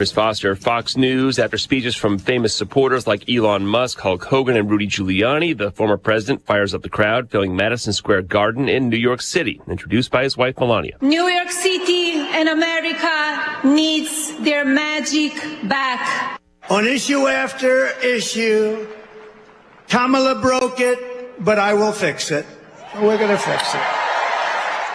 Chris Foster, Fox News. After speeches from famous supporters like Elon Musk, Hulk Hogan, and Rudy Giuliani, the former president fires up the crowd, filling Madison Square Garden in New York City, introduced by his wife, Melania. New York City and America needs their magic back. On issue after issue, Kamala broke it, but I will fix it. We're going to fix it.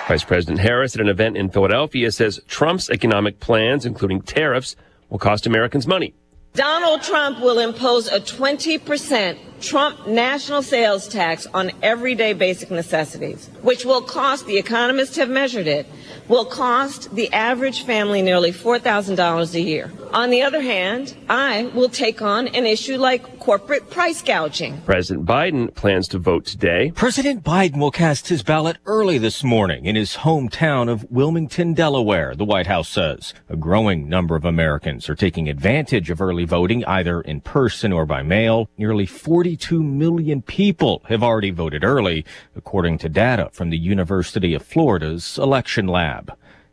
Vice President Harris at an event in Philadelphia says Trump's economic plans, including tariffs, will cost Americans money. Donald Trump will impose a 20% Trump national sales tax on everyday basic necessities, which will cost, the economists have measured it, will cost the average family nearly $4,000 a year. On the other hand, I will take on an issue like corporate price gouging. President Biden plans to vote today. President Biden will cast his ballot early this morning in his hometown of Wilmington, Delaware, the White House says. A growing number of Americans are taking advantage of early voting, either in person or by mail. Nearly 42 million people have already voted early, according to data from the University of Florida's election lab.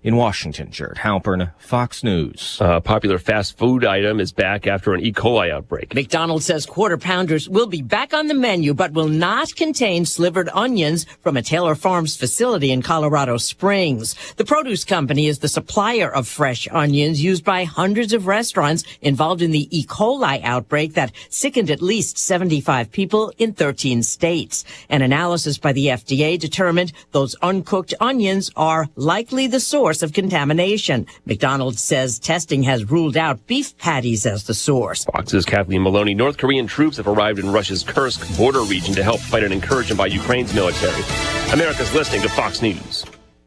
In Washington, Jared Halpern, Fox News. A popular fast food item is back after an E. coli outbreak. McDonald's says Quarter Pounders will be back on the menu, but will not contain slivered onions from a Taylor Farms facility in Colorado Springs. The produce company is the supplier of fresh onions used by hundreds of restaurants involved in the E. coli outbreak that sickened at least 75 people in 13 states. An analysis by the FDA determined those uncooked onions are likely the source of contamination. McDonald's says testing has ruled out beef patties as the source. Fox's Kathleen Maloney. North Korean troops have arrived in Russia's Kursk border region to help fight an incursion by Ukraine's military. America's listening to Fox News.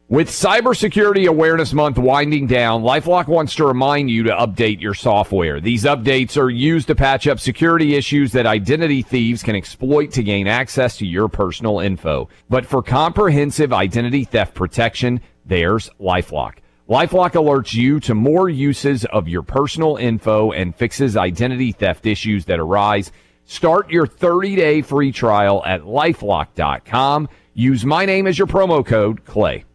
With Cybersecurity Awareness Month winding down, LifeLock wants to remind you to update your software. These updates are used to patch up security issues that identity thieves can exploit to gain access to your personal info. But for comprehensive identity theft protection, there's LifeLock. LifeLock alerts you to more uses of your personal info and fixes identity theft issues that arise. Start your 30-day free trial at LifeLock.com. Use my name as your promo code, Clay.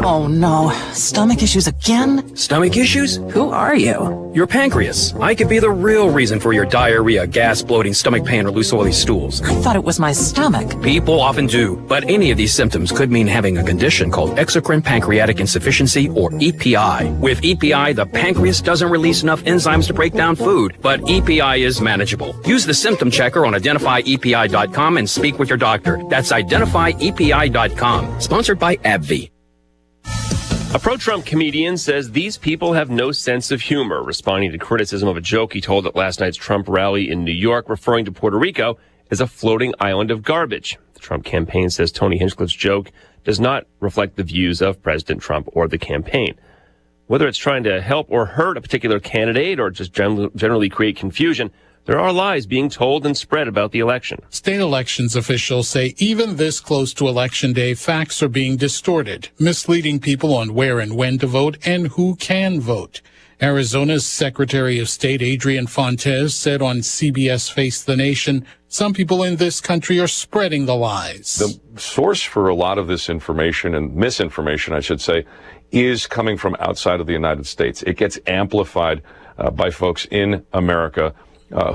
Oh no, stomach issues again? Stomach issues? Who are you? Your pancreas. I could be the real reason for your diarrhea, gas, bloating, stomach pain, or loose oily stools. I thought it was my stomach. People often do, but any of these symptoms could mean having a condition called exocrine pancreatic insufficiency, or EPI. With EPI, the pancreas doesn't release enough enzymes to break down food, but EPI is manageable. Use the symptom checker on identifyepi.com and speak with your doctor. That's identifyepi.com. Sponsored by AbbVie. A pro-Trump comedian says these people have no sense of humor, responding to criticism of a joke he told at last night's Trump rally in New York, referring to Puerto Rico as a floating island of garbage. The Trump campaign says Tony Hinchcliffe's joke does not reflect the views of President Trump or the campaign. Whether it's trying to help or hurt a particular candidate or just generally create confusion, there are lies being told and spread about the election. State elections officials say even this close to Election Day, facts are being distorted, misleading people on where and when to vote and who can vote. Arizona's Secretary of State Adrian Fontes said on CBS Face the Nation, some people in this country are spreading the lies. The source for a lot of this information, and misinformation, I should say, is coming from outside of the United States. It gets amplified by folks in America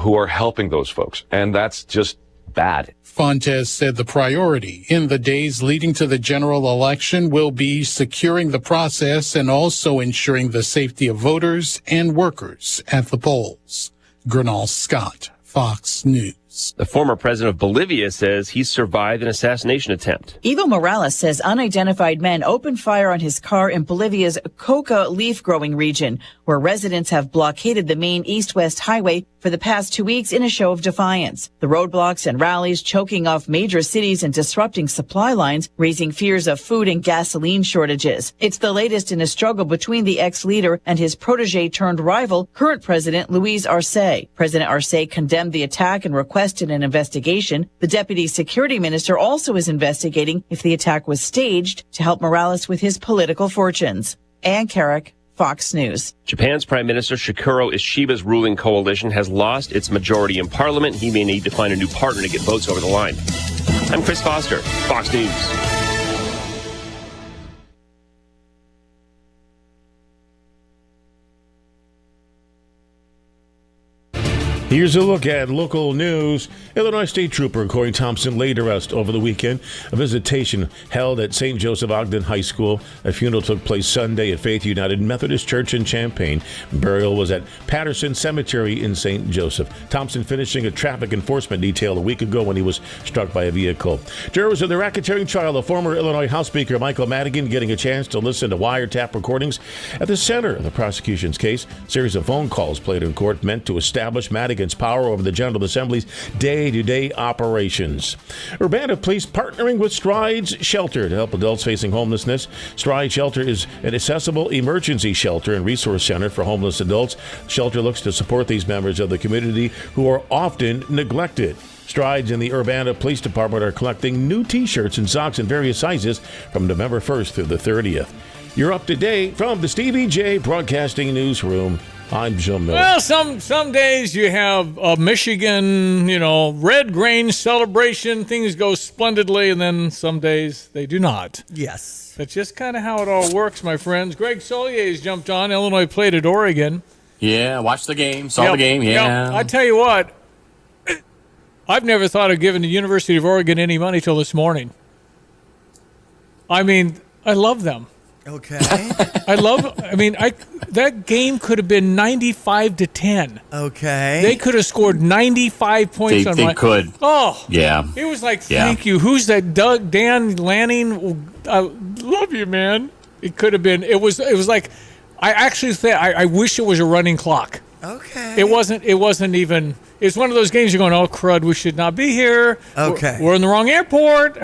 who are helping those folks. And that's just bad. Fontes said the priority in the days leading to the general election will be securing the process and also ensuring the safety of voters and workers at the polls. Gernal Scott, Fox News. The former president of Bolivia says he survived an assassination attempt. Evo Morales says unidentified men opened fire on his car in Bolivia's coca leaf growing region, where residents have blockaded the main east-west highway for the past 2 weeks in a show of defiance. The roadblocks and rallies choking off major cities and disrupting supply lines, raising fears of food and gasoline shortages. It's the latest in a struggle between the ex-leader and his protege turned rival, current president Luis Arce. President Arce condemned the attack and requested an investigation. The deputy security minister also is investigating if the attack was staged to help Morales with his political fortunes. Ann Carrick, Fox News. Japan's Prime Minister Shigeru Ishiba's ruling coalition has lost its majority in parliament. He may need to find a new partner to get votes over the line. I'm Chris Foster, Fox News. Here's a look at local news. Illinois State Trooper Corey Thompson laid to rest over the weekend. A visitation held at St. Joseph Ogden High School. A funeral took place Sunday at Faith United Methodist Church in Champaign. Burial was at Patterson Cemetery in St. Joseph. Thompson finishing a traffic enforcement detail a week ago when he was struck by a vehicle. Jurors in the racketeering trial of former Illinois House Speaker Michael Madigan getting a chance to listen to wiretap recordings. At the center of the prosecution's case, a series of phone calls played in court meant to establish Madigan's power over the General Assembly's day-to-day operations. Urbana Police partnering with Strides Shelter to help adults facing homelessness. Strides Shelter is an accessible emergency shelter and resource center for homeless adults. The shelter looks to support these members of the community who are often neglected. Strides and the Urbana Police Department are collecting new T-shirts and socks in various sizes from November 1st through the 30th. You're up to date from the Stevie Jay Broadcasting Newsroom. I'm Joe Miller. Well, some days you have a Michigan, red grain celebration. Things go splendidly, and then some days they do not. Yes. That's just kind of how it all works, my friends. Greg Solier's jumped on. Illinois played at Oregon. Yeah, watched the game, saw the game, yeah. I tell you what, I've never thought of giving the University of Oregon any money till this morning. I mean, I love them. Okay. That game could have been 95-10. Okay. They could have scored 95 points on They could. Oh. Yeah. It was like, thank you. Who's that? Dan Lanning? I love you, man. It could have been. It was like, I actually think, I wish it was a running clock. Okay. It wasn't even, it's one of those games you're going, oh, crud, we should not be here. Okay. We're in the wrong airport.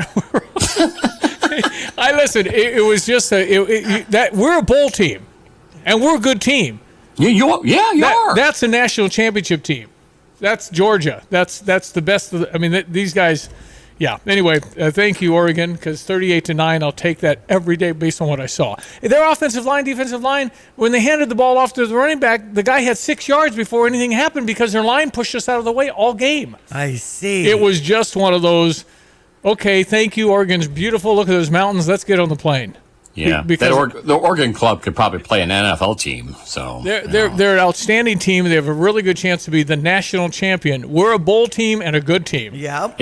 It was just that we're a bowl team, and we're a good team. You are. That's a national championship team. That's Georgia. That's the best. These guys. Yeah. Anyway, thank you, Oregon, because 38-9, I'll take that every day based on what I saw. Their offensive line, defensive line, when they handed the ball off to the running back, the guy had 6 yards before anything happened because their line pushed us out of the way all game. I see. It was just one of those. Okay, thank you. Oregon's beautiful. Look at those mountains. Let's get on the plane. Yeah, the Oregon club could probably play an NFL team. So they're an outstanding team. They have a really good chance to be the national champion. We're a bowl team and a good team. Yeah,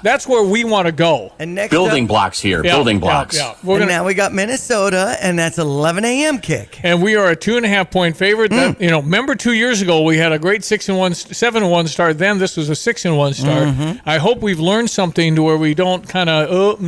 that's where we want to go. And next building blocks here. Building blocks. Yeah. Now we got Minnesota, and that's 11 a.m. kick. And we are a 2.5-point favorite. Remember 2 years ago we had a great 7-1 start. Then this was a 6-1 start. Mm-hmm. I hope we've learned something to where we don't kind of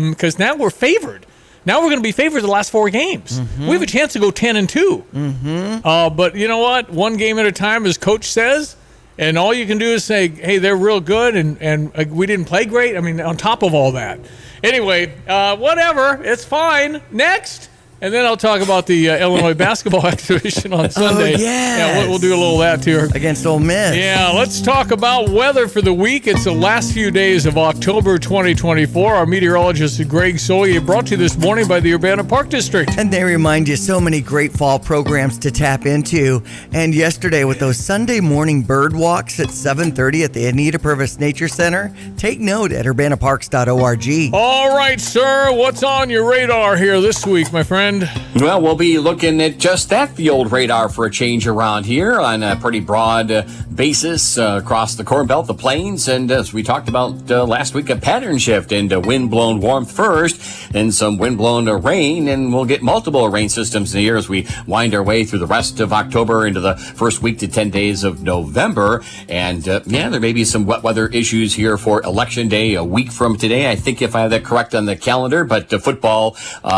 because now we're favored. Now we're going to be favored the last 4 games. Mm-hmm. We have a chance to go 10-2. Mm-hmm. But you know what? One game at a time, as Coach says, and all you can do is say, hey, they're real good, and we didn't play great. On top of all that. Anyway, whatever. It's fine. Next. And then I'll talk about the Illinois basketball exhibition on Sunday. Oh, yes. Yeah, we'll do a little of that too. Against Ole Miss. Yeah, let's talk about weather for the week. It's the last few days of October 2024. Our meteorologist, Greg Solier, brought to you this morning by the Urbana Park District. And they remind you so many great fall programs to tap into. And yesterday with those Sunday morning bird walks at 7:30 at the Anita Purvis Nature Center, take note at urbanaparks.org. All right, sir. What's on your radar here this week, my friend? Well, we'll be looking at just that, the old radar for a change around here on a pretty broad basis across the Corn Belt, the plains, and as we talked about last week, a pattern shift into wind-blown warmth first and some wind-blown rain, and we'll get multiple rain systems in the year as we wind our way through the rest of October into the first week to 10 days of November. And there may be some wet weather issues here for Election Day a week from today, I think, if I have that correct on the calendar. But football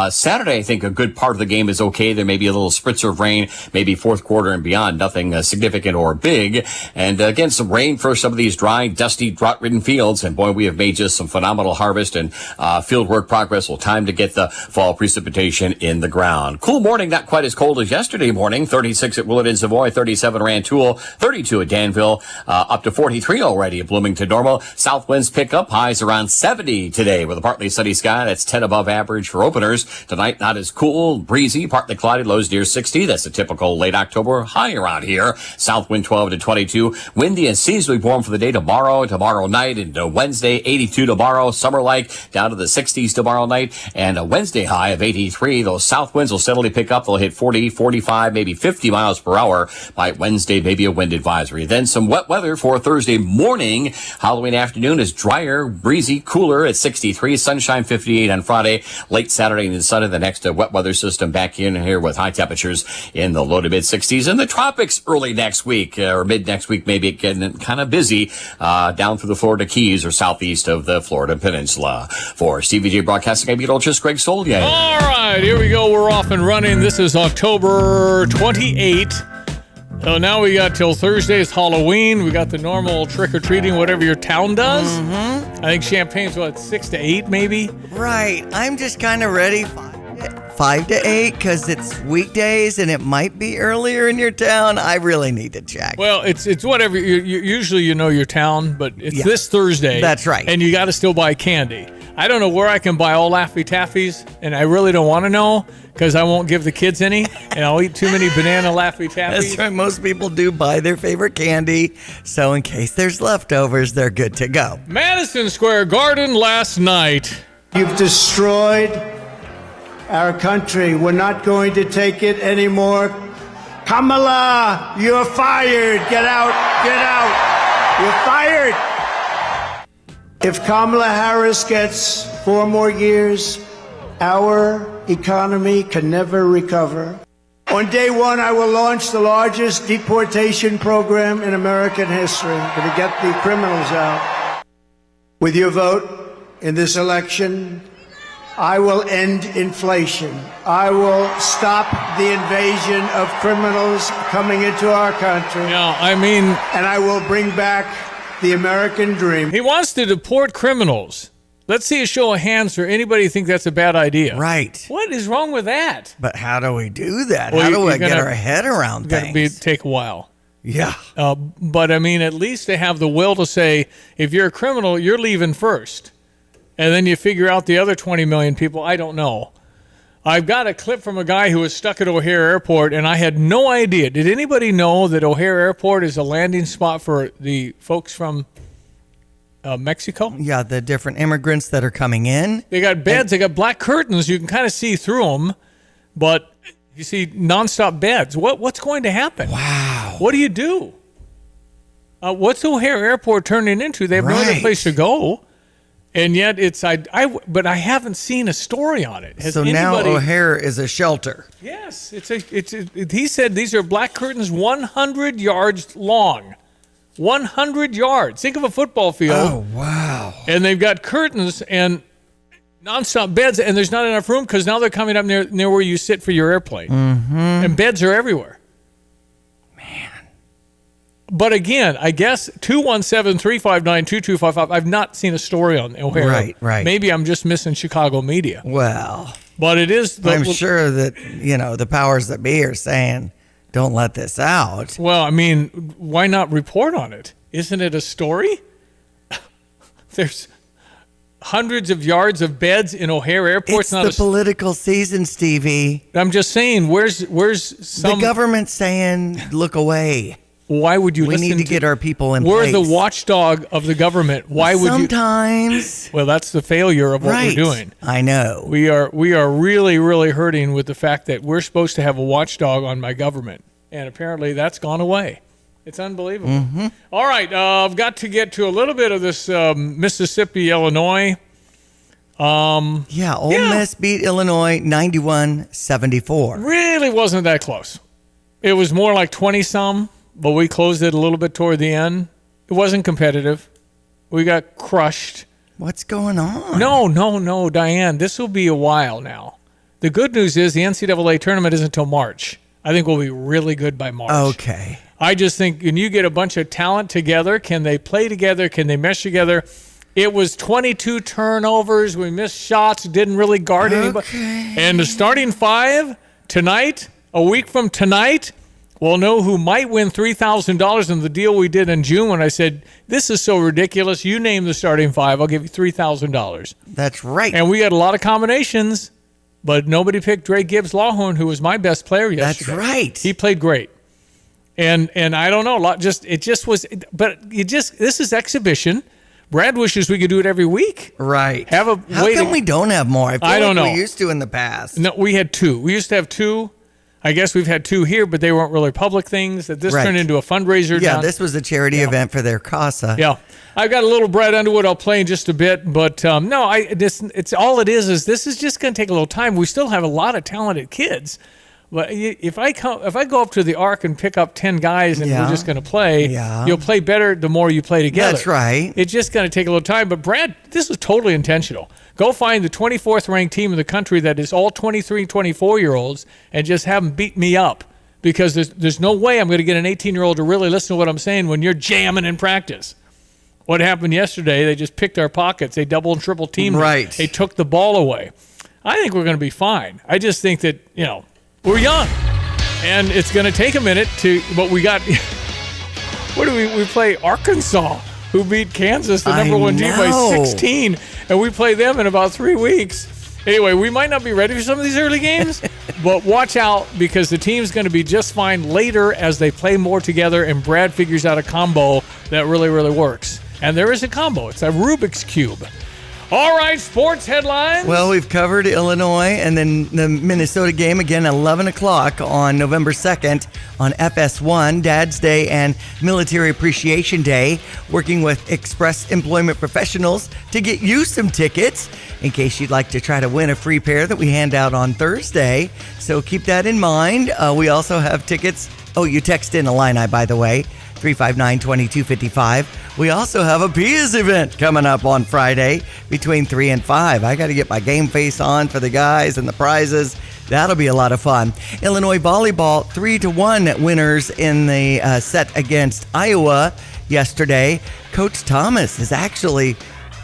Saturday, I think a good part of the game is okay. There may be a little spritzer of rain, maybe fourth quarter and beyond, nothing significant or big. And again, some rain for some of these dry, dusty, drought-ridden fields. And boy, we have made just some phenomenal harvest and field work progress. Well, time to get the fall precipitation in the ground. Cool morning, not quite as cold as yesterday morning. 36 at Willard and Savoy, 37 Rantoul, 32 at Danville, up to 43 already at Bloomington Normal. South winds pick up, highs around 70 today with a partly sunny sky. That's 10 above average for openers. Tonight, not as cool. cool, breezy, partly cloudy, lows near 60. That's a typical late October high around here. South wind 12 to 22. Windy and seasonally warm for the day tomorrow night, and Wednesday 82 tomorrow, summer-like, down to the 60s tomorrow night, and a Wednesday high of 83. Those south winds will steadily pick up. They'll hit 40, 45, maybe 50 miles per hour by Wednesday, maybe a wind advisory. Then some wet weather for Thursday morning. Halloween afternoon is drier, breezy, cooler at 63. Sunshine 58 on Friday. Late Saturday and Sunday, the next wet weather system back in here with high temperatures in the low to mid 60s. In the tropics early next week, or mid next week, maybe getting kind of busy down through the Florida Keys or southeast of the Florida Peninsula. For Stevie J Broadcasting, I'm meteorologist Greg Solier. All right, here we go. We're off and running. This is October 28th. So now we got till Thursday's Halloween. We got the normal trick-or-treating, whatever your town does. I think Champagne's, 6 to 8 maybe? Right. I'm just kind of ready 5 to 8 because it's weekdays and it might be earlier in your town. I really need to check. Well, it's whatever. Usually you know your town, but it's this Thursday. That's right. And you got to still buy candy. I don't know where I can buy all Laffy Taffies, and I really don't want to know because I won't give the kids any, and I'll eat too many banana Laffy Taffies. That's right. Most people do buy their favorite candy, so in case there's leftovers, they're good to go. Madison Square Garden last night. You've destroyed our country. We're not going to take it anymore. Kamala, you're fired. Get out. Get out. You're fired. If Kamala Harris gets 4 more years, our economy can never recover. On day 1, I will launch the largest deportation program in American history to get the criminals out. With your vote in this election, I will end inflation. I will stop the invasion of criminals coming into our country. Yeah, I mean... And I will bring back the American dream. He wants to deport criminals. Let's see a show of hands for anybody think that's a bad idea. Right. What is wrong with that? But how do we do that? Well, how do we get our head around things? Take a while. Yeah. But, I mean, at least they have the will to say, if you're a criminal, you're leaving first. And then you figure out the other 20 million people. I don't know. I've got a clip from a guy who was stuck at O'Hare Airport, and I had no idea. Did anybody know that O'Hare Airport is a landing spot for the folks from Mexico? Yeah, the different immigrants that are coming in. They got beds. They got black curtains. You can kind of see through them, but you see nonstop beds. What's going to happen? Wow. What do you do? What's O'Hare Airport turning into? They have no other place to go. And yet but I haven't seen a story on it. So now O'Hare is a shelter. Yes, he said these are black curtains 100 yards long. 100 yards. Think of a football field. Oh, wow. And they've got curtains and nonstop beds, and there's not enough room because now they're coming up near where you sit for your airplane. Mm-hmm. And beds are everywhere. But again, I guess 217-359-2255. I've not seen a story on O'Hare. Right. Maybe I'm just missing Chicago media. Well, but it is. I'm sure that the powers that be are saying, "Don't let this out." Well, I mean, why not report on it? Isn't it a story? There's hundreds of yards of beds in O'Hare Airport. It's the political season, Stevie. I'm just saying, where's some... The government's saying, look away. Why would you listen We need to get our people in We're place. the watchdog of the government. Why would Sometimes. Well, that's the failure of what we're doing. I know. We are really, really hurting with the fact that we're supposed to have a watchdog on my government. And apparently that's gone away. It's unbelievable. Mm-hmm. All right, I've got to get to a little bit of this Mississippi, Illinois. Ole Miss beat Illinois 91-74. Really wasn't that close. It was more like 20-some, but we closed it a little bit toward the end. It wasn't competitive. We got crushed. What's going on? No, Diane. This will be a while now. The good news is the NCAA tournament isn't until March. I think we'll be really good by March. Okay. I just think when you get a bunch of talent together, can they play together? Can they mesh together? It was 22 turnovers. We missed shots. Didn't really guard anybody. And the starting five tonight, a week from tonight, we'll know who might win $3,000 in the deal we did in June when I said, this is so ridiculous. You name the starting five. I'll give you $3,000. That's right. And we got a lot of combinations. But nobody picked Dre Gibbs Lawhorn, who was my best player yesterday. That's right. He played great. And I don't know, this is exhibition. Brad wishes we could do it every week. Right. How come we don't have more? I don't know. We used to in the past. No, we had 2. We used to have 2. I guess we've had 2 here, but they weren't really public things. That this turned into a fundraiser. Yeah, this was a charity event for their CASA. Yeah. I've got a little Brad Underwood I'll play in just a bit, but it's all it is this is just going to take a little time. We still have a lot of talented kids. But if I go up to the Arc and pick up 10 guys and we're just going to play, you'll play better the more you play together. That's right. It's just going to take a little time. But Brad, this was totally intentional. Go find the 24th ranked team in the country that is all 23, 24-year-olds and just have them beat me up, because there's no way I'm going to get an 18-year-old to really listen to what I'm saying when you're jamming in practice. What happened yesterday, they just picked our pockets. They double and triple teamed. Right. They took the ball away. I think we're going to be fine. I just think that, we're young, and it's going to take a minute but we got, what do we play? Arkansas, who beat Kansas, the number 1 team, by 16, and we play them in about 3 weeks. Anyway, we might not be ready for some of these early games, but watch out, because the team's going to be just fine later as they play more together, and Brad figures out a combo that really, really works. And there is a combo. It's a Rubik's Cube. All right, sports headlines. Well, we've covered Illinois and then the Minnesota game again, 11 o'clock on November 2nd on FS1, Dad's Day and Military Appreciation Day, working with Express Employment Professionals to get you some tickets in case you'd like to try to win a free pair that we hand out on Thursday. So keep that in mind. We also have tickets. Oh, you text in Illini, by the way. 359-2255. We also have a Pia's event coming up on Friday between 3 and 5. I got to get my game face on for the guys and the prizes. That'll be a lot of fun. Illinois volleyball 3-1 winners in the set against Iowa yesterday. Coach Thomas is actually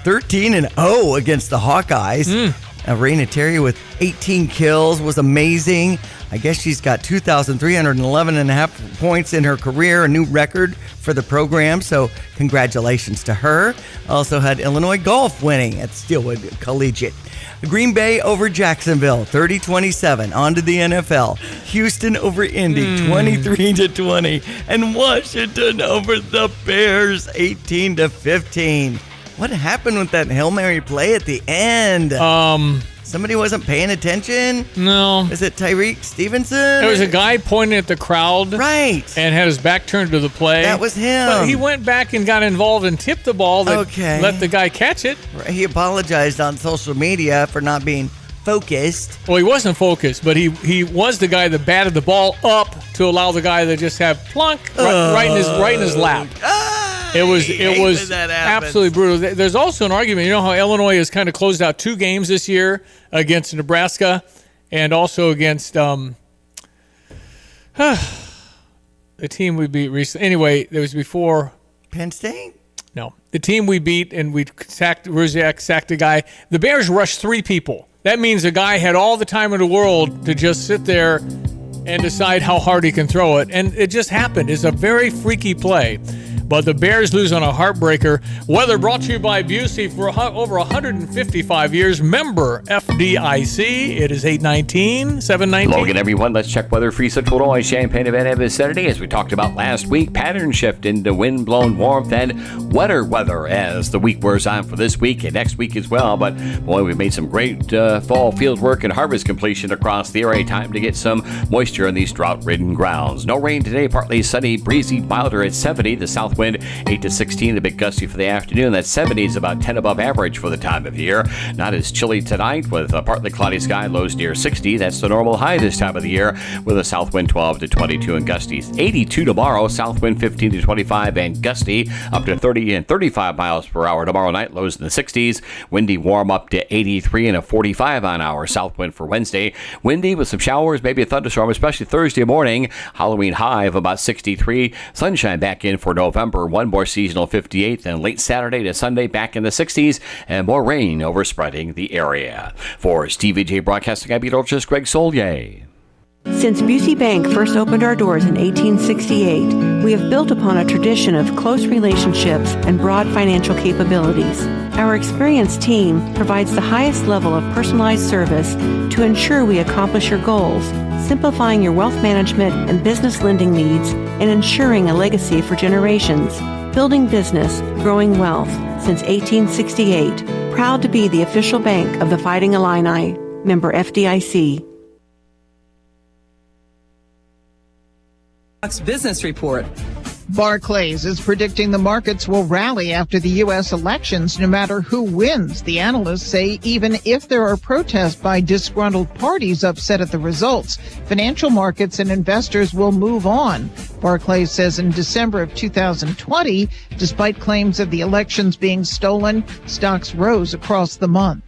13-0 against the Hawkeyes. Raina Terry with 18 kills was amazing. I guess she's got 2,311.5 points in her career, a new record for the program. So congratulations to her. Also had Illinois golf winning at Steelwood Collegiate. Green Bay over Jacksonville, 30-27. On to the NFL. Houston over Indy, 23-20. And Washington over the Bears, 18-15. What happened with that Hail Mary play at the end? Somebody wasn't paying attention? No. Is it Tyreek Stevenson? There was a guy pointing at the crowd. Right. And had his back turned to the play. That was him. But he went back and got involved and tipped the ball that let the guy catch it. He apologized on social media for not being focused. Well, he wasn't focused, but he was the guy that batted the ball up to allow the guy to just have plunk right in his lap. It was absolutely brutal. There's also an argument. You know how Illinois has kind of closed out 2 games this year against Nebraska and also against the team we beat recently. Anyway, there was before Penn State. No, the team we beat and we sacked a guy. The Bears rushed 3 people. That means a guy had all the time in the world to just sit there and decide how hard he can throw it, and it just happened. It's a very freaky play. But the Bears lose on a heartbreaker. Weather brought to you by Busey for over 155 years. Member FDIC. It is 8:19, 7:19. Hello again, everyone. Let's check weather for Central Illinois, Champaign, and vicinity. As we talked about last week, pattern shift into wind-blown warmth and wetter weather as the week wears on for this week and next week as well. But boy, we've made some great fall field work and harvest completion across the area. Time to get some moisture in these drought-ridden grounds. No rain today. Partly sunny, breezy, milder at 70. The south wind 8 to 16, the big gusty for the afternoon. That 70 is about 10 above average for the time of year. Not as chilly tonight with a partly cloudy sky, lows near 60. That's the normal high this time of the year with a south wind 12 to 22 and gusties. 82 tomorrow, south wind 15 to 25 and gusty up to 30 and 35 miles per hour tomorrow night, lows in the 60s. Windy warm up to 83 and a 45 on hour south wind for Wednesday. Windy with some showers, maybe a thunderstorm, especially Thursday morning. Halloween high of about 63. Sunshine back in for November. One more seasonal 58, then late Saturday to Sunday back in the 60s, and more rain overspreading the area. For Stevie Jay Broadcasting, I'm meteorologist Greg Solier. Since Busey Bank first opened our doors in 1868, we have built upon a tradition of close relationships and broad financial capabilities. Our experienced team provides the highest level of personalized service to ensure we accomplish your goals, simplifying your wealth management and business lending needs and ensuring a legacy for generations. Building business, growing wealth since 1868. Proud to be the official bank of the Fighting Illini. Member FDIC. Fox Business Report. Barclays is predicting the markets will rally after the U.S. elections no matter who wins. The analysts say even if there are protests by disgruntled parties upset at the results, financial markets and investors will move on. Barclays says in December of 2020, despite claims of the elections being stolen, stocks rose across the month.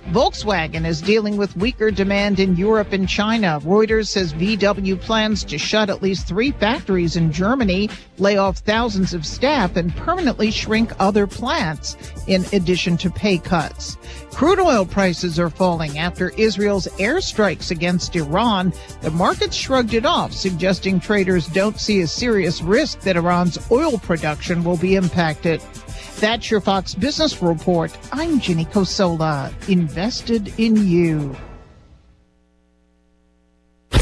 Volkswagen is dealing with weaker demand in Europe and China. Reuters says VW plans to shut at least 3 factories in Germany, lay off thousands of staff, and permanently shrink other plants, in addition to pay cuts. Crude oil prices are falling after Israel's airstrikes against Iran. The market shrugged it off, suggesting traders don't see a serious risk that Iran's oil production will be impacted. That's your Fox Business Report. I'm Ginny Cosola, invested in you.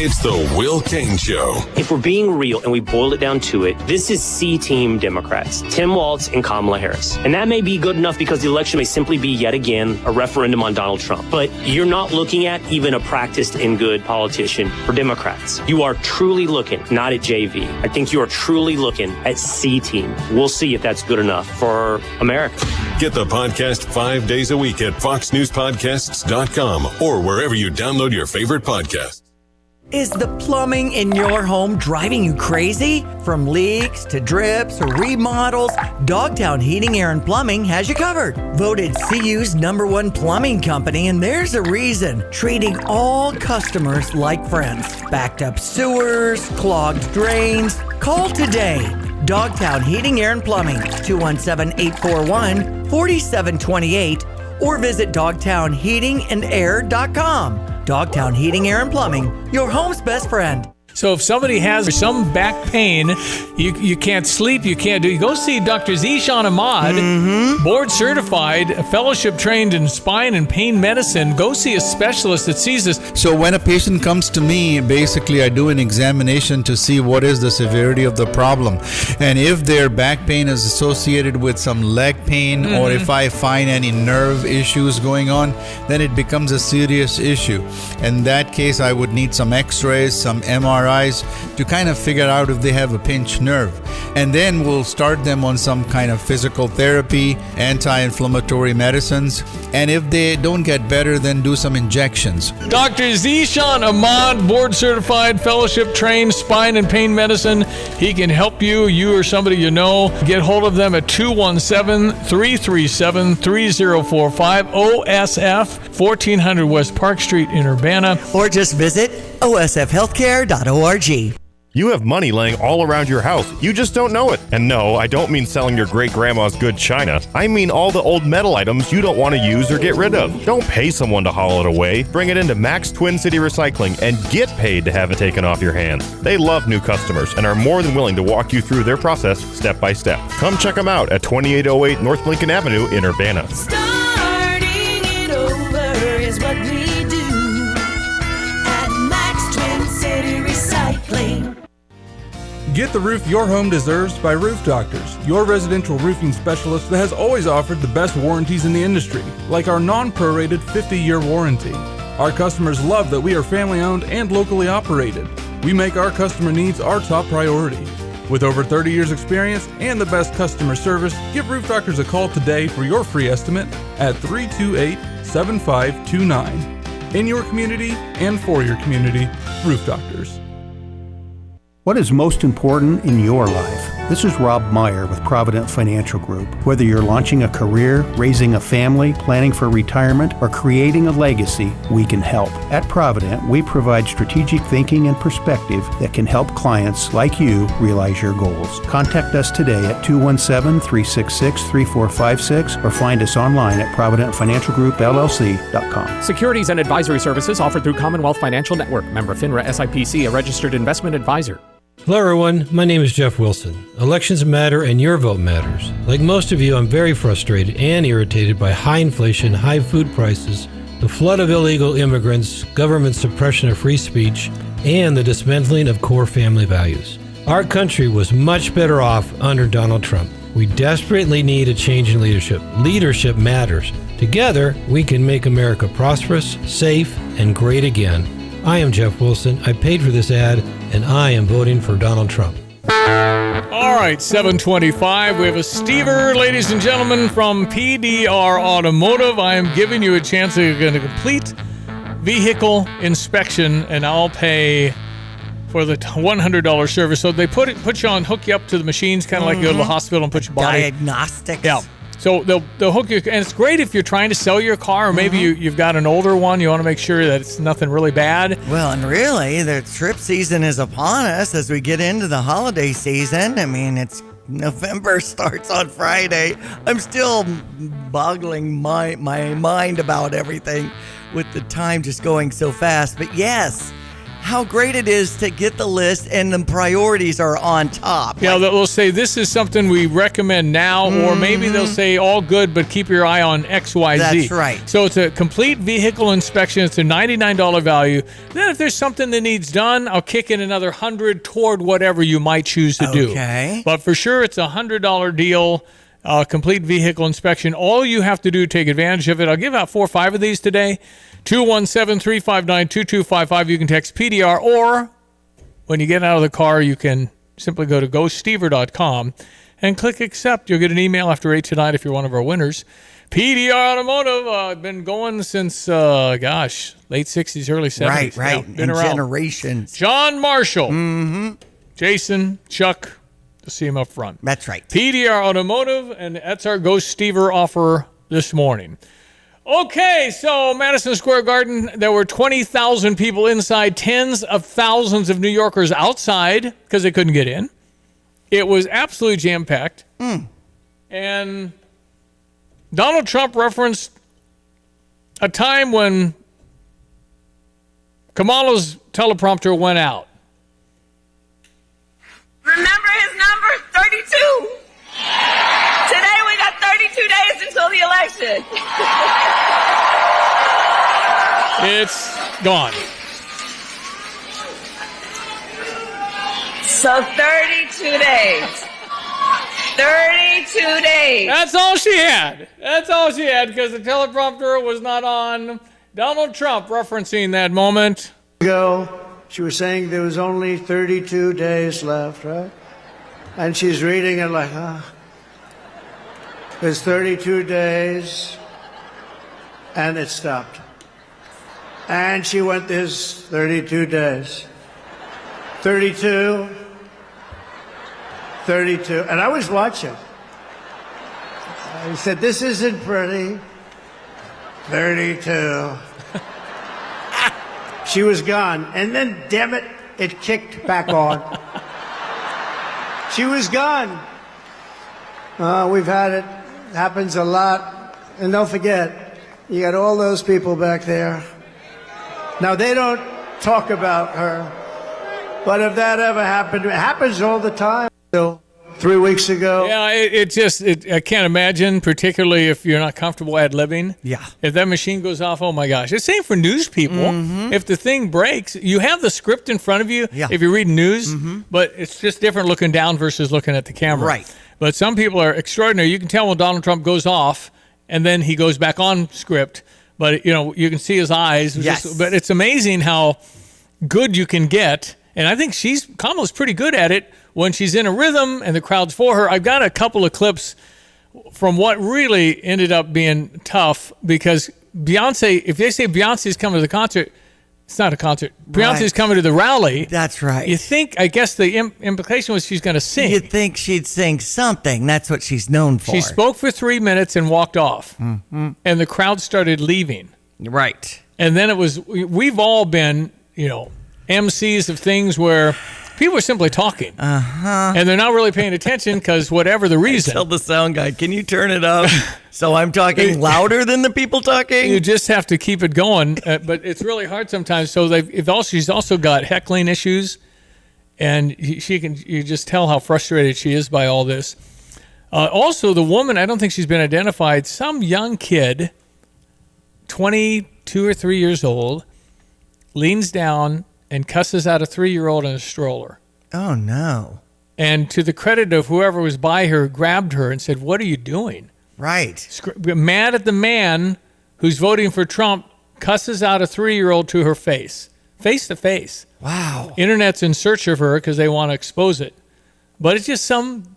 It's the Will Cain Show. If we're being real and we boil it down to it, this is C-Team Democrats, Tim Walz and Kamala Harris. And that may be good enough because the election may simply be yet again a referendum on Donald Trump. But you're not looking at even a practiced and good politician for Democrats. You are truly looking, not at JV. I think you are truly looking at C-Team. We'll see if that's good enough for America. Get the podcast 5 days a week at foxnewspodcasts.com or wherever you download your favorite podcasts. Is the plumbing in your home driving you crazy? From leaks to drips or remodels, Dogtown Heating, Air, and Plumbing has you covered. Voted CU's #1 plumbing company, and there's a reason. Treating all customers like friends. Backed up sewers, clogged drains. Call today. Dogtown Heating, Air, and Plumbing, 217-841-4728, or visit dogtownheatingandair.com. Dogtown Heating, Air, and Plumbing, your home's best friend. So if somebody has some back pain, you can't sleep, you can't do, you go see Dr. Zishan Ahmad, board certified, fellowship trained in spine and pain medicine. Go see a specialist that sees this. So when a patient comes to me, basically I do an examination to see what is the severity of the problem. And if their back pain is associated with some leg pain, or if I find any nerve issues going on, then it becomes a serious issue. In that case, I would need some x-rays, some MRIs, to kind of figure out if they have a pinched nerve. And then we'll start them on some kind of physical therapy, anti-inflammatory medicines. And if they don't get better, then do some injections. Dr. Zishan Ahmad, board certified, fellowship trained, spine and pain medicine. He can help you or somebody you know. Get hold of them at 217-337-3045, OSF, 1400 West Park Street in Urbana. Or just visit osfhealthcare.org. You have money laying all around your house. You just don't know it. And no, I don't mean selling your great-grandma's good china. I mean all the old metal items you don't want to use or get rid of. Don't pay someone to haul it away. Bring it into Max Twin City Recycling and get paid to have it taken off your hands. They love new customers and are more than willing to walk you through their process step by step. Come check them out at 2808 North Lincoln Avenue in Urbana. Starting it over is what we do at Max Twin City Recycling. Get the roof your home deserves by Roof Doctors, your residential roofing specialist that has always offered the best warranties in the industry, like our non-prorated 50-year warranty. Our customers love that we are family-owned and locally operated. We make our customer needs our top priority. With over 30 years experience and the best customer service, give Roof Doctors a call today for your free estimate at 328-7529. In your community and for your community, Roof Doctors. What is most important in your life? This is Rob Meyer with Provident Financial Group. Whether you're launching a career, raising a family, planning for retirement, or creating a legacy, we can help. At Provident, we provide strategic thinking and perspective that can help clients like you realize your goals. Contact us today at 217-366-3456 or find us online at providentfinancialgroupllc.com. Securities and advisory services offered through Commonwealth Financial Network. Member FINRA SIPC, a registered investment advisor. Hello, everyone. My name is Jeff Wilson. Elections matter and your vote matters. Like most of you, I'm very frustrated and irritated by high inflation, high food prices, the flood of illegal immigrants, government suppression of free speech, and the dismantling of core family values. Our country was much better off under Donald Trump. We desperately need a change in leadership. Leadership matters. Together, we can make America prosperous, safe, and great again. I am Jeff Wilson. I paid for this ad, and I am voting for Donald Trump. All right, 725. We have a Stever, ladies and gentlemen, from PDR Automotive. I am giving you a chance to get a complete vehicle inspection, and I'll pay for the $100 service. So they put you on, hook you up to the machines, kind of like you go to the hospital and put your body. Diagnostics. Yeah. So they'll hook you, and it's great if you're trying to sell your car, or maybe you've got an older one. You want to make sure that it's nothing really bad. Well, and really, the trip season is upon us as we get into the holiday season. I mean, it's November starts on Friday. I'm still boggling my mind about everything with the time just going so fast. But yes, how great it is to get the list and the priorities are on top. Yeah, they'll say this is something we recommend now, or maybe they'll say all good, but keep your eye on XYZ. That's right. So it's a complete vehicle inspection. It's a $99 value. Then if there's something that needs done, I'll kick in another $100 toward whatever you might choose to do. Okay. But for sure, it's a $100 deal. Complete vehicle inspection. All you have to do, take advantage of it. I'll give out 4 or 5 of these today. 217-359-2255. You can text PDR, or when you get out of the car, you can simply go to gostever.com and click accept. You'll get an email after 8 tonight if you're one of our winners. PDR Automotive, been going since, late 60s, early 70s. Right. Yeah, been around. Generations. John Marshall. Jason, Chuck, you'll see him up front. That's right. PDR Automotive, and that's our Go Stever offer this morning. Okay, so Madison Square Garden, there were 20,000 people inside, tens of thousands of New Yorkers outside because they couldn't get in. It was absolutely jam-packed. And Donald Trump referenced a time when Kamala's teleprompter went out. Remember his number? 32. Today we got 32 days until the election. It's gone. So 32 days. 32 days. That's all she had. That's all she had, because the teleprompter was not on. Donald Trump referencing that moment. She was saying there was only 32 days left, right? And she's reading it like, there's 32 days, and it stopped. And she went, there's 32 days. 32, 32. And I was watching. I said, this isn't pretty. 32. She was gone. And then, damn it, it kicked back on. She was gone. We've had it. Happens a lot. And don't forget, you got all those people back there. Now, they don't talk about her. But if that ever happened, it happens all the time. So, 3 weeks ago. Yeah, I can't imagine, particularly if you're not comfortable ad-libbing. Yeah. If that machine goes off, oh my gosh. It's the same for news people. If the thing breaks, you have the script in front of you if you're reading news, but it's just different looking down versus looking at the camera. Right. But some people are extraordinary. You can tell when Donald Trump goes off and then he goes back on script, but you can see his eyes. Yes. But it's amazing how good you can get. And I think Kamala's pretty good at it when she's in a rhythm and the crowd's for her. I've got a couple of clips from what really ended up being tough, because Beyonce, if they say Beyonce's coming to the concert, it's not a concert. Beyonce's coming to the rally. That's right. You think, I guess the implication was she's going to sing. You'd think she'd sing something. That's what she's known for. She spoke for 3 minutes and walked off. And the crowd started leaving. Right. And then we've all been, MCs of things where people are simply talking. And they're not really paying attention because whatever the reason. Tell the sound guy, can you turn it up so I'm talking louder than the people talking? You just have to keep it going. But it's really hard sometimes. So she's also got heckling issues. And you just tell how frustrated she is by all this. Also, the woman, I don't think she's been identified, some young kid, 22 or 3 years old, leans down and cusses out a 3-year-old in a stroller. Oh, no. And to the credit of whoever was by her, grabbed her and said, "What are you doing?" Right. Mad at the man who's voting for Trump, cusses out a 3-year-old to her face to face. Wow. Internet's in search of her because they want to expose it. But it's just some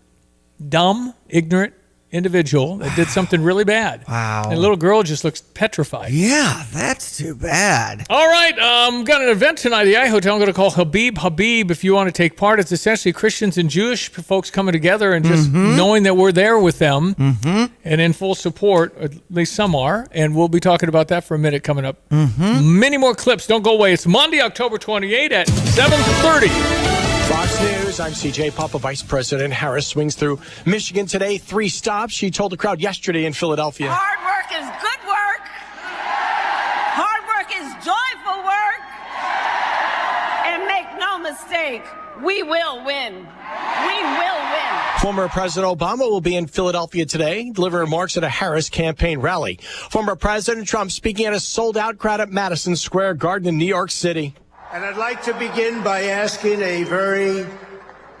dumb, ignorant individual that did something really bad. Wow. And the little girl just looks petrified. Yeah, that's too bad. All right, got an event tonight at the I Hotel. I'm going to call Habib if you want to take part. It's essentially Christians and Jewish folks coming together and just knowing that we're there with them and in full support, at least some are. And we'll be talking about that for a minute coming up. Many more clips. Don't go away. It's Monday, October 28 at 7:30. Fox News, I'm CJ Papa. Vice President Harris swings through Michigan today. 3 stops. She told the crowd yesterday in Philadelphia. Hard work is good work. Hard work is joyful work. And make no mistake, we will win. We will win. Former President Obama will be in Philadelphia today, delivering remarks at a Harris campaign rally. Former President Trump speaking at a sold-out crowd at Madison Square Garden in New York City. And I'd like to begin by asking a very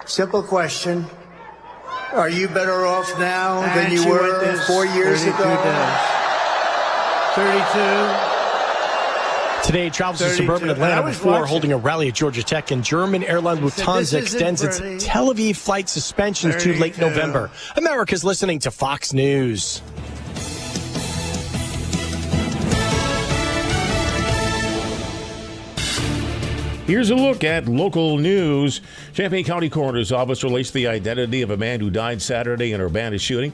simple question. Are you better off now than you were 4 years ago? 32. Today, travels to suburban Atlanta before holding a rally at Georgia Tech, and German airline Lufthansa extends its Tel Aviv flight suspensions to late November. America's listening to Fox News. Here's a look at local news. Champaign County Coroner's Office released the identity of a man who died Saturday in an Urbana shooting.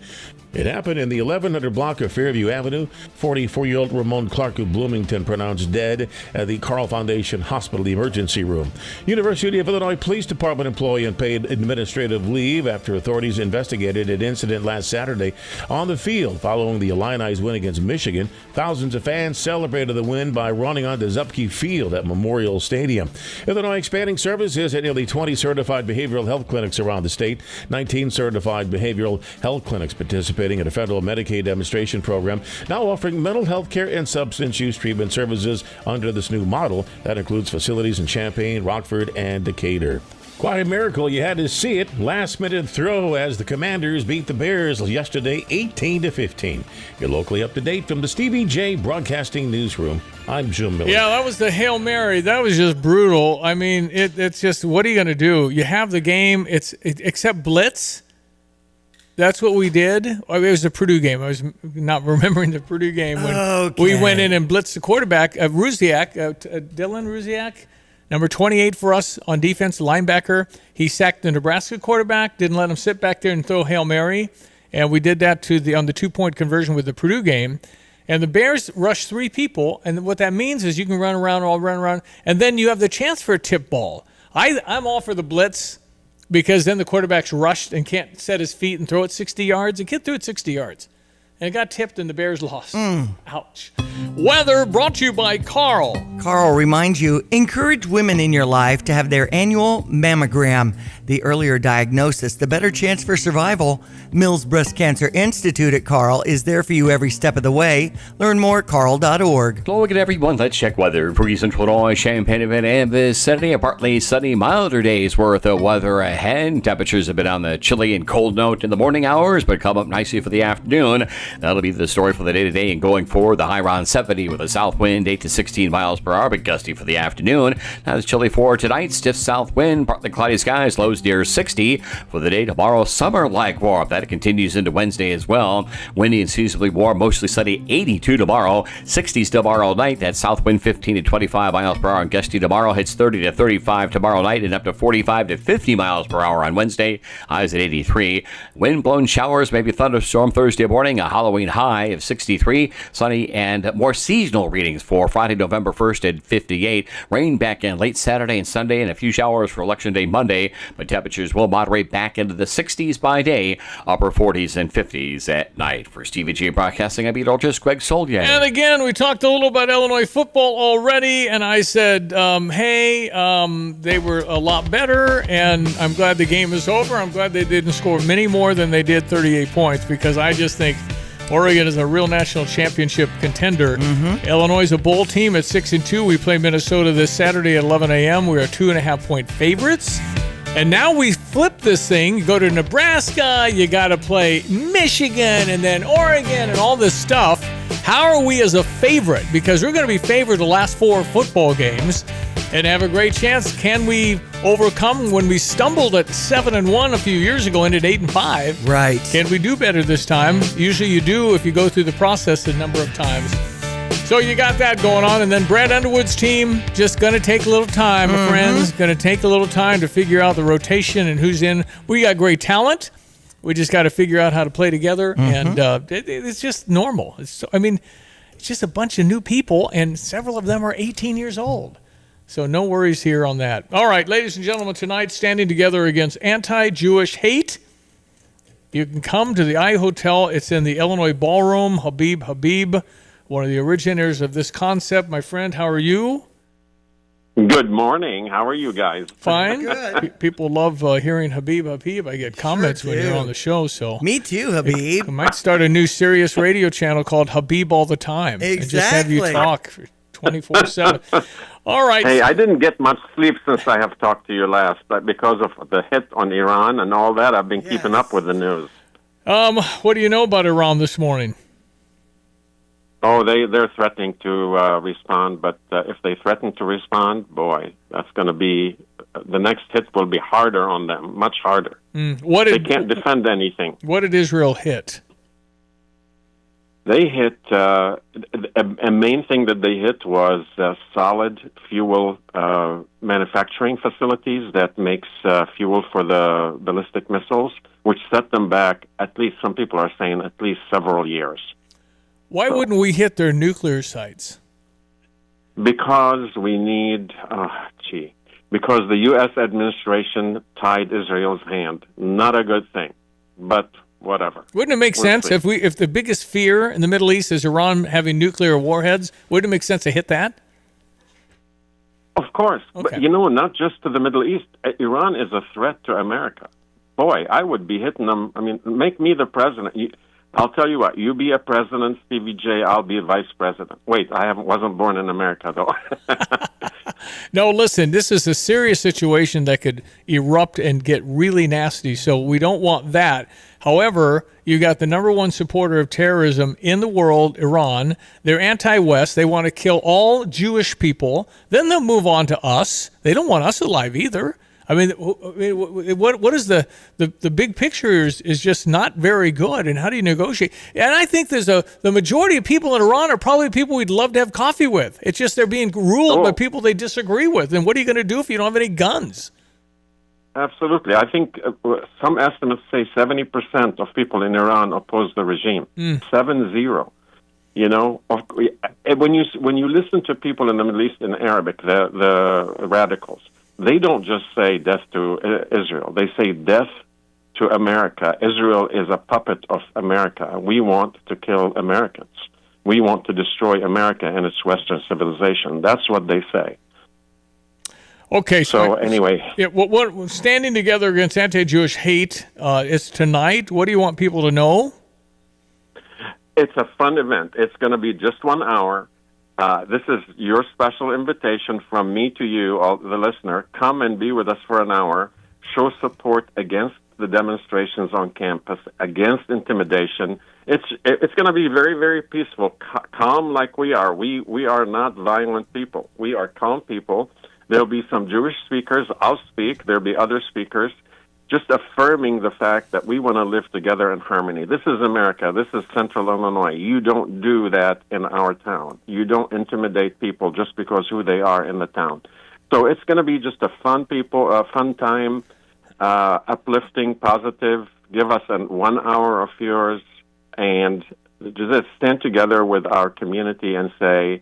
It happened in the 1100 block of Fairview Avenue. 44-year-old Ramon Clark of Bloomington pronounced dead at the Carl Foundation Hospital emergency room. University of Illinois Police Department employee unpaid administrative leave after authorities investigated an incident last Saturday on the field following the Illini's win against Michigan. Thousands of fans celebrated the win by running onto Zupke Field at Memorial Stadium. Illinois expanding services at nearly 20 certified behavioral health clinics around the state. 19 certified behavioral health clinics participating in a federal Medicaid demonstration program, now offering mental health care and substance use treatment services under this new model that includes facilities in Champaign, Rockford, and Decatur. Quite a miracle. You had to see it. Last-minute throw as the Commanders beat the Bears yesterday 18-15. You're locally up to date from the Stevie Jay Broadcasting Newsroom. I'm Jim Miller. Yeah, that was the Hail Mary. That was just brutal. I mean, it's just, what are you going to do? You have the game. Except blitz. That's what we did. It was the Purdue game. I was not remembering the Purdue game when we went in and blitzed the quarterback, Ruziak, Dylan Ruziak, number 28 for us on defense, linebacker. He sacked the Nebraska quarterback, didn't let him sit back there and throw Hail Mary. And we did that on the 2-point conversion with the Purdue game. And the Bears rushed 3 people. And what that means is you can run around, and then you have the chance for a tip ball. I'm all for the blitz, because then the quarterback's rushed and can't set his feet and throw it 60 yards. The kid threw it 60 yards. And it got tipped and the Bears lost. Ouch. Weather brought to you by Carl. Carl reminds you, encourage women in your life to have their annual mammogram. The earlier diagnosis, the better chance for survival. Mills Breast Cancer Institute at Carl is there for you every step of the way. Learn more at carl.org. Hello again, everyone. Let's check weather for Central Illinois, Champaign, and vicinity. A partly sunny, milder day's worth of weather ahead. Temperatures have been on the chilly and cold note in the morning hours, but come up nicely for the afternoon. That'll be the story for the day today and going forward. The high around 70 with a south wind 8 to 16 miles per hour, but gusty for the afternoon. Now it's chilly for tonight. Stiff south wind, partly cloudy skies, lows near 60 for the day tomorrow. Summer-like warmth. That continues into Wednesday as well. Windy and seasonably warm, mostly sunny. 82 tomorrow. 60s tomorrow night. That south wind 15 to 25 miles per hour and gusty tomorrow. Hits 30 to 35 tomorrow night and up to 45 to 50 miles per hour on Wednesday. Highs at 83. Wind-blown showers, maybe thunderstorm Thursday morning. A Halloween high of 63. Sunny and more seasonal readings for Friday, November 1st at 58. Rain back in late Saturday and Sunday and a few showers for Election Day Monday. But temperatures will moderate back into the 60s by day, upper 40s and 50s at night. For Stevie Jay Broadcasting, I'm meteorologist Greg Solier. And again, we talked a little about Illinois football already, and I said, they were a lot better, and I'm glad the game is over. I'm glad they didn't score many more than they did, 38 points, because I just think Oregon is a real national championship contender. Illinois is a bowl team at 6-2. We play Minnesota this Saturday at 11 a.m. We are 2.5-point favorites. And now we flip this thing. You go to Nebraska, you got to play Michigan, and then Oregon, and all this stuff. How are we as a favorite? Because we're going to be favored the last 4 football games and have a great chance. Can we overcome when we stumbled at 7-1 a few years ago, ended 8-5? Right. Can we do better this time? Usually you do if you go through the process a number of times. So you got that going on, and then Brad Underwood's team just going to take a little time, my friends. Going to take a little time to figure out the rotation and who's in. We got great talent. We just got to figure out how to play together, and it's just normal. It's just a bunch of new people, and several of them are 18 years old. So no worries here on that. All right, ladies and gentlemen, tonight, standing together against anti-Jewish hate. You can come to the I Hotel. It's in the Illinois Ballroom. Habib, one of the originators of this concept. My friend, how are you? Good morning. How are you guys? Fine. Good. People love hearing Habib. I get comments when you're on the show. So Me too, Habib. I might start a new Sirius radio channel called Habib All the Time. Exactly. And just have you talk for 24/7. All right. Hey, I didn't get much sleep since I have talked to you last, but because of the hit on Iran and all that, I've been keeping up with the news. What do you know about Iran this morning? Oh, they're threatening to respond, but if they threaten to respond, boy, that's going to be the next hit will be harder on them, much harder. They can't defend anything. What did Israel hit? They hit a main thing that they hit was solid fuel manufacturing facilities that makes fuel for the ballistic missiles, which set them back at least, some people are saying, at least several years. Why wouldn't we hit their nuclear sites? Because we need, because the U.S. administration tied Israel's hand. Not a good thing, but whatever. Wouldn't it make sense if the biggest fear in the Middle East is Iran having nuclear warheads? Wouldn't it make sense to hit that? Of course, Okay. but not just to the Middle East. Iran is a threat to America. Boy, I would be hitting them. I mean, make me the president. I'll tell you what. You be a president, Stevie J. I'll be a vice president. Wait, wasn't born in America though. No, listen. This is a serious situation that could erupt and get really nasty. So we don't want that. However, you got the number one supporter of terrorism in the world, Iran. They're anti-West. They want to kill all Jewish people. Then they'll move on to us. They don't want us alive either. I mean, what is the big picture is just not very good. And how do you negotiate? And I think the majority of people in Iran are probably people we'd love to have coffee with. It's just they're being ruled by people they disagree with. And what are you going to do if you don't have any guns? Absolutely. I think some estimates say 70% of people in Iran oppose the regime. 7-0. When you listen to people in the Middle East in Arabic, the radicals, they don't just say death to Israel. They say death to America. Israel is a puppet of America. We want to kill Americans. We want to destroy America and its Western civilization. That's what they say. Okay. So anyway. Yeah, what standing together against anti-Jewish hate is tonight. What do you want people to know? It's a fun event. It's going to be just 1 hour. This is your special invitation from me to you, all the listener. Come and be with us for an hour. Show support against the demonstrations on campus, against intimidation. It's going to be very, very peaceful, calm like we are. We are not violent people. We are calm people. There'll be some Jewish speakers. I'll speak. There'll be other speakers. Just affirming the fact that we want to live together in harmony. This is America. This is Central Illinois. You don't do that in our town. You don't intimidate people just because who they are in the town. So it's going to be just a fun time, uplifting, positive. Give us 1 hour of yours and just stand together with our community and say,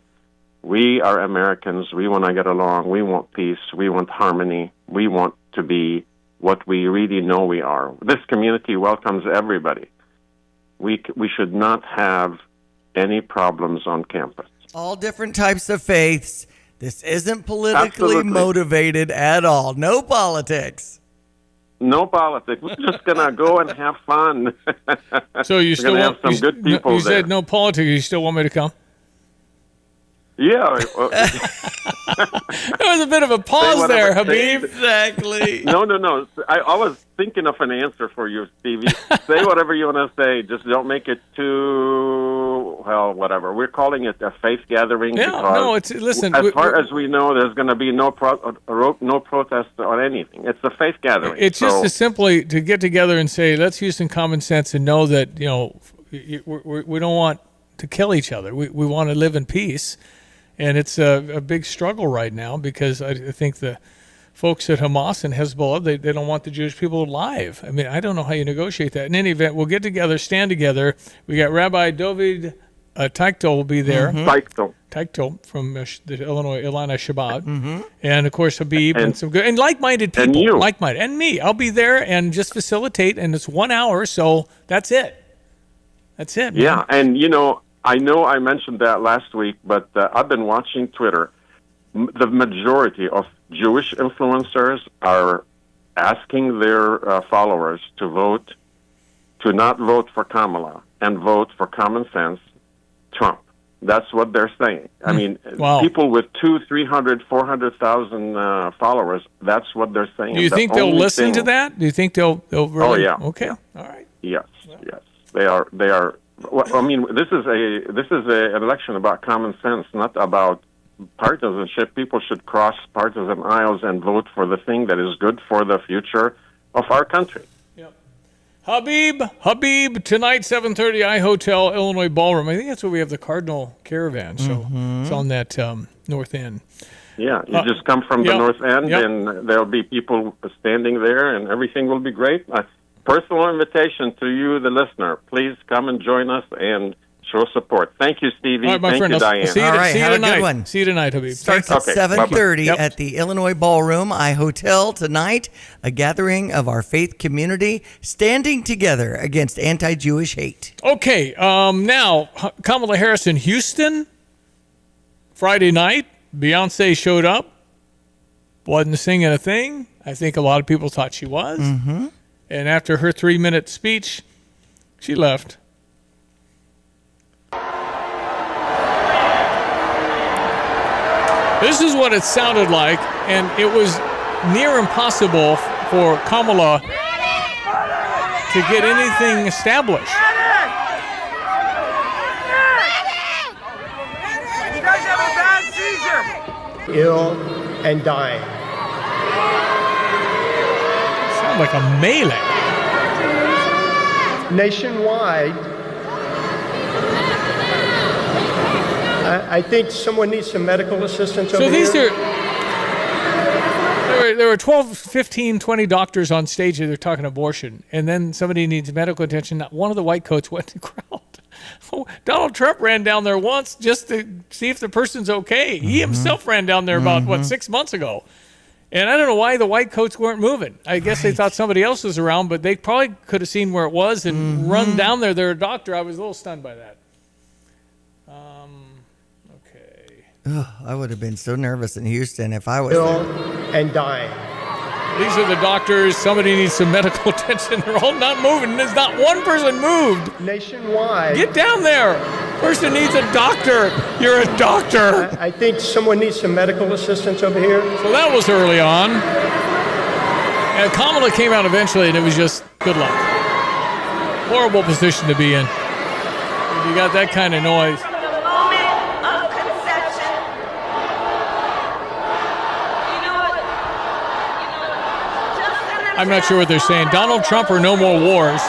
we are Americans. We want to get along. We want peace. We want harmony. We want to be what we really know we are. This community welcomes everybody. We should not have any problems on campus. All different types of faiths. This isn't politically Absolutely. motivated at all. No politics. No politics. We're just going to go and have fun. So you We're still gonna want have some good people You there. said no politics. You still want me to come? Yeah. There was a bit of a pause there, Habib. Exactly. No. I was thinking of an answer for you, Stevie. Say whatever you want to say. Just don't make it too, well, whatever. We're calling it a faith gathering. Yeah, because no, it's, listen. as far as we know, there's going to be no protest or anything. It's a faith gathering. It's just as simply to get together and say, let's use some common sense and know that, we don't want to kill each other. We want to live in peace. And it's a big struggle right now because I think the folks at Hamas and Hezbollah, they don't want the Jewish people alive. I mean, I don't know how you negotiate that. In any event, we'll get together, stand together. We got Rabbi David Teichtel will be there. Teichtel from the Illinois Illini Shabbat. And, of course, Habib and some good, and like-minded people. And you. Like-minded. And me. I'll be there and just facilitate, and it's 1 hour, so that's it. That's it, man. Yeah, and, I know I mentioned that last week, but I've been watching Twitter. The majority of Jewish influencers are asking their followers to not vote for Kamala and vote for common sense Trump. That's what they're saying. I mean, people with 200,000, 300,000, 400,000 followers, that's what they're saying. Do you think they'll listen to that? Do you think they'll really? Oh, yeah. Okay. All right. Yes. They are. Well, I mean, this is an election about common sense, not about partisanship. People should cross partisan aisles and vote for the thing that is good for the future of our country. Yep. Habib, tonight, 7:30, iHotel, Illinois Ballroom. I think that's where we have the Cardinal Caravan, so it's on that north end. Yeah, you just come from the north end, and there'll be people standing there, and everything will be great. Personal invitation to you, the listener. Please come and join us and show support. Thank you, Stevie. All right, my Thank friend. you, Diane. See you, All right, see you have a tonight. good one. See you tonight, Habib. Starts at 7:30 at the Illinois Ballroom, iHotel tonight. A gathering of our faith community standing together against anti-Jewish hate. Okay, now Kamala Harris in Houston. Friday night, Beyonce showed up. Wasn't singing a thing. I think a lot of people thought she was. And after her 3-minute speech, she left. This is what it sounded like, and it was near impossible for Kamala to get anything established. You guys have a bad seizure. Ill and dying. Sound like a melee. Nationwide, I think someone needs some medical assistance over So these here. there were 12, 15, 20 doctors on stage that are talking abortion, and then somebody needs medical attention. Not one of the white coats went to the crowd. Donald Trump ran down there once just to see if the person's okay. He himself ran down there about, 6 months ago. And I don't know why the white coats weren't moving. I guess they thought somebody else was around, but they probably could have seen where it was and run down there. They're a doctor. I was a little stunned by that. Ugh, I would have been so nervous in Houston if I was Ill there. and dying. These are the doctors. Somebody needs some medical attention. They're all not moving. There's not one person moved. Nationwide. Get down there. Person needs a doctor. You're a doctor. I think someone needs some medical assistance over here. So that was early on. And Kamala came out eventually, and it was just good luck. Horrible position to be in. If you got that kind of noise. I'm not sure what they're saying. Donald Trump or no more wars.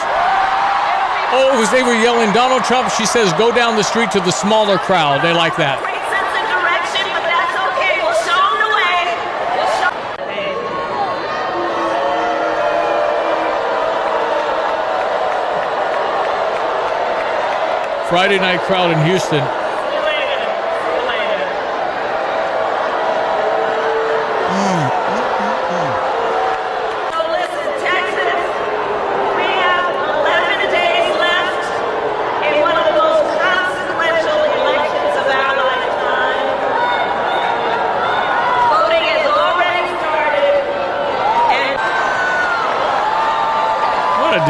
Oh, it was they were yelling Donald Trump. She says, go down the street to the smaller crowd. They like that. Great sense of direction, but that's okay. We'll show them the way. Friday night crowd in Houston. So listen,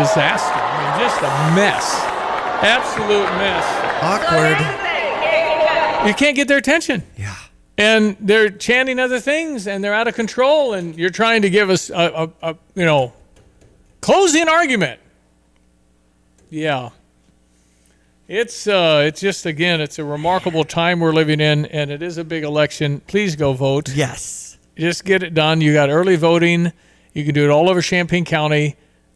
disaster. I mean, just a mess. Absolute mess. Awkward. You can't get their attention. Yeah. And they're chanting other things, and they're out of control, and you're trying to give us a closing argument. Yeah. It's just, again, it's a remarkable time we're living in, and it is a big election. Please go vote. Yes. Just get it done. You got early voting. You can do it all over Champaign County.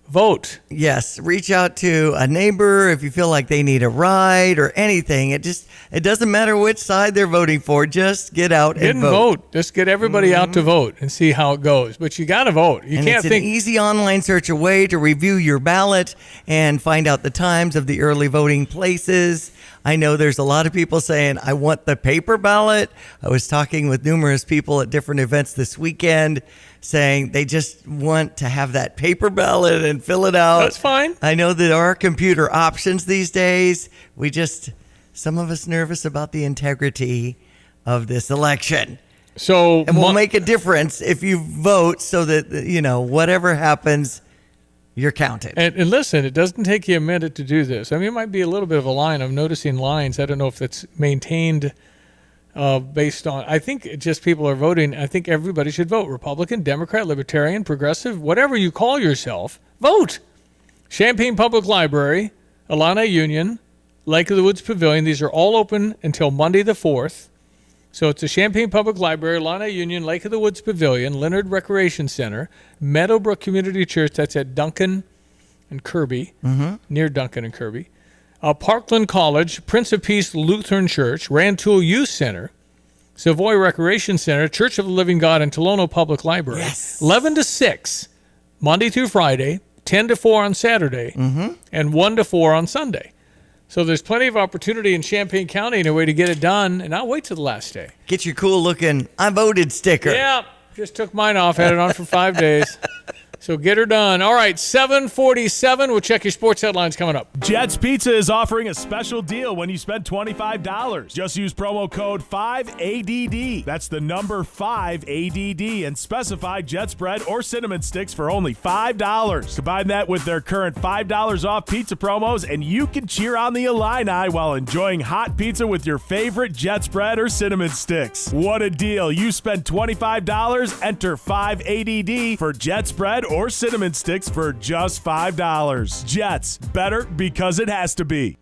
Vote. Yes. Reach out to a neighbor if you feel like they need a ride or anything. It doesn't matter which side they're voting for. Just get out and vote. Just get everybody out to vote and see how it goes. But you got to vote. It's an easy online search away to review your ballot and find out the times of the early voting places. I know there's a lot of people saying, I want the paper ballot. I was talking with numerous people at different events this weekend saying they just want to have that paper ballot and fill it out. That's fine. I know there are computer options these days. Some of us nervous about the integrity of this election. And we'll make a difference if you vote so that, whatever happens, you're counted. And listen, it doesn't take you a minute to do this. I mean, it might be a little bit of a line. I'm noticing lines. I don't know if that's maintained based on, I think just people are voting. I think everybody should vote. Republican, Democrat, Libertarian, Progressive, whatever you call yourself, vote. Champaign Public Library, Illini Union, Lake of the Woods Pavilion. These are all open until Monday the 4th. So it's the Champaign Public Library, Illini Union, Lake of the Woods Pavilion, Leonard Recreation Center, Meadowbrook Community Church, that's at Duncan and Kirby, near Duncan and Kirby, Parkland College, Prince of Peace Lutheran Church, Rantoul Youth Center, Savoy Recreation Center, Church of the Living God, and Tolono Public Library. Yes. 11 to 6, Monday through Friday, 10 to 4 on Saturday, and 1 to 4 on Sunday. So there's plenty of opportunity in Champaign County and a way to get it done, and not wait till the last day. Get your cool looking I voted sticker. Yeah, just took mine off, had it on for 5 days. So get her done. All right, 7:47. We'll check your sports headlines coming up. Jets Pizza is offering a special deal when you spend $25. Just use promo code 5ADD. That's the number 5ADD and specify Jets bread or cinnamon sticks for only $5. Combine that with their current $5 off pizza promos and you can cheer on the Illini while enjoying hot pizza with your favorite Jets bread or cinnamon sticks. What a deal. You spend $25, enter 5ADD for Jets bread or cinnamon sticks for just $5. Jets, better because it has to be.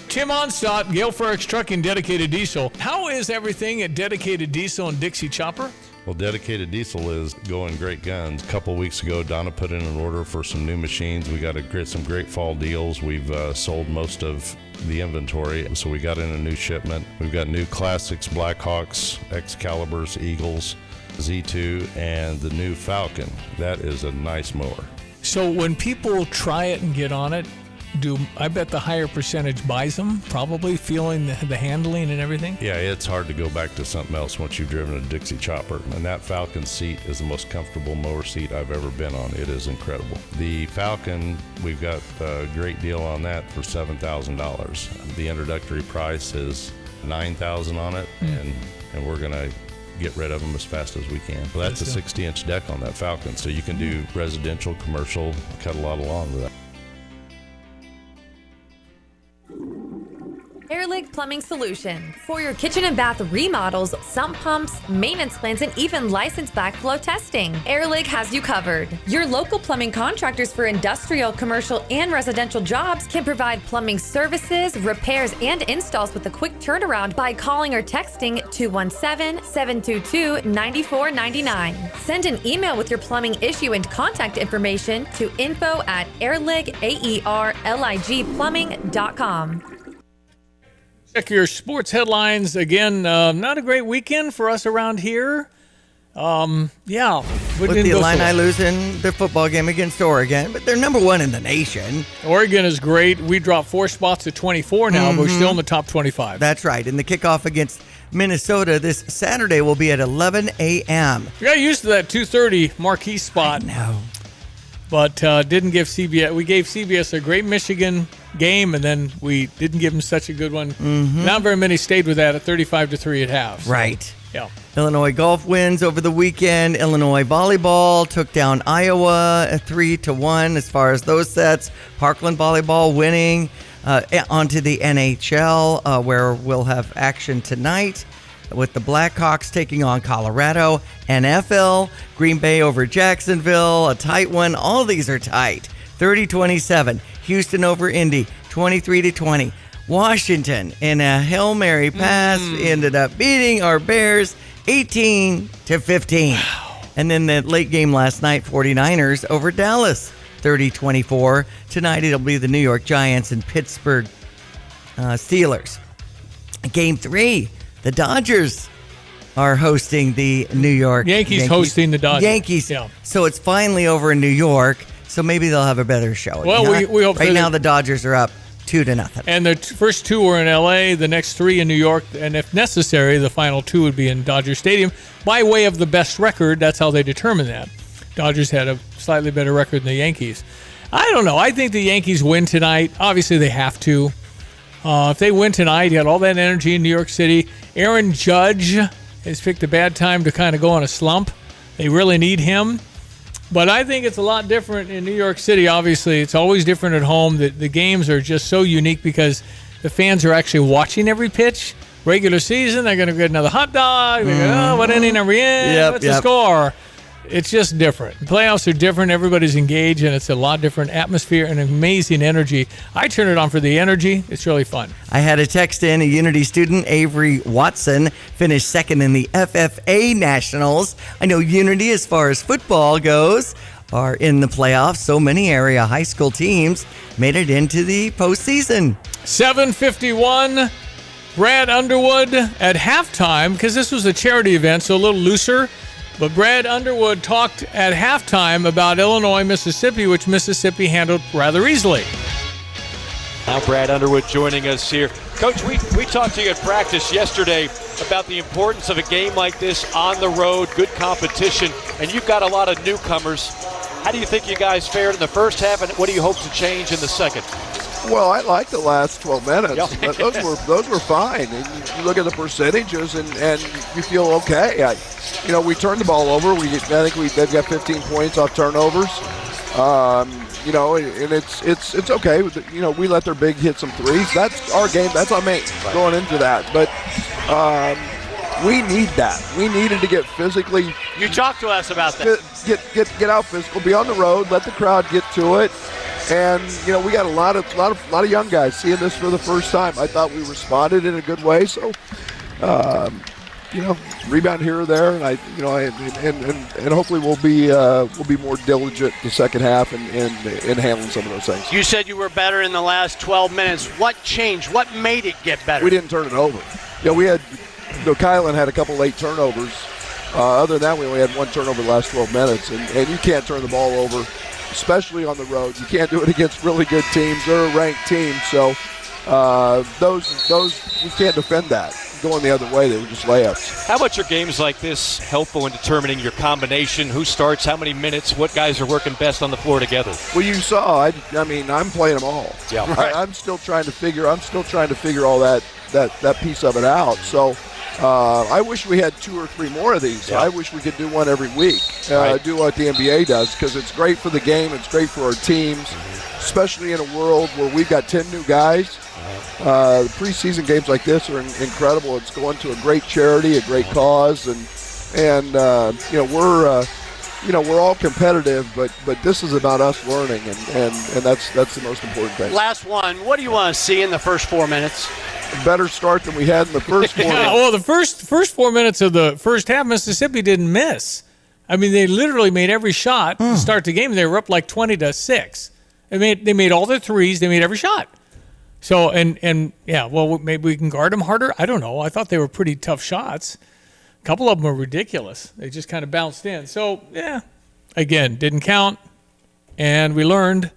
Tim Onstadt, Gale Frericks Trucking, Dedicated Diesel. How is everything at Dedicated Diesel and Dixie Chopper? Well, Dedicated Diesel is going great guns. A couple weeks ago, Donna put in an order for some new machines. We got some great fall deals. We've sold most of the inventory, so we got in a new shipment. We've got new Classics, Blackhawks, Excaliburs, Eagles, Z2, and the new Falcon. That is a nice mower. So when people try it and get on it, I bet the higher percentage buys them, probably feeling the handling and everything? Yeah, it's hard to go back to something else once you've driven a Dixie Chopper. And that Falcon seat is the most comfortable mower seat I've ever been on. It is incredible. The Falcon, we've got a great deal on that for $7,000. The introductory price is $9,000 on it, and we're going to get rid of them as fast as we can. But that's a 60-inch deck on that Falcon, so you can do residential, commercial, cut a lot of lawn with that. Airlig Plumbing Solution. For your kitchen and bath remodels, sump pumps, maintenance plans, and even licensed backflow testing, Airlig has you covered. Your local plumbing contractors for industrial, commercial, and residential jobs can provide plumbing services, repairs, and installs with a quick turnaround by calling or texting 217-722-9499. Send an email with your plumbing issue and contact information to info@airlig.plumbing.com. Check your sports headlines. Again, not a great weekend for us around here. With the Illini losing their football game against Oregon, but they're number one in the nation. Oregon is great. We dropped 4 spots to 24 now, but we're still in the top 25. That's right. And the kickoff against Minnesota this Saturday will be at 11 a.m. We got used to that 2:30 marquee spot. No. But didn't give CBS. We gave CBS a great Michigan game, and then we didn't give them such a good one. Not very many stayed with that at 35-3 at half. So, right. Yeah. Illinois golf wins over the weekend. Illinois volleyball took down Iowa 3-1 as far as those sets. Parkland volleyball winning onto the NHL where we'll have action tonight with the Blackhawks taking on Colorado. NFL, Green Bay over Jacksonville, a tight one. All these are tight. 30-27. Houston over Indy, 23-20. Washington in a Hail Mary pass ended up beating our Bears 18-15. And then the late game last night, 49ers over Dallas, 30-24. Tonight it'll be the New York Giants and Pittsburgh Steelers. Game 3, the Dodgers are hosting the New York Yankees hosting the Dodgers. Yankees. Yeah. So it's finally over in New York, so maybe they'll have a better showing. Well, we hope right now the Dodgers are up 2-0. And the first 2 were in L.A., the next 3 in New York, and if necessary, the final 2 would be in Dodger Stadium. By way of the best record, that's how they determine that. Dodgers had a slightly better record than the Yankees. I don't know. I think the Yankees win tonight. Obviously, they have to. If they win tonight, you got all that energy in New York City. Aaron Judge has picked a bad time to kind of go on a slump. They really need him. But I think it's a lot different in New York City. Obviously, it's always different at home. The games are just so unique because the fans are actually watching every pitch. Regular season, they're going to get another hot dog. They go, what inning are we in? What's the score? It's just different. Playoffs are different. Everybody's engaged, and it's a lot different atmosphere and amazing energy. I turn it on for the energy. It's really fun. I had a text in. A Unity student, Avery Watson, finished second in the FFA Nationals. I know Unity, as far as football goes, are in the playoffs. So many area high school teams made it into the postseason. 7:51. Brad Underwood at halftime, because this was a charity event, so a little looser. But Brad Underwood talked at halftime about Illinois, Mississippi, which Mississippi handled rather easily. Now Brad Underwood joining us here. Coach, we talked to you at practice yesterday about the importance of a game like this on the road, good competition, and you've got a lot of newcomers. How do you think you guys fared in the first half, and what do you hope to change in the second? Well, I like the last 12 minutes. Yeah. Those were fine. And you look at the percentages, and you feel okay. We turned the ball over. They've got 15 points off turnovers. And it's okay. We let their big hit some threes. That's our game. That's on me going into that. But we need that. We needed to get physically. You talked to us about that. Get out physical. Be on the road. Let the crowd get to it. And we got a lot of young guys seeing this for the first time. I thought we responded in a good way. So, rebound here or there, and and hopefully we'll be more diligent the second half in handling some of those things. You said you were better in the last 12 minutes. What changed? What made it get better? We didn't turn it over. We had Kylan had a couple late turnovers. Other than that, we only had one turnover the last 12 minutes, and you can't turn the ball over, especially on the road. You can't do it against really good teams. They're a ranked team, so those we can't defend that. Going the other way, they were just layups. How much are games like this helpful in determining your combination? Who starts? How many minutes? What guys are working best on the floor together? Well, you saw. I'm playing them all. Yeah, right. I'm still trying to figure all that piece of it out. So. I wish we had 2 or 3 more of these. Yeah. I wish we could do one every week, do what the NBA does, because it's great for the game. It's great for our teams, especially in a world where we've got 10 new guys. Preseason games like this are incredible. It's going to a great charity, a great cause, and we're all competitive, but this is about us learning, and that's the most important thing. Last one. What do you want to see in the first 4 minutes? A better start than we had in the first 4 minutes. Well, the first 4 minutes of the first half, Mississippi didn't miss. I mean, they literally made every shot to start the game. They were up like 20-6. They made all their threes. They made every shot. So, well, maybe we can guard them harder. I don't know. I thought they were pretty tough shots. A couple of them were ridiculous. They just kind of bounced in. So, again, didn't count, and we learned.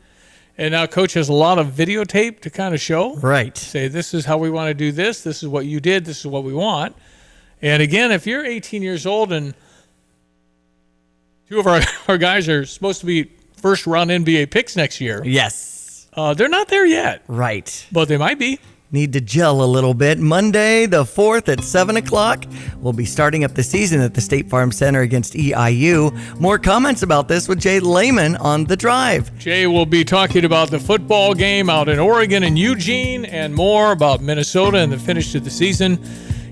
And now Coach has a lot of videotape to kind of show. Right. Say, this is how we want to do this. This is what you did. This is what we want. And, again, if you're 18 years old and 2 of our guys are supposed to be first-round NBA picks next year. Yes. They're not there yet. Right. But they might be. need to gel a little bit. Monday, the 4th at 7 o'clock, we'll be starting up the season at the State Farm Center against EIU. More comments about this with Jay Lehman on The Drive. Jay will be talking about the football game out in Oregon and Eugene and more about Minnesota and the finish to the season.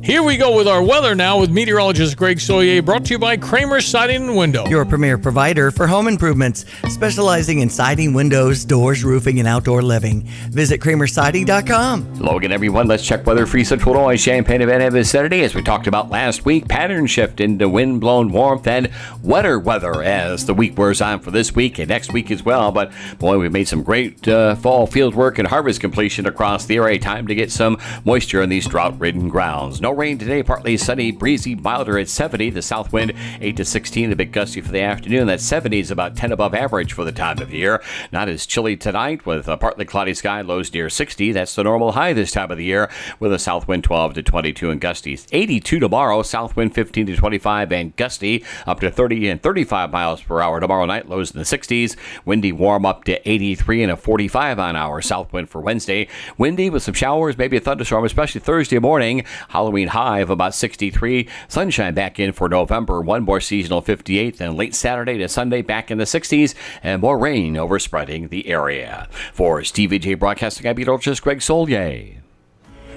Here we go with our weather now with meteorologist Greg Soyer, brought to you by Kramer Siding and Window. Your premier provider for home improvements, specializing in siding, windows, doors, roofing, and outdoor living. Visit kramersiding.com. Hello again, everyone. Let's check weather for Central Illinois, Champaign, and vicinity. As we talked about last week, pattern shift into wind-blown warmth and wetter weather as the week wears on for this week and next week as well. But, boy, we've made some great fall field work and harvest completion across the area. Time to get some moisture in these drought-ridden grounds. No rain today, partly sunny, breezy, milder at 70. The south wind 8 to 16, the big gusty for the afternoon. That 70 is about 10 above average for the time of year. Not as chilly tonight with a partly cloudy sky, lows near 60. That's the normal high this time of the year with a south wind 12 to 22 and gusty. 82 tomorrow, south wind 15 to 25 and gusty up to 30 and 35 miles per hour tomorrow night, lows in the 60s. Windy warm up to 83 and a 45 on hour south wind for Wednesday. Windy with some showers, maybe a thunderstorm, especially Thursday morning. Halloween high of about 63. Sunshine back in for November. One more seasonal 58. Then late Saturday to Sunday back in the 60s. And more rain overspreading the area. For Stevie Jay Broadcasting, I'm meteorologist Greg Soyer.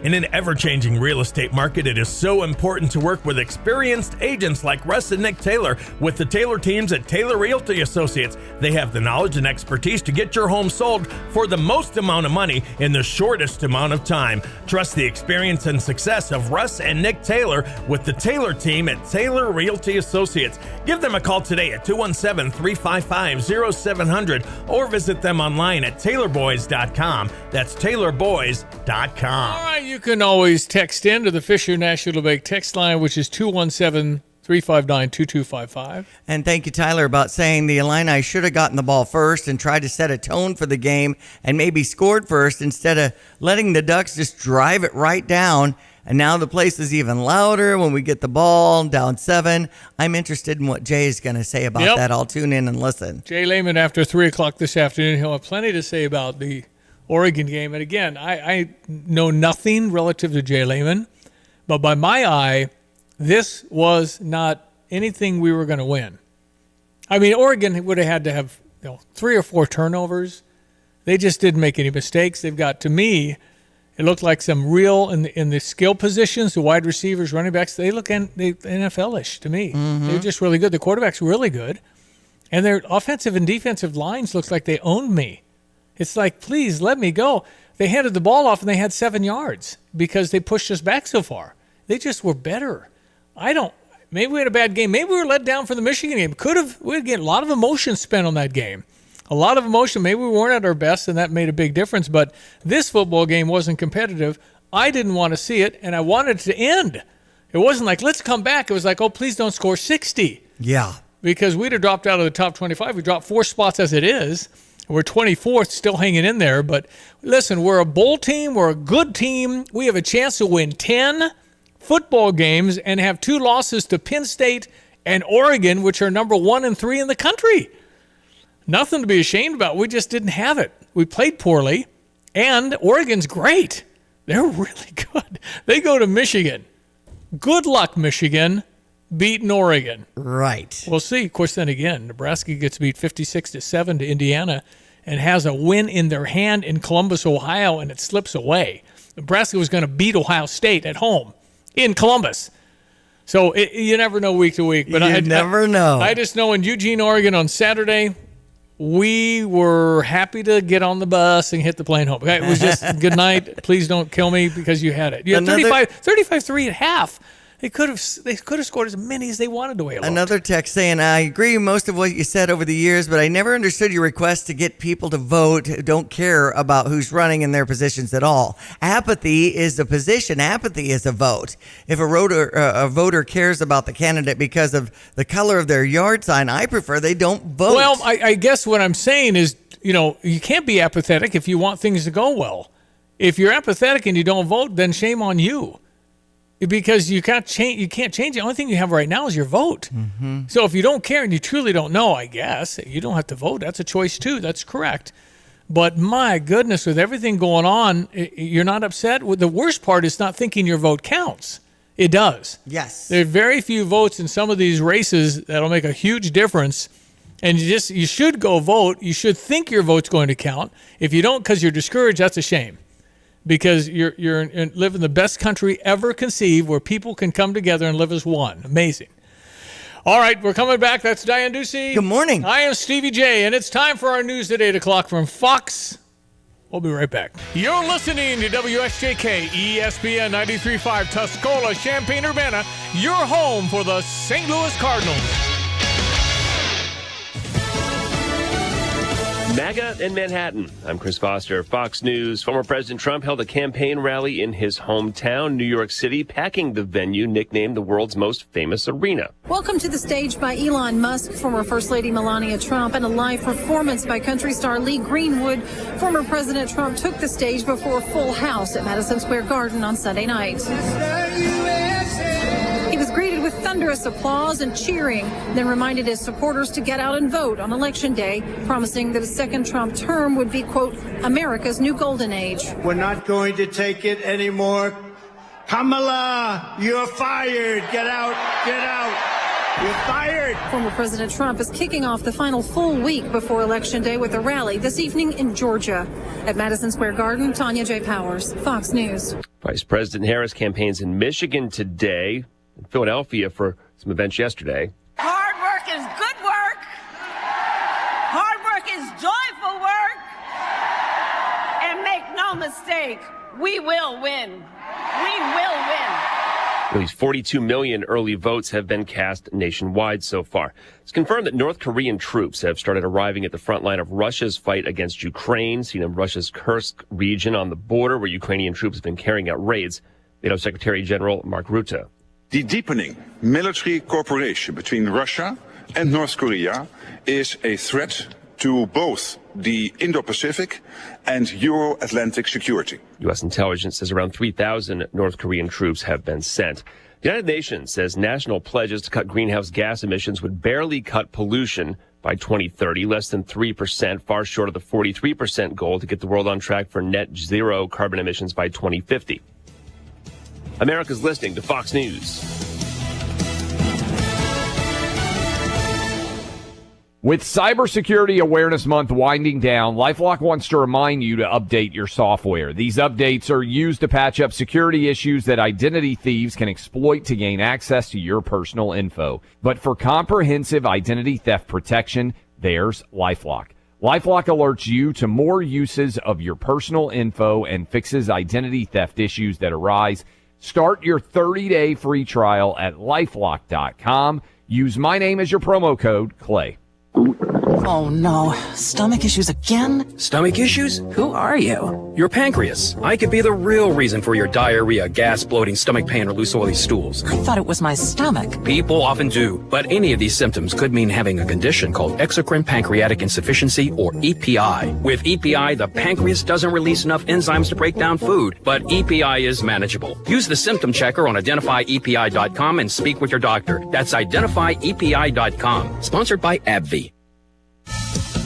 In an ever-changing real estate market, it is so important to work with experienced agents like Russ and Nick Taylor with the Taylor teams at Taylor Realty Associates. They have the knowledge and expertise to get your home sold for the most amount of money in the shortest amount of time. Trust the experience and success of Russ and Nick Taylor with the Taylor team at Taylor Realty Associates. Give them a call today at 217-355-0700 or visit them online at taylorboys.com. That's taylorboys.com. All right, you can always text in to the Fisher National Bank text line, which is 217-359-2255. And thank you, Tyler, about saying the Illini should have gotten the ball first and tried to set a tone for the game and maybe scored first instead of letting the Ducks just drive it right down. And now the place is even louder when we get the ball down 7. I'm interested in what Jay is going to say about that. I'll tune in and listen. Jay Lehman, after 3 o'clock this afternoon, he'll have plenty to say about the Oregon game. And again, I know nothing relative to Jay Lehman, but by my eye, this was not anything we were going to win. I mean, Oregon would have had to have 3 or 4 turnovers. They just didn't make any mistakes. They've got, to me, it looked like some real in the skill positions, the wide receivers, running backs. They look NFL-ish to me. Mm-hmm. They're just really good. The quarterback's really good, and their offensive and defensive lines looks like they owned me. It's like, please let me go. They handed the ball off and they had 7 yards because they pushed us back so far. They just were better. Maybe we had a bad game. Maybe we were let down for the Michigan game. We had a lot of emotion spent on that game. A lot of emotion. Maybe we weren't at our best and that made a big difference, but this football game wasn't competitive. I didn't want to see it and I wanted it to end. It wasn't like, let's come back. It was like, oh, please don't score 60. Yeah. Because we'd have dropped out of the top 25. We dropped 4 spots as it is. We're 24th, still hanging in there. But listen, we're a bowl team. We're a good team. We have a chance to win 10 football games and have 2 losses to Penn State and Oregon, which are number 1 and 3 in the country. Nothing to be ashamed about. We just didn't have it. We played poorly, and Oregon's great. They're really good. They go to Michigan. Good luck, Michigan, beating Oregon. Right. We'll see. Of course, then again, Nebraska gets beat 56-7 to Indiana and has a win in their hand in Columbus, Ohio, and it slips away. Nebraska was going to beat Ohio State at home in Columbus. So you never know week to week. But you never know. I just know in Eugene, Oregon on Saturday, we were happy to get on the bus and hit the plane home. It was just good night. Please don't kill me because you had it. You had 35-3 at half. They could have scored as many as they wanted the way it looked. Another text saying, I agree with most of what you said over the years, but I never understood your request to get people to vote who don't care about who's running in their positions at all. Apathy is a position. Apathy is a vote. If a voter cares about the candidate because of the color of their yard sign, I prefer they don't vote. Well, I guess what I'm saying is, you can't be apathetic if you want things to go well. If you're apathetic and you don't vote, then shame on you. Because you can't change it. The only thing you have right now is your vote. Mm-hmm. So if you don't care and you truly don't know, I guess, you don't have to vote. That's a choice too. That's correct. But my goodness, with everything going on, you're not upset? The worst part is not thinking your vote counts. It does. Yes. There are very few votes in some of these races that'll make a huge difference. And you should go vote. You should think your vote's going to count. If you don't because you're discouraged, that's a shame. Because you're live in the best country ever conceived where people can come together and live as one. Amazing. All right, we're coming back. That's Diane Ducey. Good morning. I am Stevie Jay, and it's time for our news at 8 o'clock from Fox. We'll be right back. You're listening to WSJK ESPN 93.5 Tuscola, Champaign-Urbana, your home for the St. Louis Cardinals. MAGA in Manhattan. I'm Chris Foster, Fox News. Former President Trump held a campaign rally in his hometown, New York City, packing the venue nicknamed the world's most famous arena. Welcome to the stage by Elon Musk, former First Lady Melania Trump, and a live performance by country star Lee Greenwood. Former President Trump took the stage before a full house at Madison Square Garden on Sunday night. He was greeted with thunderous applause and cheering, then reminded his supporters to get out and vote on Election Day, promising that a second Trump term would be, quote, America's new golden age. We're not going to take it anymore. Kamala, you're fired. Get out. Get out. You're fired. Former President Trump is kicking off the final full week before Election Day with a rally this evening in Georgia. At Madison Square Garden, Tanya J. Powers, Fox News. Vice President Harris campaigns in Michigan today, in Philadelphia for some events yesterday. Hard work is good work. Hard work is joyful work. And make no mistake, we will win. We will win. At least 42 million early votes have been cast nationwide so far. It's confirmed that North Korean troops have started arriving at the front line of Russia's fight against Ukraine, seen in Russia's Kursk region on the border where Ukrainian troops have been carrying out raids. NATO Secretary General Mark Rutte. The deepening military cooperation between Russia and North Korea is a threat to both the Indo-Pacific and Euro-Atlantic security. U.S. intelligence says around 3,000 North Korean troops have been sent. The United Nations says national pledges to cut greenhouse gas emissions would barely cut pollution by 2030, less than 3%, far short of the 43% goal to get the world on track for net zero carbon emissions by 2050. America's listening to Fox News. With Cybersecurity Awareness Month winding down, LifeLock wants to remind you to update your software. These updates are used to patch up security issues that identity thieves can exploit to gain access to your personal info. But for comprehensive identity theft protection, there's LifeLock. LifeLock alerts you to more uses of your personal info and fixes identity theft issues that arise. Start your 30-day free trial at LifeLock.com. Use my name as your promo code, Clay. Oh no, stomach issues again? Stomach issues? Who are you? Your pancreas. I could be the real reason for your diarrhea, gas, bloating, stomach pain, or loose oily stools. I thought it was my stomach. People often do, but any of these symptoms could mean having a condition called exocrine pancreatic insufficiency, or EPI. With EPI, the pancreas doesn't release enough enzymes to break down food, but EPI is manageable. Use the symptom checker on identifyepi.com and speak with your doctor. That's identifyepi.com. Sponsored by AbbVie.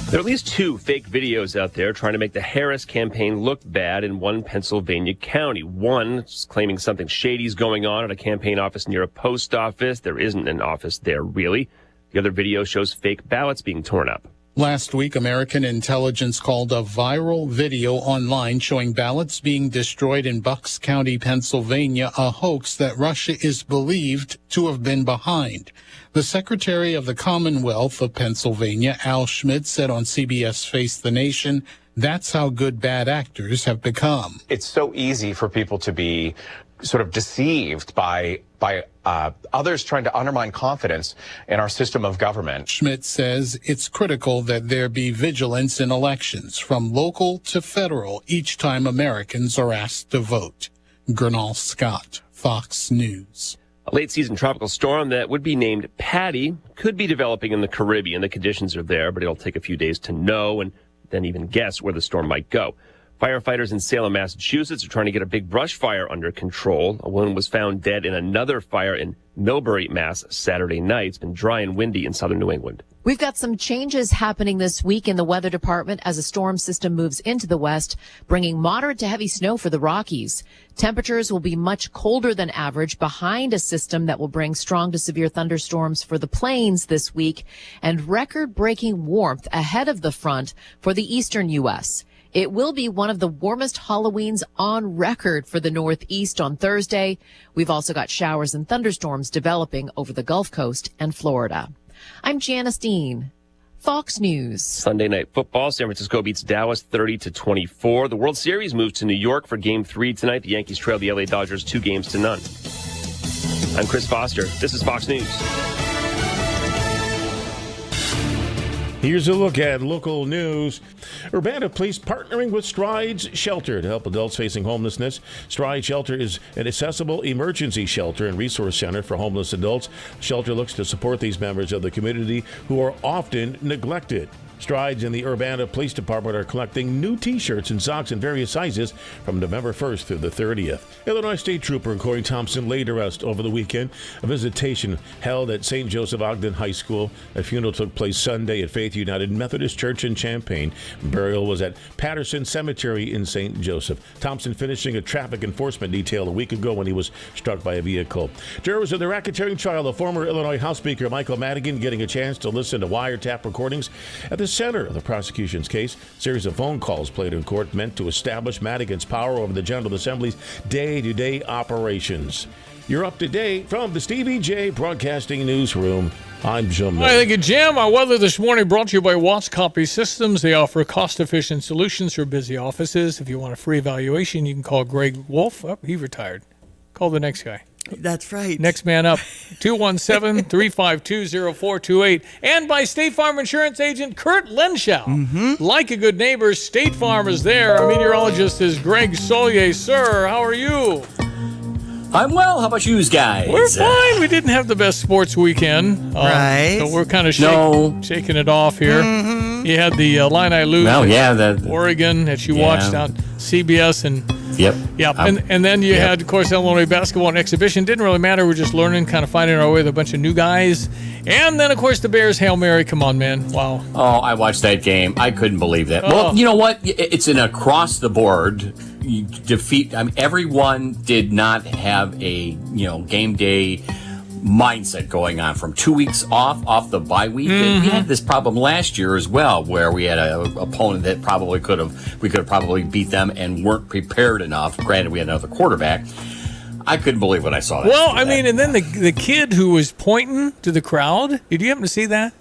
There are at least 2 fake videos out there trying to make the Harris campaign look bad in one Pennsylvania county. One is claiming something shady is going on at a campaign office near a post office. There isn't an office there, really. The other video shows fake ballots being torn up. Last week, American intelligence called a viral video online showing ballots being destroyed in Bucks County, Pennsylvania, a hoax that Russia is believed to have been behind. The Secretary of the Commonwealth of Pennsylvania, Al Schmidt, said on CBS Face the Nation, that's how good bad actors have become. It's so easy for people to be sort of deceived by others trying to undermine confidence in our system of government. Schmidt says it's critical that there be vigilance in elections, from local to federal, each time Americans are asked to vote. Gernal Scott, Fox News. A late-season tropical storm that would be named Patty could be developing in the Caribbean. The conditions are there, but it'll take a few days to know and then even guess where the storm might go. Firefighters in Salem, Massachusetts are trying to get a big brush fire under control. A woman was found dead in another fire in Millbury, Mass. Saturday night. It's been dry and windy in southern New England. We've got some changes happening this week in the weather department as a storm system moves into the west, bringing moderate to heavy snow for the Rockies. Temperatures will be much colder than average behind a system that will bring strong to severe thunderstorms for the plains this week and record-breaking warmth ahead of the front for the eastern U.S. It will be one of the warmest Halloweens on record for the Northeast on Thursday. We've also got showers and thunderstorms developing over the Gulf Coast and Florida. I'm Janice Dean, Fox News. Sunday Night Football. San Francisco beats Dallas 30-24. The World Series moves to New York for Game 3 tonight. The Yankees trail the LA Dodgers 2-0. I'm Chris Foster. This is Fox News. Here's a look at local news. Urbana Police partnering with Strides Shelter to help adults facing homelessness. Strides Shelter is an accessible emergency shelter and resource center for homeless adults. The shelter looks to support these members of the community who are often neglected. Strides and the Urbana Police Department are collecting new T-shirts and socks in various sizes from November 1st through the 30th. Illinois State Trooper Corey Thompson laid to rest over the weekend. A visitation held at St. Joseph Ogden High School. A funeral took place Sunday at Faith United Methodist Church in Champaign. Burial was at Patterson Cemetery in St. Joseph. Thompson finishing a traffic enforcement detail a week ago when he was struck by a vehicle. Jurors of the racketeering trial of former Illinois House Speaker Michael Madigan getting a chance to listen to wiretap recordings at the center of the prosecution's case. A series of phone calls played in court meant to establish Madigan's power over the General Assembly's day-to-day operations. You're up to date from the Stevie Jay Broadcasting Newsroom. I'm Jim. Hi, thank you, Jim. Our weather this morning brought to you by Watts Copy Systems. They offer cost-efficient solutions for busy offices. If you want a free evaluation, you can call Greg Wolf. Oh, he retired. Call the next guy. That's right. Next man up, 217-352-0428. And by State Farm Insurance Agent Kurt Lenschow. Mm-hmm. Like a good neighbor, State Farm is there. Our meteorologist is Greg Solier. Sir, how are you? I'm well. How about you guys? We're fine. We didn't have the best sports weekend. Right. So we're kind of shaking it off here. Mm-hmm. You had the Illini lose Oregon that you watched on CBS. And Yep. And then you had, of course, Illinois basketball and exhibition. Didn't really matter. We're just learning, kind of finding our way with a bunch of new guys. And then, of course, the Bears Hail Mary. Come on, man. Wow. Oh, I watched that game. I couldn't believe that. Well, you know what? It's an across-the-board defeat. I mean, everyone did not have a, game day mindset going on from 2 weeks off the bye week. Mm-hmm. We had this problem last year as well, where we had an opponent that we could have probably beat them and weren't prepared enough. Granted, we had another quarterback. I couldn't believe what I saw. Well, I mean, and then the kid who was pointing to the crowd. Did you happen to see that?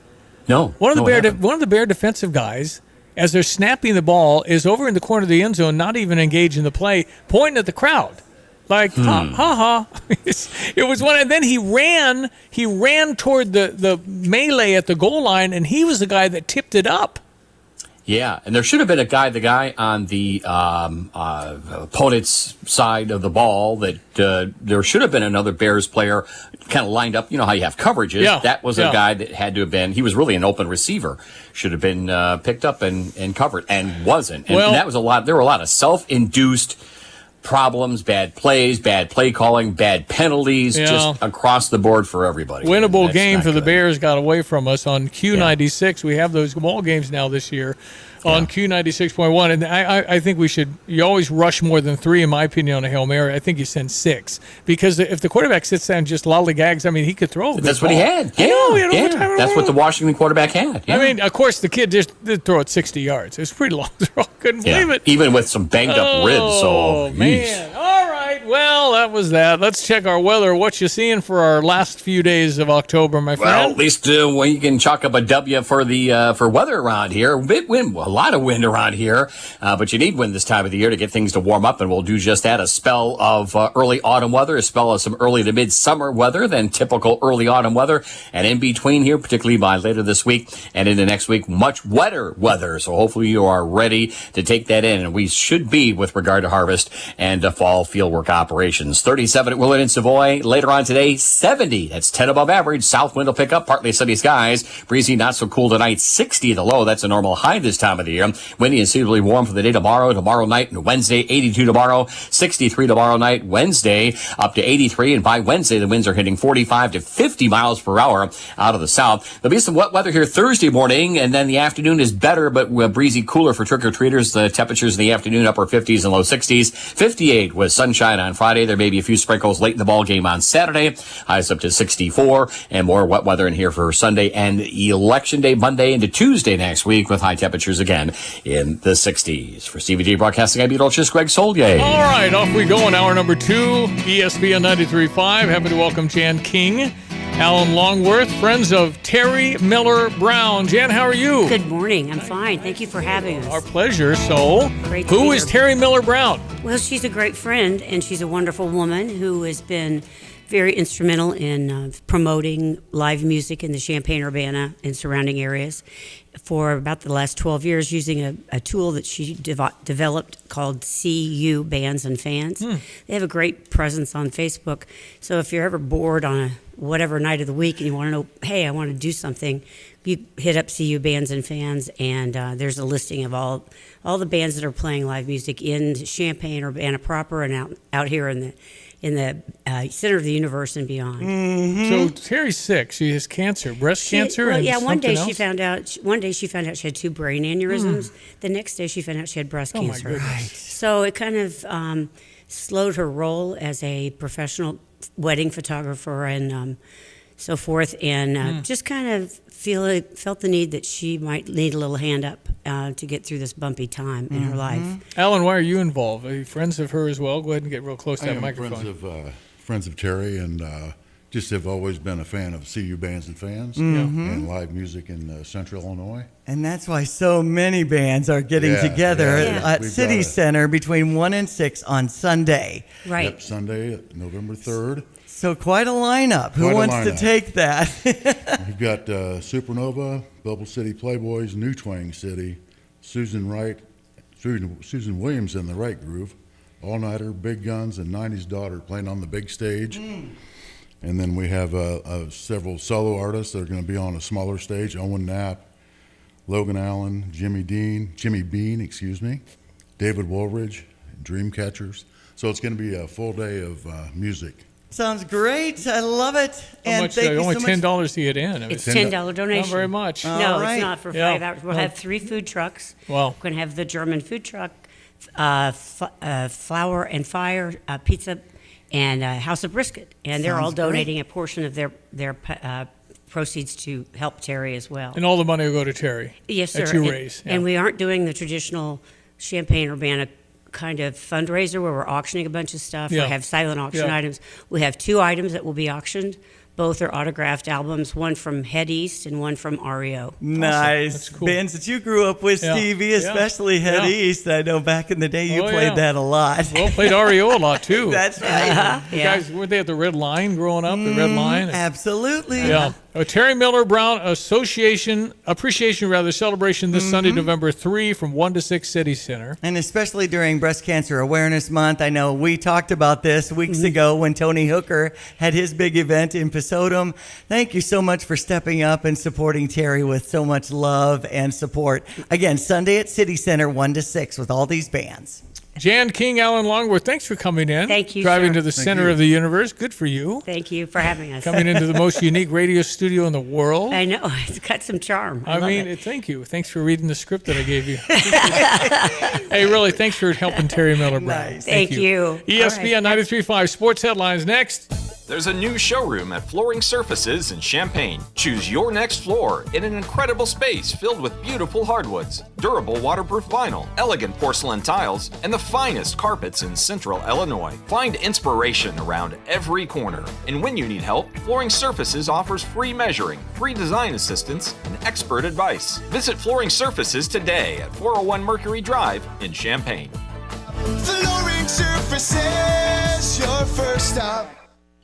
No. One of the Bear defensive guys, as they're snapping the ball, is over in the corner of the end zone, not even engaged in the play, pointing at the crowd. Like, ha. It was one, and then he ran toward the melee at the goal line, and he was the guy that tipped it up. Yeah, and there should have been the guy on the opponent's side of the ball that there should have been another Bears player kind of lined up. You know how you have coverages. Yeah. That was a guy that had to have been, he was really an open receiver. Should have been picked up and covered, and wasn't. And that was there were a lot of self-induced problems, bad plays, bad play calling, bad penalties, just across the board for everybody. Winnable game for the Bears got away from us on Q96. We have those ball games now this year on Q96.1. And I think you always rush more than 3, in my opinion, on a Hail Mary. I think you send 6. Because if the quarterback sits there and just lollygags, I mean, he could throw a good That's ball. what he had. Yeah. I know, he had overtime. That's what the Washington quarterback had. Yeah. I mean, of course, the kid just did throw it 60 yards. It was pretty long throw. Couldn't believe it. Even with some banged up ribs. Oh, man. All right. Well, that was that. Let's check our weather. What you seeing for our last few days of October, my friend? Well, at least you can chalk up a W for weather around here. A lot of wind around here, but you need wind this time of the year to get things to warm up, and we'll do just that. A spell of early autumn weather, a spell of some early to midsummer weather, then typical early autumn weather, and in between here, particularly by later this week and into next week, much wetter weather. So hopefully you are ready to take that in, and we should be with regard to harvest and fall field work operations. 37 at Willard and Savoy. Later on today, 70. That's 10 above average. South wind will pick up, partly sunny skies. Breezy, not so cool tonight. 60 the low. That's a normal high this time of the year. Windy and seasonally warm for the day tomorrow night and Wednesday. 82 tomorrow, 63 tomorrow night. Wednesday up to 83. And by Wednesday, the winds are hitting 45 to 50 miles per hour out of the south. There'll be some wet weather here Thursday morning, and then the afternoon is better, but breezy, cooler for trick-or-treaters. The temperatures in the afternoon, upper 50s and low 60s. 58 with sunshine on Friday. There may be a few sprinkles late in the ball game on Saturday. Highs up to 64, and more wet weather in here for Sunday and Election Day, Monday into Tuesday next week, with high temperatures again in the 60s. For Stevie Jay Broadcasting, I'm meteorologist Greg Soldier. All right, off we go in hour number 2, ESPN 93.5. Happy to welcome Jan King, Alan Longworth, friends of Terry Miller Brown. Jan, how are you? Good morning. I'm fine. Thank you for having us. Our pleasure. So, who is Terry Miller Brown? Well, she's a great friend, and she's a wonderful woman who has been very instrumental in promoting live music in the Champaign-Urbana and surrounding areas for about the last 12 years, using a tool that she developed called CU Bands and Fans. They have a great presence on Facebook. So if you're ever bored on a whatever night of the week and you want to know, hey, I want to do something, you hit up CU Bands and Fans, and there's a listing of all the bands that are playing live music in Champaign-Urbana proper and out here in the center of the universe and beyond. So Terry's sick. She has cancer, breast cancer. Well, and yeah. One day else? she found out. One day she found out she had 2 brain aneurysms. The next day she found out she had breast cancer. My goodness. So it kind of slowed her role as a professional wedding photographer and so forth, and just kind of felt the need that she might need a little hand up to get through this bumpy time in her life. Alan, why are you involved? Are you friends of her as well? Go ahead and get real close to that microphone. Friends of Terry, and just have always been a fan of CU Bands and Fans and live music in Central Illinois. And that's why so many bands are getting together at City Center between 1 and 6 on Sunday. Right. Yep, Sunday, November 3rd. So quite a lineup. Who wants to take that? We've got Supernova, Bubble City Playboys, New Twang City, Susan Williams in the Right Groove, All Nighter, Big Guns, and 90s Daughter playing on the big stage. And then we have several solo artists that are going to be on a smaller stage: Owen Knapp, Logan Allen, Jimmy Bean, David Woolridge, Dreamcatchers. So it's going to be a full day of music. Sounds great. I love it. How much? Only $10 to get in. It's $10 donation. Not very much. No, it's not for 5 hours. We'll have 3 food trucks. Wow. We're going to have the German food truck, Flour and Fire, pizza, and House of Brisket. And they're all donating a portion of their proceeds to help Terry as well. And all the money will go to Terry. Yes, sir. That you raise. And we aren't doing the traditional Champaign-Urbana kind of fundraiser where we're auctioning a bunch of stuff. We have silent auction items. We have 2 items that will be auctioned. Both are autographed albums, one from Head East and one from REO. Nice. That's cool. Bands that you grew up with, Stevie, especially Head East. I know back in the day you played that a lot. Well, played REO a lot, too. That's right. You guys, weren't they at the Red Line growing up, the Red Line? Absolutely. Yeah. Terry Miller Brown Appreciation celebration this Sunday, November 3 from 1 to 6 City Center. And especially during Breast Cancer Awareness Month. I know we talked about this weeks ago when Tony Hooker had his big event in Sodom. Thank you so much for stepping up and supporting Terry with so much love and support. Again, Sunday at City Center, 1 to 6 with all these bands. Jan King, Alan Longworth, thanks for coming in. Thank you, Driving sir. to the center of the universe. Good for you. Thank you for having us. Coming into the most unique radio studio in the world. I know. It's got some charm. I mean, thank you. Thanks for reading the script that I gave you. Hey, really, thanks for helping Terry Miller Brown. Nice. Thank you. ESPN 93.5 Sports Headlines next. There's a new showroom at Flooring Surfaces in Champaign. Choose your next floor in an incredible space filled with beautiful hardwoods, durable waterproof vinyl, elegant porcelain tiles, and the finest carpets in Central Illinois. Find inspiration around every corner. And when you need help, Flooring Surfaces offers free measuring, free design assistance, and expert advice. Visit Flooring Surfaces today at 401 Mercury Drive in Champaign. Flooring Surfaces, your first stop.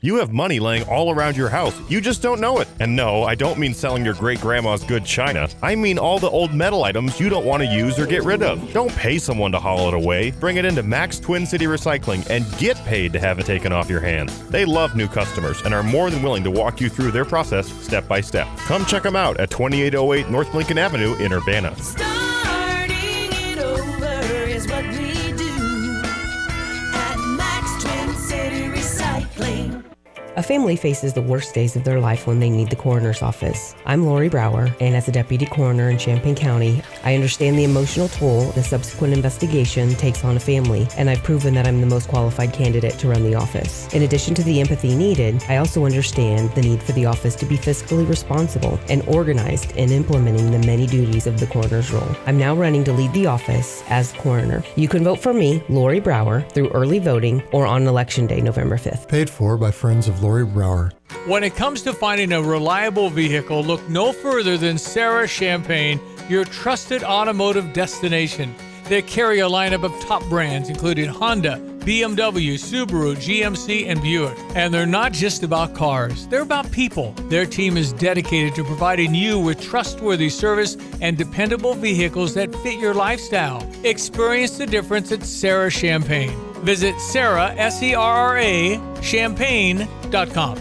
You have money laying all around your house. You just don't know it. And no, I don't mean selling your great-grandma's good china. I mean all the old metal items you don't want to use or get rid of. Don't pay someone to haul it away. Bring it into Max Twin City Recycling and get paid to have it taken off your hands. They love new customers and are more than willing to walk you through their process step by step. Come check them out at 2808 North Lincoln Avenue in Urbana. Starting it over is what we do at Max Twin City Recycling. A family faces the worst days of their life when they need the coroner's office. I'm Lori Brower, and as a deputy coroner in Champaign County, I understand the emotional toll the subsequent investigation takes on a family, and I've proven that I'm the most qualified candidate to run the office. In addition to the empathy needed, I also understand the need for the office to be fiscally responsible and organized in implementing the many duties of the coroner's role. I'm now running to lead the office as coroner. You can vote for me, Lori Brower, through early voting or on Election Day, November 5th. Paid for by Friends of Lori Brower. When it comes to finding a reliable vehicle, look no further than Sarah Champagne, your trusted automotive destination. They carry a lineup of top brands, including Honda, BMW, Subaru, GMC, and Buick. And they're not just about cars, they're about people. Their team is dedicated to providing you with trustworthy service and dependable vehicles that fit your lifestyle. Experience the difference at Sarah Champagne. Visit Sarah, S-E-R-R-A, champagne.com.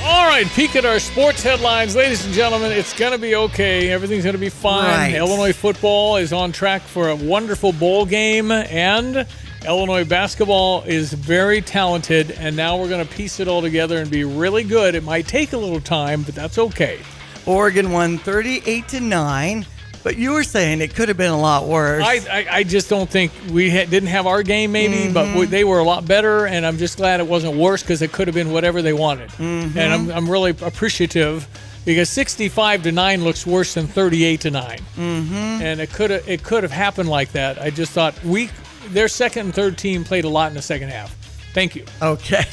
All right, peek at our sports headlines. Ladies and gentlemen, it's going to be okay. Everything's going to be fine. Right. Illinois football is on track for a wonderful bowl game, and Illinois basketball is very talented, and now we're going to piece it all together and be really good. It might take a little time, but that's okay. Oregon won 38-9. But you were saying it could have been a lot worse. I just don't think we didn't have our game maybe, but they were a lot better, and I'm just glad it wasn't worse because it could have been whatever they wanted. And I'm really appreciative because 65-9 looks worse than 38-9. And it could have happened like that. I just thought their second and third team played a lot in the second half. Thank you. Okay.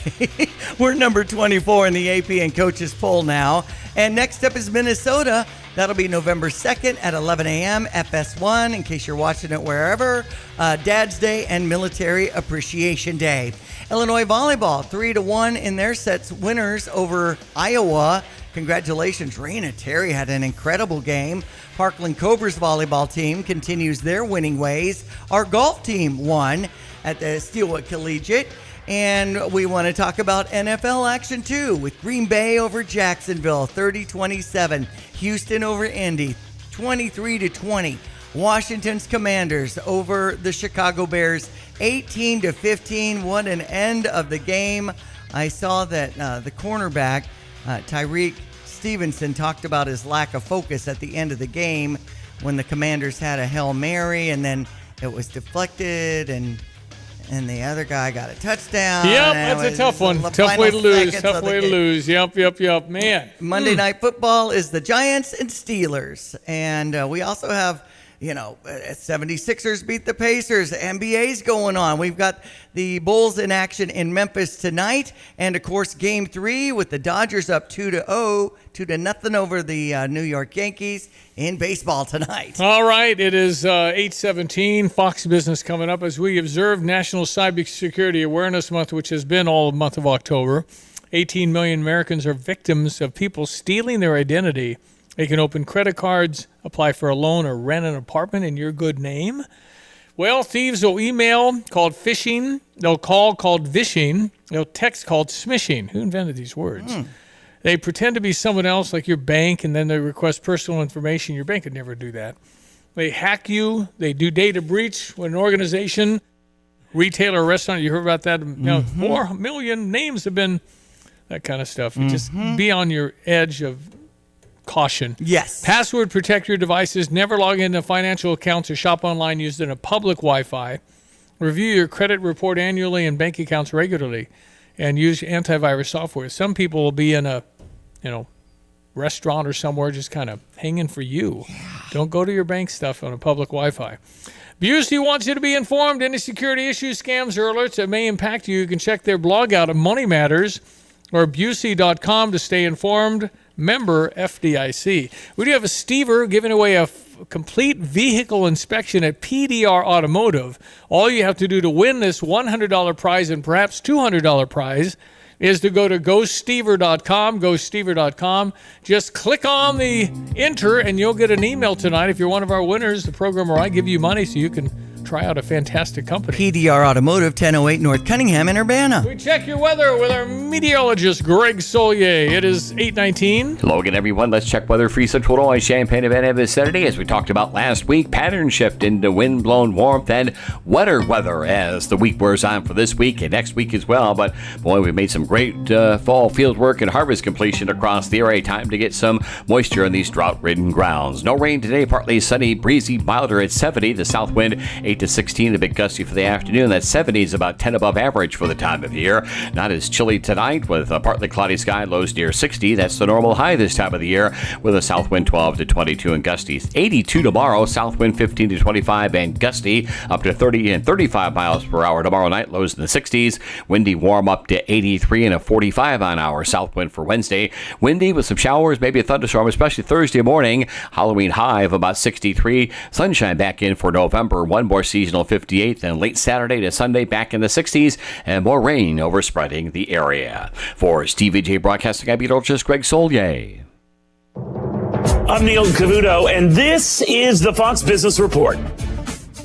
We're number 24 in the AP and coaches poll now. And next up is Minnesota. That'll be November 2nd at 11 a.m. FS1, in case you're watching it wherever. Dad's Day and Military Appreciation Day. Illinois volleyball, 3-1 in their sets, winners over Iowa. Congratulations. Raina Terry had an incredible game. Parkland Cobras volleyball team continues their winning ways. Our golf team won at the Steelwood Collegiate. And we want to talk about NFL action too, with Green Bay over Jacksonville, 30-27. Houston over Indy, 23-20. Washington's Commanders over the Chicago Bears, 18-15. What an end of the game. I saw that the cornerback, Tyreek Stevenson, talked about his lack of focus at the end of the game when the Commanders had a Hail Mary and then it was deflected and the other guy got a touchdown. Yep, that's a tough one. Tough way to lose. Tough way to lose. Yep. Man. Monday Night Football is the Giants and Steelers. And we also have, 76ers beat the Pacers. NBA's going on. We've got the Bulls in action in Memphis tonight. And, of course, Game 3 with the Dodgers up 2-0 over the New York Yankees in baseball tonight. All right. It is 8:17. Fox Business coming up as we observe National Cybersecurity Awareness Month, which has been all month of October. 18 million Americans are victims of people stealing their identity. They can open credit cards, apply for a loan, or rent an apartment in your good name. Well, thieves will email called phishing. They'll call called vishing. They'll text called smishing. Who invented these words? They pretend to be someone else like your bank, and then they request personal information. Your bank could never do that. They hack you. They do data breach when an organization, retailer, restaurant, you heard about that? 4 million names have been, that kind of stuff. You just be on your edge of caution. Yes. Password protect your devices. Never log into financial accounts or shop online used in a public Wi-Fi. Review your credit report annually and bank accounts regularly, and use antivirus software. Some people will be in a, restaurant or somewhere just kind of hanging for you. Don't go to your bank stuff on a public Wi-Fi. Busey wants you to be informed. Any security issues, scams, or alerts that may impact you, you can check their blog out at Money Matters or Busey.com to stay informed. Member FDIC. We do have a Stever giving away a complete vehicle inspection at PDR Automotive. All you have to do to win this $100 prize and perhaps $200 prize is to go to GoStever.com. Just click on the enter and you'll get an email tonight. If you're one of our winners, the program or I give you money so you can try out a fantastic company. PDR Automotive, 1008 North Cunningham in Urbana. We check your weather with our meteorologist, Greg Solier. It is 8:19. Hello again, everyone. Let's check weather for Central Illinois, Champaign-Urbana vicinity. As we talked about last week, pattern shift into wind-blown warmth and wetter weather as the week wears on for this week and next week as well. But boy, we've made some great fall field work and harvest completion across the area. Time to get some moisture in these drought-ridden grounds. No rain today, partly sunny, breezy, milder at 70. The south wind 8 to 16, the big gusty for the afternoon. That 70 is about 10 above average for the time of year. Not as chilly tonight with a partly cloudy sky, lows near 60. That's the normal high this time of the year with a south wind 12 to 22 and gusties. 82 tomorrow, south wind 15 to 25 and gusty up to 30 and 35 miles per hour tomorrow night, lows in the 60s. Windy warm up to 83 and a 45 on hour south wind for Wednesday. Windy with some showers, maybe a thunderstorm, especially Thursday morning. Halloween high of about 63. Sunshine back in for November. One more seasonal 58, then late Saturday to Sunday back in the 60s, and more rain overspreading the area. For Stevie Jay Broadcasting, I'm meteorologist Greg Solier. I'm Neil Cavuto, and this is the Fox Business Report.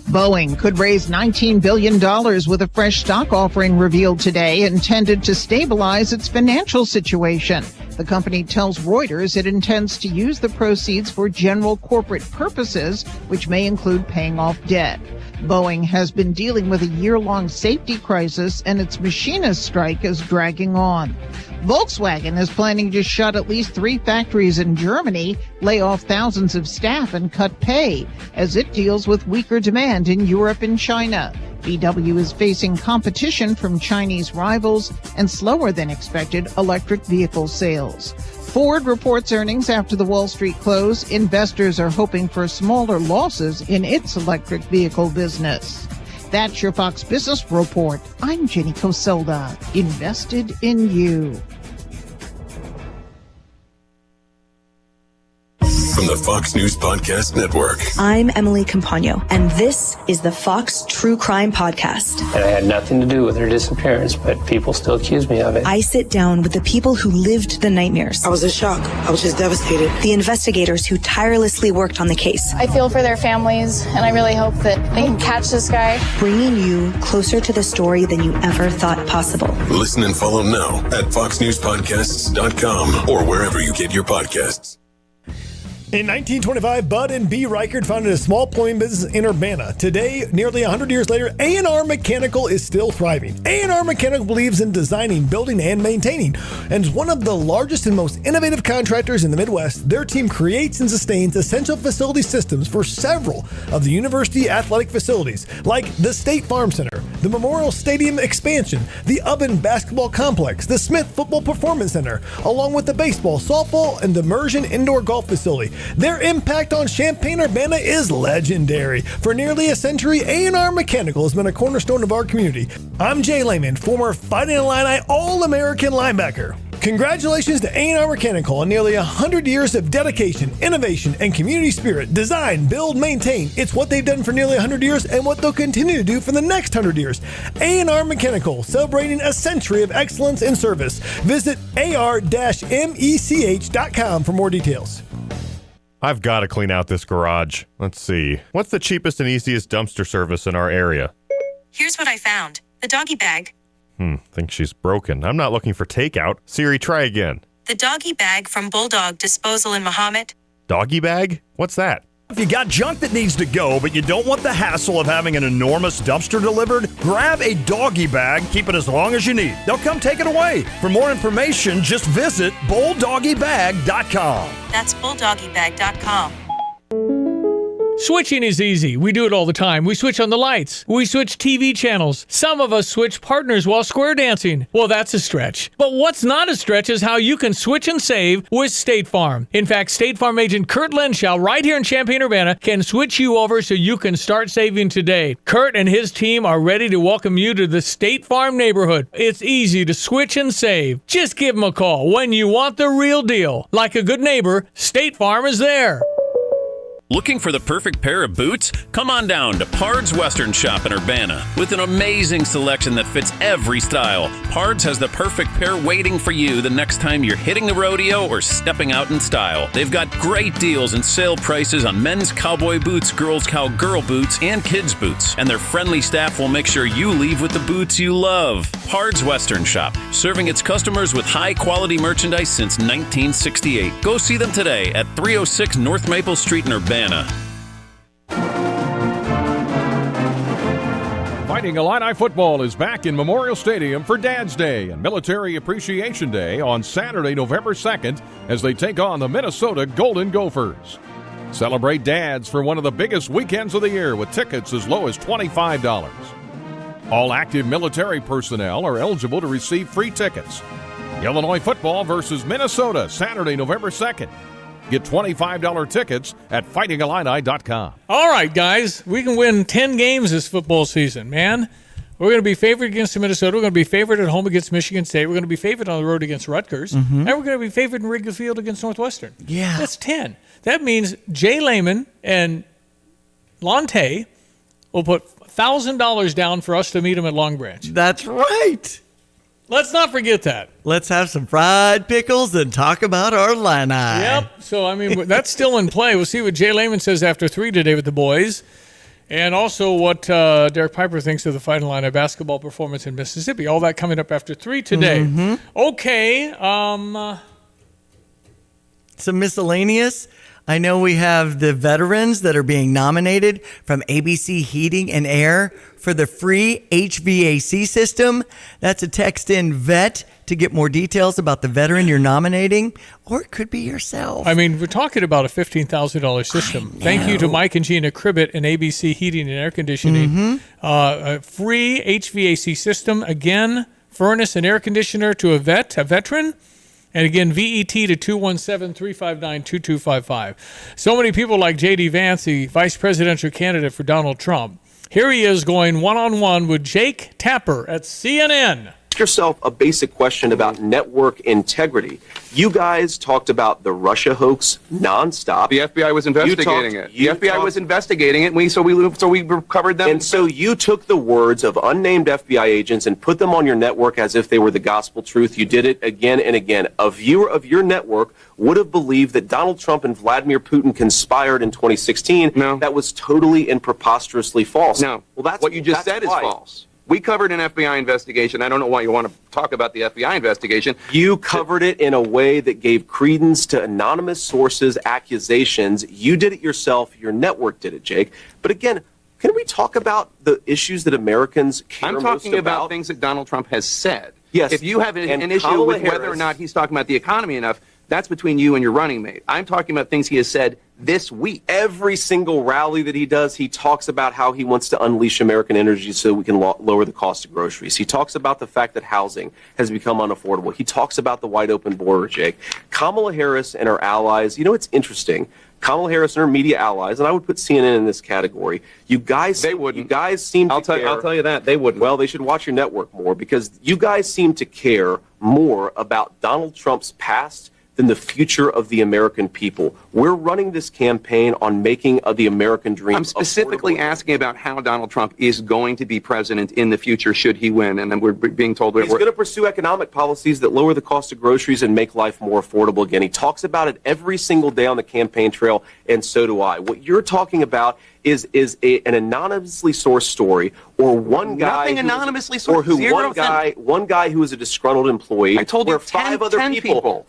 Boeing could raise $19 billion with a fresh stock offering revealed today intended to stabilize its financial situation. The company tells Reuters it intends to use the proceeds for general corporate purposes, which may include paying off debt. Boeing has been dealing with a year-long safety crisis, and its machinist strike is dragging on. Volkswagen is planning to shut at least 3 factories in Germany, lay off thousands of staff, and cut pay as it deals with weaker demand in Europe and China. VW is facing competition from Chinese rivals and slower than expected electric vehicle sales. Ford reports earnings after the Wall Street close. Investors are hoping for smaller losses in its electric vehicle business. That's your Fox Business Report. I'm Jenny Coselda, invested in you. From the Fox News Podcast Network. I'm Emily Campagno, and this is the Fox True Crime Podcast. And I had nothing to do with her disappearance, but people still accuse me of it. I sit down with the people who lived the nightmares. I was in shock. I was just devastated. The investigators who tirelessly worked on the case. I feel for their families, and I really hope that they can catch this guy. Bringing you closer to the story than you ever thought possible. Listen and follow now at foxnewspodcasts.com or wherever you get your podcasts. In 1925, Bud and B. Reichert founded a small plumbing business in Urbana. Today, nearly 100 years later, A&R Mechanical is still thriving. A&R Mechanical believes in designing, building, and maintaining. And is one of the largest and most innovative contractors in the Midwest. Their team creates and sustains essential facility systems for several of the university athletic facilities, like the State Farm Center, the Memorial Stadium expansion, the Ubben Basketball Complex, the Smith Football Performance Center, along with the baseball, softball, and Immersion Indoor Golf Facility. Their impact on Champaign-Urbana is legendary. For nearly a century, A&R Mechanical has been a cornerstone of our community. I'm Jay Lehman, former Fighting Illini All-American linebacker. Congratulations to A&R Mechanical on nearly 100 years of dedication, innovation, and community spirit. Design, build, maintain. It's what they've done for nearly 100 years and what they'll continue to do for the next 100 years. A&R Mechanical, celebrating a century of excellence in service. Visit ar-mech.com for more details. I've got to clean out this garage. Let's see. What's the cheapest and easiest dumpster service in our area? Here's what I found. The doggy bag. Think she's broken. I'm not looking for takeout. Siri, try again. The doggy bag from Bulldog Disposal in Mahomet. Doggy bag? What's that? If you got junk that needs to go, but you don't want the hassle of having an enormous dumpster delivered, grab a doggy bag, keep it as long as you need. They'll come take it away. For more information, just visit bulldoggybag.com. That's bulldoggybag.com. Switching is easy. We do it all the time. We switch on the lights. We switch TV channels. Some of us switch partners while square dancing. Well, that's a stretch. But what's not a stretch is how you can switch and save with State Farm. In fact, State Farm agent Kurt Lenschow right here in Champaign-Urbana can switch you over so you can start saving today. Kurt and his team are ready to welcome you to the State Farm neighborhood. It's easy to switch and save. Just give them a call when you want the real deal. Like a good neighbor, State Farm is there. Looking for the perfect pair of boots? Come on down to Pard's Western Shop in Urbana. With an amazing selection that fits every style, Pard's has the perfect pair waiting for you the next time you're hitting the rodeo or stepping out in style. They've got great deals and sale prices on men's cowboy boots, girls' cowgirl boots, and kids' boots. And their friendly staff will make sure you leave with the boots you love. Pard's Western Shop, serving its customers with high-quality merchandise since 1968. Go see them today at 306 North Maple Street in Urbana. Fighting Illini football is back in Memorial Stadium for Dad's Day and Military Appreciation Day on Saturday, November 2nd, as they take on the Minnesota Golden Gophers. Celebrate dads for one of the biggest weekends of the year with tickets as low as $25. All active military personnel are eligible to receive free tickets. Illinois football versus Minnesota, Saturday, November 2nd. Get $25 tickets at fightingillini.com. All right, guys, we can win 10 games this football season, man. We're going to be favored against Minnesota. We're going to be favored at home against Michigan State. We're going to be favored on the road against Rutgers. And we're going to be favored in Wrigley Field against Northwestern. Yeah. That's 10. That means Jay Lehman and Lonte will put $1,000 down for us to meet them at Long Branch. That's right. Let's not forget that. Let's have some fried pickles and talk about our Illini. Yep. So, I mean, that's still in play. We'll see what Jay Lehman says after 3 today with the boys. And also what Derek Piper thinks of the Fighting Illini basketball performance in Mississippi. All that coming up after 3 today. Okay. Some miscellaneous. I know we have the veterans that are being nominated from ABC Heating and Air for the free HVAC system. That's a text in VET to get more details about the veteran you're nominating, or it could be yourself. I mean, we're talking about a $15,000 system. Thank you to Mike and Gina Cribbett and ABC Heating and Air Conditioning. A free HVAC system, again, furnace and air conditioner to a veteran. And again, VET to 217-359-2255. So many people like J.D. Vance, the vice presidential candidate for Donald Trump. Here he is going one-on-one with Jake Tapper at CNN. Ask yourself a basic question about network integrity. You guys talked about the Russia hoax nonstop. The FBI was investigating it. The FBI was investigating it, and so we recovered them. And so you took the words of unnamed FBI agents and put them on your network as if they were the gospel truth. You did it again and again. A viewer of your network would have believed that Donald Trump and Vladimir Putin conspired in 2016. No. That was totally and preposterously false. No. Well, that's what you just said is false. We covered an FBI investigation. I don't know why you want to talk about the FBI investigation. You covered it in a way that gave credence to anonymous sources' accusations. You did it yourself. Your network did it, Jake. But again, can we talk about the issues that Americans care most about? I'm talking about things that Donald Trump has said. Yes. If you have an issue with whether or not he's talking about the economy enough, that's between you and your running mate. I'm talking about things he has said this week. Every single rally that he does, he talks about how he wants to unleash American energy so we can lower the cost of groceries. He talks about the fact that housing has become unaffordable. He talks about the wide open border, Jake. Kamala Harris and her allies, you know, it's interesting. Kamala Harris and her media allies, and I would put CNN in this category. You guys, they wouldn't. You guys seem to care. I'll tell you that they wouldn't. Well, they should watch your network more because you guys seem to care more about Donald Trump's past than the future of the American people. We're running this campaign on making the American dream. I'm specifically asking about how Donald Trump is going to be president in the future should he win, and then we're being told he's going to pursue economic policies that lower the cost of groceries and make life more affordable again. He talks about it every single day on the campaign trail, and so do I. What you're talking about is an anonymously sourced story, or one guy nothing anonymously sourced, or who one guy who is a disgruntled employee. I told you five other people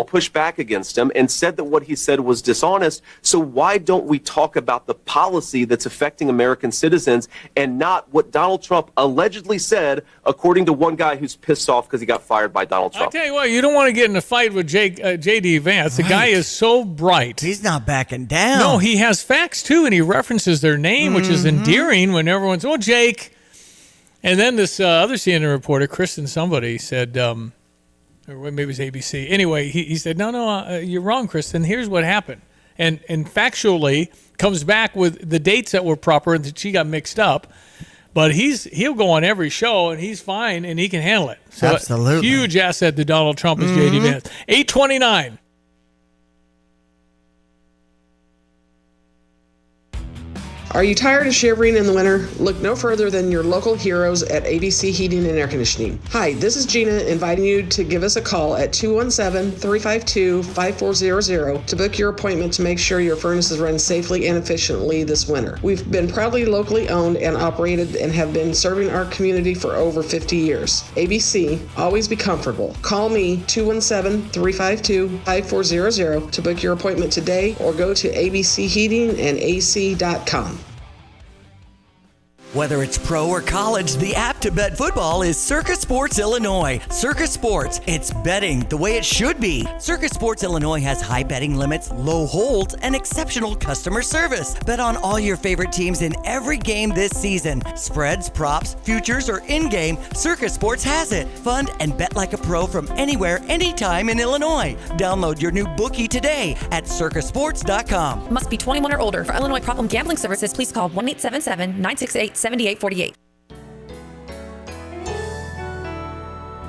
pushed back against him and said that what he said was dishonest. So why don't we talk about the policy that's affecting American citizens and not what Donald Trump allegedly said, according to one guy who's pissed off because he got fired by Donald Trump? I tell you what, you don't want to get in a fight with J.D. Vance. The guy is so bright. He's not backing down. No, he has facts too, and he references their name, which is endearing when everyone's, oh, Jake. And then this other CNN reporter, Kristen somebody, said, or maybe it was ABC. Anyway, he said, no, you're wrong, Kristen. Here's what happened. And factually comes back with the dates that were proper and that she got mixed up. But he'll go on every show, and he's fine, and he can handle it. So absolutely. Huge asset to Donald Trump is J.D. Vance. 829. Are you tired of shivering in the winter? Look no further than your local heroes at ABC Heating and Air Conditioning. Hi, this is Gina inviting you to give us a call at 217-352-5400 to book your appointment to make sure your furnaces run safely and efficiently this winter. We've been proudly locally owned and operated and have been serving our community for over 50 years. ABC, always be comfortable. Call me 217-352-5400 to book your appointment today or go to abcheatingandac.com. Whether it's pro or college, the app to bet football is Circus Sports Illinois. Circus Sports, it's betting the way it should be. Circus Sports Illinois has high betting limits, low holds, and exceptional customer service. Bet on all your favorite teams in every game this season. Spreads, props, futures, or in-game, Circus Sports has it. Fund and bet like a pro from anywhere, anytime in Illinois. Download your new bookie today at circusports.com. Must be 21 or older. For Illinois Problem Gambling Services, please call 1-877-968-7848.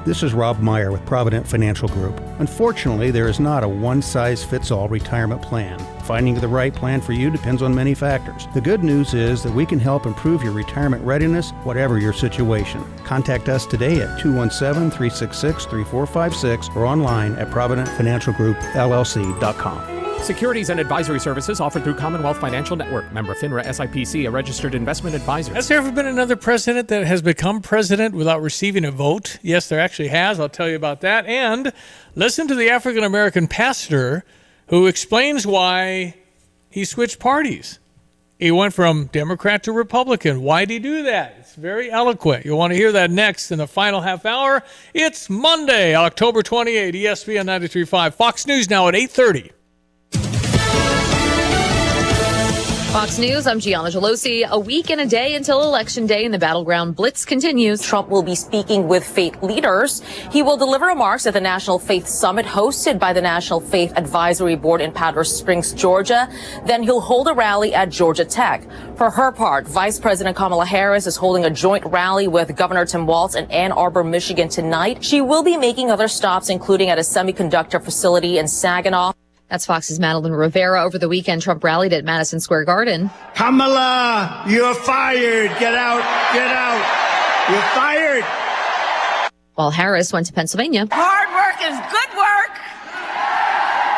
This is Rob Meyer with Provident Financial Group. Unfortunately, there is not a one-size-fits-all retirement plan. Finding the right plan for you depends on many factors. The good news is that we can help improve your retirement readiness, whatever your situation. Contact us today at 217-366-3456 or online at providentfinancialgroupllc.com. Securities and advisory services offered through Commonwealth Financial Network. Member FINRA SIPC, a registered investment advisor. Has there ever been another president that has become president without receiving a vote? Yes, there actually has. I'll tell you about that. And listen to the African-American pastor who explains why he switched parties. He went from Democrat to Republican. Why did he do that? It's very eloquent. You'll want to hear that next in the final half hour. It's Monday, October 28, ESPN 93.5. Fox News now at 8:30. Fox News, I'm Gianna Gelosi. A week and a day until Election Day and the battleground blitz continues. Trump will be speaking with faith leaders. He will deliver remarks at the National Faith Summit hosted by the National Faith Advisory Board in Powder Springs, Georgia. Then he'll hold a rally at Georgia Tech. For her part, Vice President Kamala Harris is holding a joint rally with Governor Tim Walz in Ann Arbor, Michigan tonight. She will be making other stops, including at a semiconductor facility in Saginaw. That's Fox's Madeline Rivera. Over the weekend, Trump rallied at Madison Square Garden. Kamala, you're fired. Get out. Get out. You're fired. While Harris went to Pennsylvania. Hard work is good work.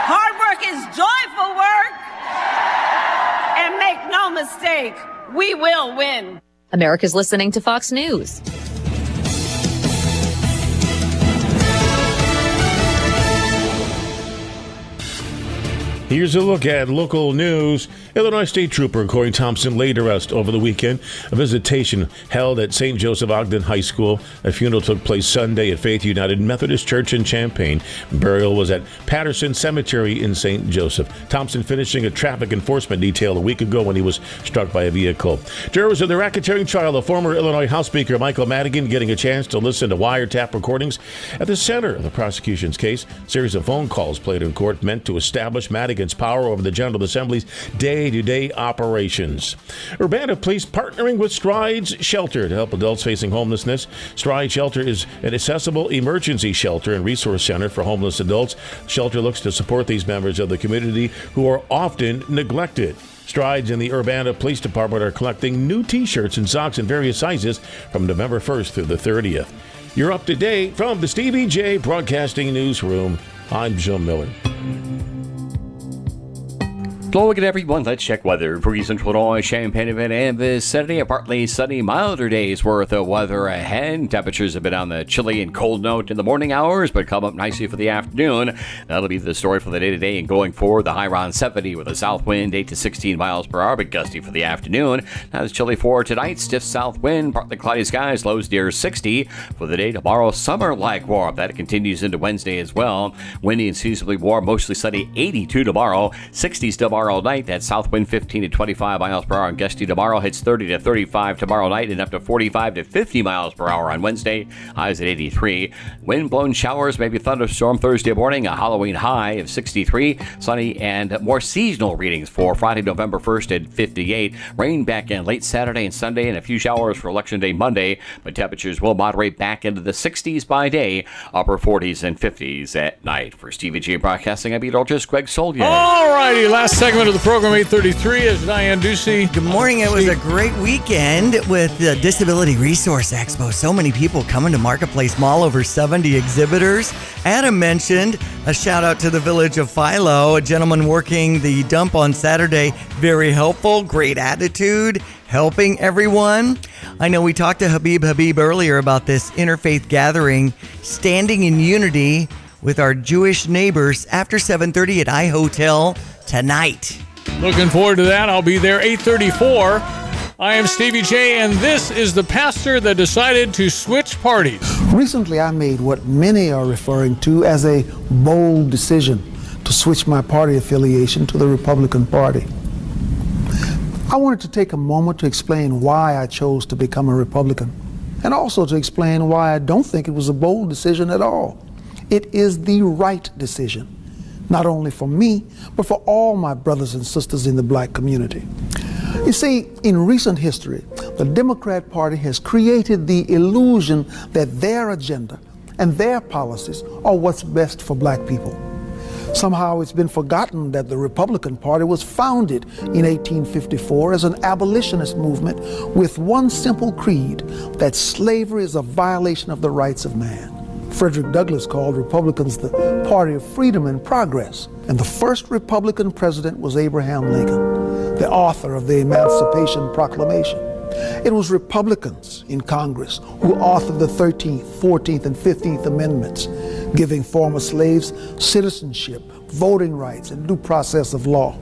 Hard work is joyful work. And make no mistake, we will win. America's listening to Fox News. Here's a look at local news. Illinois State Trooper Corey Thompson laid to rest over the weekend. A visitation held at St. Joseph Ogden High School. A funeral took place Sunday at Faith United Methodist Church in Champaign. Burial was at Patterson Cemetery in St. Joseph. Thompson finishing a traffic enforcement detail a week ago when he was struck by a vehicle. Jurors of the racketeering trial of former Illinois House Speaker Michael Madigan getting a chance to listen to wiretap recordings. At the center of the prosecution's case, a series of phone calls played in court meant to establish Madigan's power over the General Assembly's day-to-day operations. Urbana Police partnering with Strides Shelter to help adults facing homelessness. Strides Shelter is an accessible emergency shelter and resource center for homeless adults. The shelter looks to support these members of the community who are often neglected. Strides and the Urbana Police Department are collecting new T-shirts and socks in various sizes from November 1st through the 30th. You're up to date from the Stevie Jay Broadcasting Newsroom. I'm Jim Miller. Hello again, everyone. Let's check weather for Central Illinois, Champaign event, and vicinity. A partly sunny, milder day's worth of weather ahead. Temperatures have been on the chilly and cold note in the morning hours, but come up nicely for the afternoon. That'll be the story for the day today and going forward. The high around 70 with a south wind 8 to 16 miles per hour, but gusty for the afternoon. Now it's chilly for tonight. Stiff south wind, partly cloudy skies, lows near 60 for the day tomorrow. Summer-like warm. That continues into Wednesday as well. Windy and seasonably warm, mostly sunny. 82 tomorrow, 60s tomorrow night. That south wind 15 to 25 miles per hour and gusty tomorrow. Hits 30 to 35 tomorrow night and up to 45 to 50 miles per hour on Wednesday. Highs at 83. Wind-blown showers, maybe thunderstorm Thursday morning. A Halloween high of 63. Sunny and more seasonal readings for Friday, November 1st at 58. Rain back in late Saturday and Sunday and a few showers for Election Day Monday. But temperatures will moderate back into the 60s by day. Upper 40s and 50s at night. For Stevie Jay Broadcasting, I'm Beat Greg Solier. All righty, last segment segment of the program, 8:33, is Diane Ducey. Good morning. It was a great weekend with the Disability Resource Expo. So many people coming to Marketplace Mall, over 70 exhibitors. Adam mentioned a shout out to the village of Philo, a gentleman working the dump on Saturday. Very helpful, great attitude, helping everyone. I know we talked to Habib earlier about this interfaith gathering, standing in unity with our Jewish neighbors after 7:30 at iHotel tonight. Looking forward to that. I'll be there 8:34. I am Stevie Jay, and this is the pastor that decided to switch parties. Recently, I made what many are referring to as a bold decision to switch my party affiliation to the Republican Party. I wanted to take a moment to explain why I chose to become a Republican, and also to explain why I don't think it was a bold decision at all. It is the right decision, not only for me, but for all my brothers and sisters in the black community. You see, in recent history, the Democrat Party has created the illusion that their agenda and their policies are what's best for black people. Somehow it's been forgotten that the Republican Party was founded in 1854 as an abolitionist movement with one simple creed, that slavery is a violation of the rights of man. Frederick Douglass called Republicans the party of freedom and progress. And the first Republican president was Abraham Lincoln, the author of the Emancipation Proclamation. It was Republicans in Congress who authored the 13th, 14th, and 15th Amendments, giving former slaves citizenship, voting rights, and due process of law.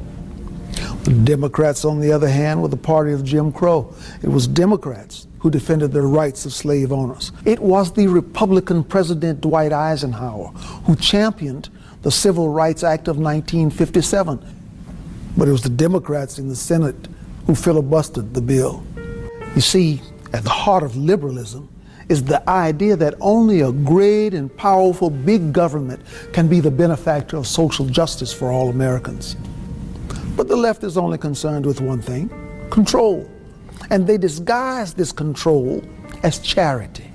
The Democrats, on the other hand, were the party of Jim Crow. It was Democrats who defended the rights of slave owners. It was the Republican President Dwight Eisenhower who championed the Civil Rights Act of 1957. But it was the Democrats in the Senate who filibustered the bill. You see, at the heart of liberalism is the idea that only a great and powerful big government can be the benefactor of social justice for all Americans. But the left is only concerned with one thing: control. And they disguise this control as charity.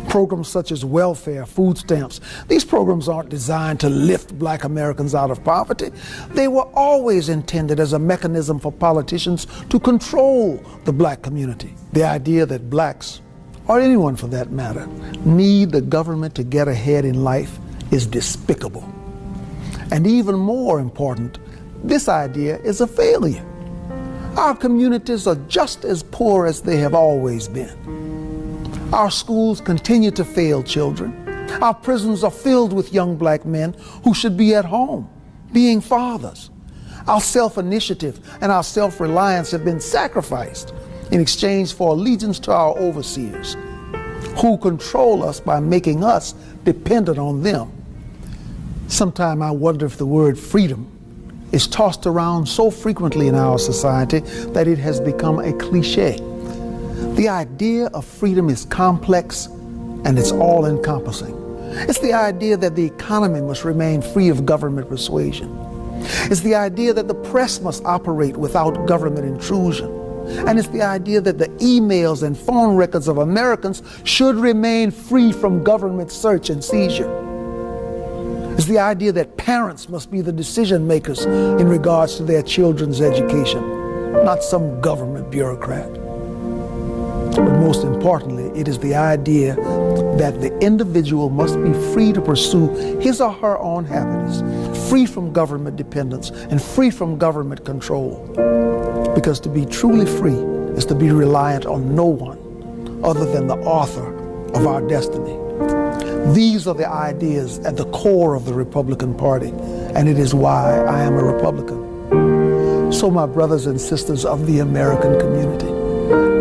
Programs such as welfare, food stamps, these programs aren't designed to lift black Americans out of poverty. They were always intended as a mechanism for politicians to control the black community. The idea that blacks, or anyone for that matter, need the government to get ahead in life is despicable. And even more important, this idea is a failure. Our communities are just as poor as they have always been. Our schools continue to fail children. Our prisons are filled with young black men who should be at home, being fathers. Our self-initiative and our self-reliance have been sacrificed in exchange for allegiance to our overseers, who control us by making us dependent on them. Sometimes I wonder if the word freedom is tossed around so frequently in our society that it has become a cliche. The idea of freedom is complex and it's all-encompassing. It's the idea that the economy must remain free of government persuasion. It's the idea that the press must operate without government intrusion. And it's the idea that the emails and phone records of Americans should remain free from government search and seizure. It's the idea that parents must be the decision makers in regards to their children's education, not some government bureaucrat. But most importantly, it is the idea that the individual must be free to pursue his or her own happiness, free from government dependence and free from government control. Because to be truly free is to be reliant on no one other than the author of our destiny. These are the ideas at the core of the Republican Party, and it is why I am a Republican. So my brothers and sisters of the American community,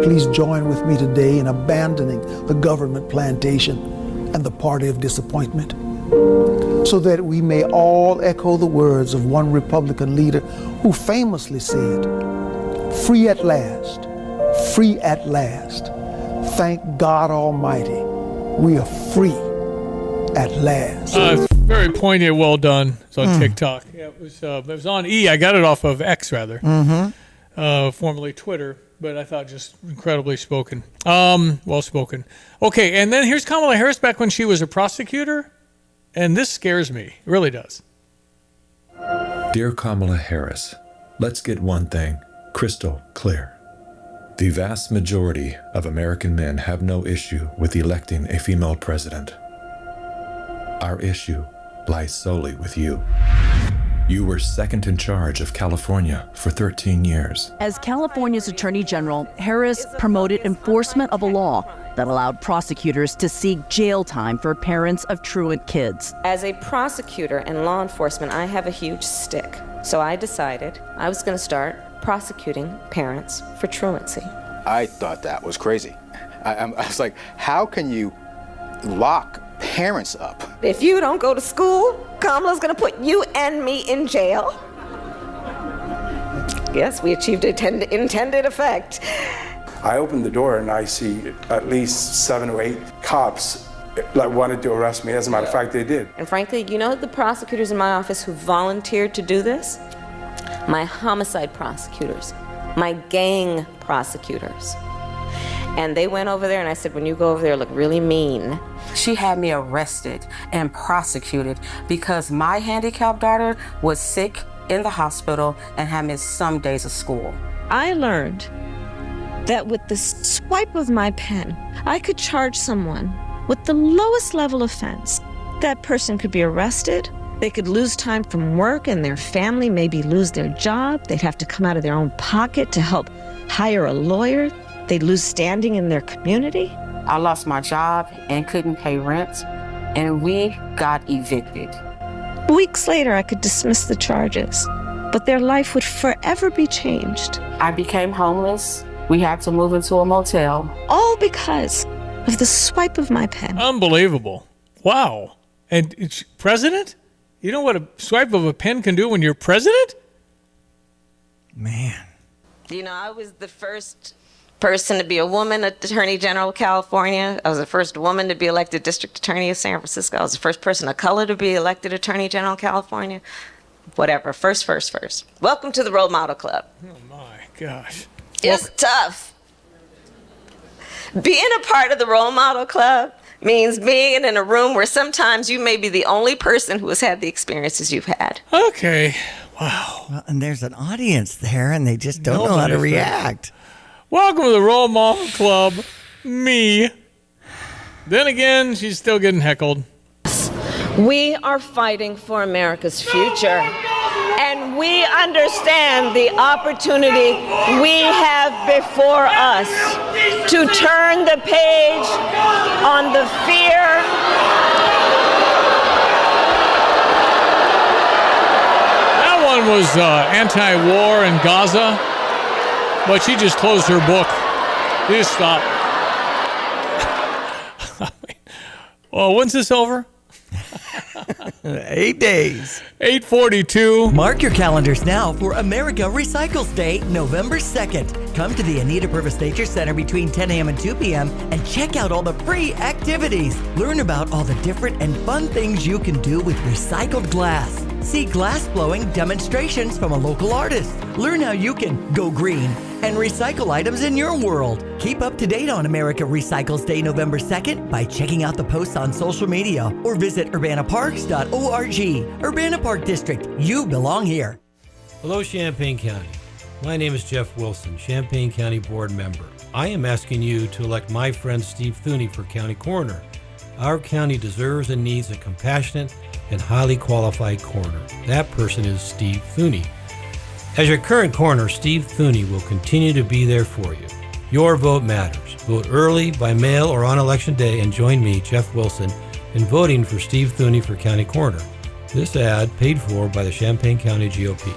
please join with me today in abandoning the government plantation and the party of disappointment, so that we may all echo the words of one Republican leader who famously said, "Free at last, free at last. Thank God Almighty, we are free at last." Very poignant, well done. It's on TikTok. Yeah, it was on E. I got it off of X, rather, formerly Twitter, but I thought just incredibly spoken. Well spoken. Okay, and then here's Kamala Harris back when she was a prosecutor, and this scares me. It really does. Dear Kamala Harris, let's get one thing crystal clear. The vast majority of American men have no issue with electing a female president. Our issue lies solely with you. You were second in charge of California for 13 years. As California's Attorney General, Harris promoted enforcement of a law that allowed prosecutors to seek jail time for parents of truant kids. As a prosecutor and law enforcement, I have a huge stick. So I decided I was going to start prosecuting parents for truancy. I thought that was crazy. I was like, how can you lock parents up? If you don't go to school, Kamala's going to put you and me in jail. Yes, we achieved intended effect. I opened the door and I see at least 7 or 8 cops wanted to arrest me. As a matter of fact, they did. And frankly, you know the prosecutors in my office who volunteered to do this? My homicide prosecutors, my gang prosecutors. And they went over there and I said, when you go over there, look really mean. She had me arrested and prosecuted because my handicapped daughter was sick in the hospital and had missed some days of school. I learned that with the swipe of my pen, I could charge someone with the lowest level offense. That person could be arrested, they could lose time from work, and their family maybe lose their job. They'd have to come out of their own pocket to help hire a lawyer. They'd lose standing in their community. I lost my job and couldn't pay rent, and we got evicted. Weeks later, I could dismiss the charges, but their life would forever be changed. I became homeless. We had to move into a motel. All because of the swipe of my pen. Unbelievable. Wow. And it's president? You know what a swipe of a pen can do when you're president? Man. You know, I was the first person to be a woman Attorney General of California. I was the first woman to be elected District Attorney of San Francisco. I was the first person of color to be elected Attorney General of California. Whatever. First. Welcome to the Role Model Club. Oh, my gosh. It's tough. Being a part of the Role Model Club means being in a room where sometimes you may be the only person who has had the experiences you've had. Okay. Wow. Well, and there's an audience there, and they just don't know how to react. Welcome to the Role Model Club. Me. Then again, she's still getting heckled. We are fighting for America's future. And we understand the opportunity we have before us to turn the page on the fear. That one was anti-war in Gaza, but she just closed her book. She just stopped. Well, when's this over? 8 days. 8:42. Mark your calendars now for America Recycles Day, November 2nd. Come to the Anita Purvis Nature Center between 10 a.m. and 2 p.m. and check out all the free activities. Learn about all the different and fun things you can do with recycled glass. See glass blowing demonstrations from a local artist. Learn how you can go green and recycle items in your world. Keep up to date on America Recycles Day, November 2nd by checking out the posts on social media or visit urbanaparks.org. Urbana Park District, you belong here. Hello, Champaign County. My name is Jeff Wilson, Champaign County Board Member. I am asking you to elect my friend Steve Thuney for County Coroner. Our county deserves and needs a compassionate and highly qualified coroner. That person is Steve Thuney. As your current coroner, Steve Thuney will continue to be there for you. Your vote matters. Vote early, by mail, or on Election Day, and join me, Jeff Wilson, in voting for Steve Thuney for County Coroner. This ad paid for by the Champaign County GOP.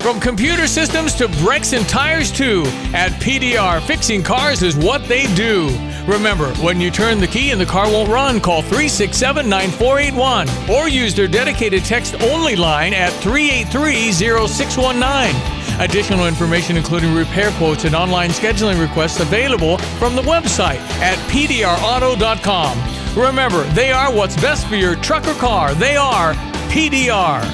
From computer systems to brakes and tires too, at PDR, fixing cars is what they do. Remember, when you turn the key and the car won't run, call 367-9481 or use their dedicated text-only line at 383-0619. Additional information including repair quotes and online scheduling requests available from the website at pdrauto.com. Remember, they are what's best for your truck or car. They are PDR.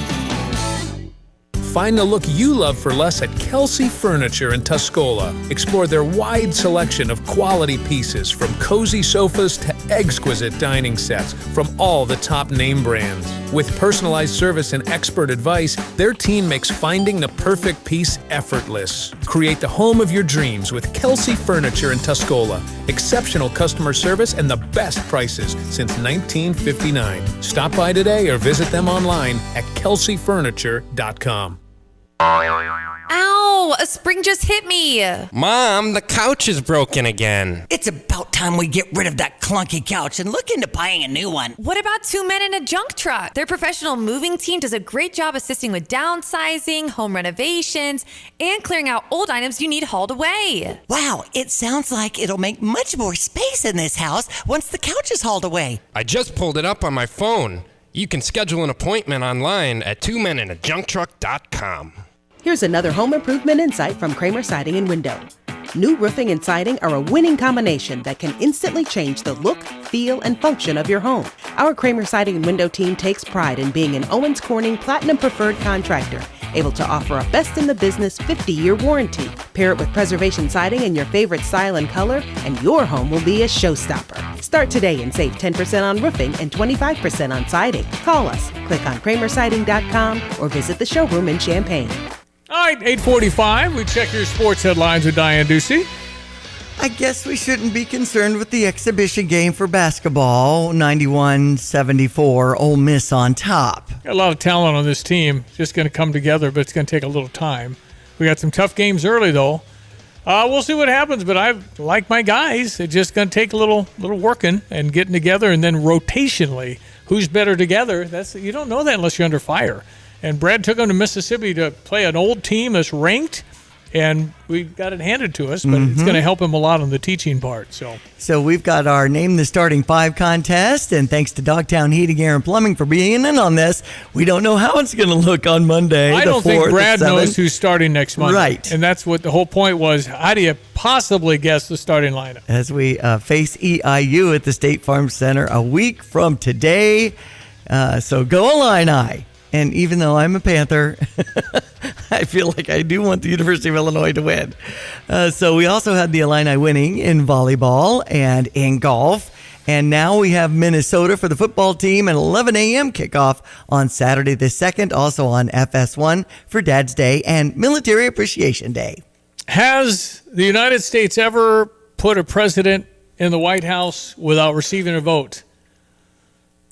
Find the look you love for less at Kelsey Furniture in Tuscola. Explore their wide selection of quality pieces, from cozy sofas to exquisite dining sets from all the top name brands. With personalized service and expert advice, their team makes finding the perfect piece effortless. Create the home of your dreams with Kelsey Furniture in Tuscola. Exceptional customer service and the best prices since 1959. Stop by today or visit them online at kelseyfurniture.com. Ow! A spring just hit me. Mom, the couch is broken again. It's about time we get rid of that clunky couch and look into buying a new one. What about Two Men in a Junk Truck? Their professional moving team does a great job assisting with downsizing, home renovations, and clearing out old items you need hauled away. Wow, it sounds like it'll make much more space in this house once the couch is hauled away. I just pulled it up on my phone. You can schedule an appointment online at twomeninajunktruck.com. Here's another home improvement insight from Kramer Siding and Window. New roofing and siding are a winning combination that can instantly change the look, feel, and function of your home. Our Kramer Siding and Window team takes pride in being an Owens Corning Platinum Preferred contractor, able to offer a best-in-the-business 50-year warranty. Pair it with preservation siding in your favorite style and color, and your home will be a showstopper. Start today and save 10% on roofing and 25% on siding. Call us, click on kramersiding.com, or visit the showroom in Champaign. All right, 8:45. We check your sports headlines with Diane Ducey. I guess we shouldn't be concerned with the exhibition game for basketball. 91-74, Ole Miss on top. Got a lot of talent on this team. It's just going to come together, but it's going to take a little time. We got some tough games early, though. We'll see what happens, but I like my guys. It's just going to take a little working and getting together, and then rotationally, who's better together? You don't know that unless you're under fire. And Brad took them to Mississippi to play an old team that's ranked, and we got it handed to us, but it's going to help him a lot on the teaching part. So we've got our Name the Starting Five contest, and thanks to Dogtown Heating, Air, and Plumbing for being in on this. We don't know how it's going to look on Monday. I don't think Brad knows who's starting next Monday. Right. And that's what the whole point was. How do you possibly guess the starting lineup? As we face EIU at the State Farm Center a week from today. So go Illini. And even though I'm a Panther, I feel like I do want the University of Illinois to win. So we also had the Illini winning in volleyball and in golf. And now we have Minnesota for the football team at 11 a.m. kickoff on Saturday the 2nd, also on FS1 for Dad's Day and Military Appreciation Day. Has the United States ever put a president in the White House without receiving a vote?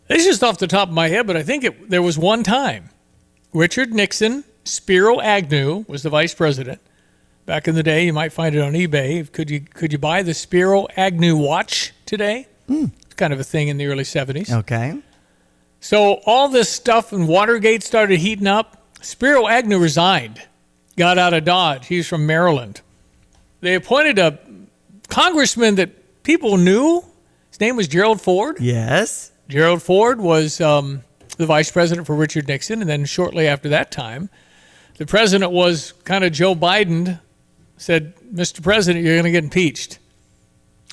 It's just off the top of my head, but I think there was one time. Richard Nixon, Spiro Agnew was the vice president. Back in the day, you might find it on eBay. Could you buy the Spiro Agnew watch today? It's kind of a thing in the early 70s. Okay. So all this stuff in Watergate started heating up. Spiro Agnew resigned, got out of Dodge. He's from Maryland. They appointed a congressman that people knew. His name was Gerald Ford. Yes. Gerald Ford was the vice president for Richard Nixon, and then shortly after that time, the president was kind of Joe Biden, said, Mr. President, you're going to get impeached.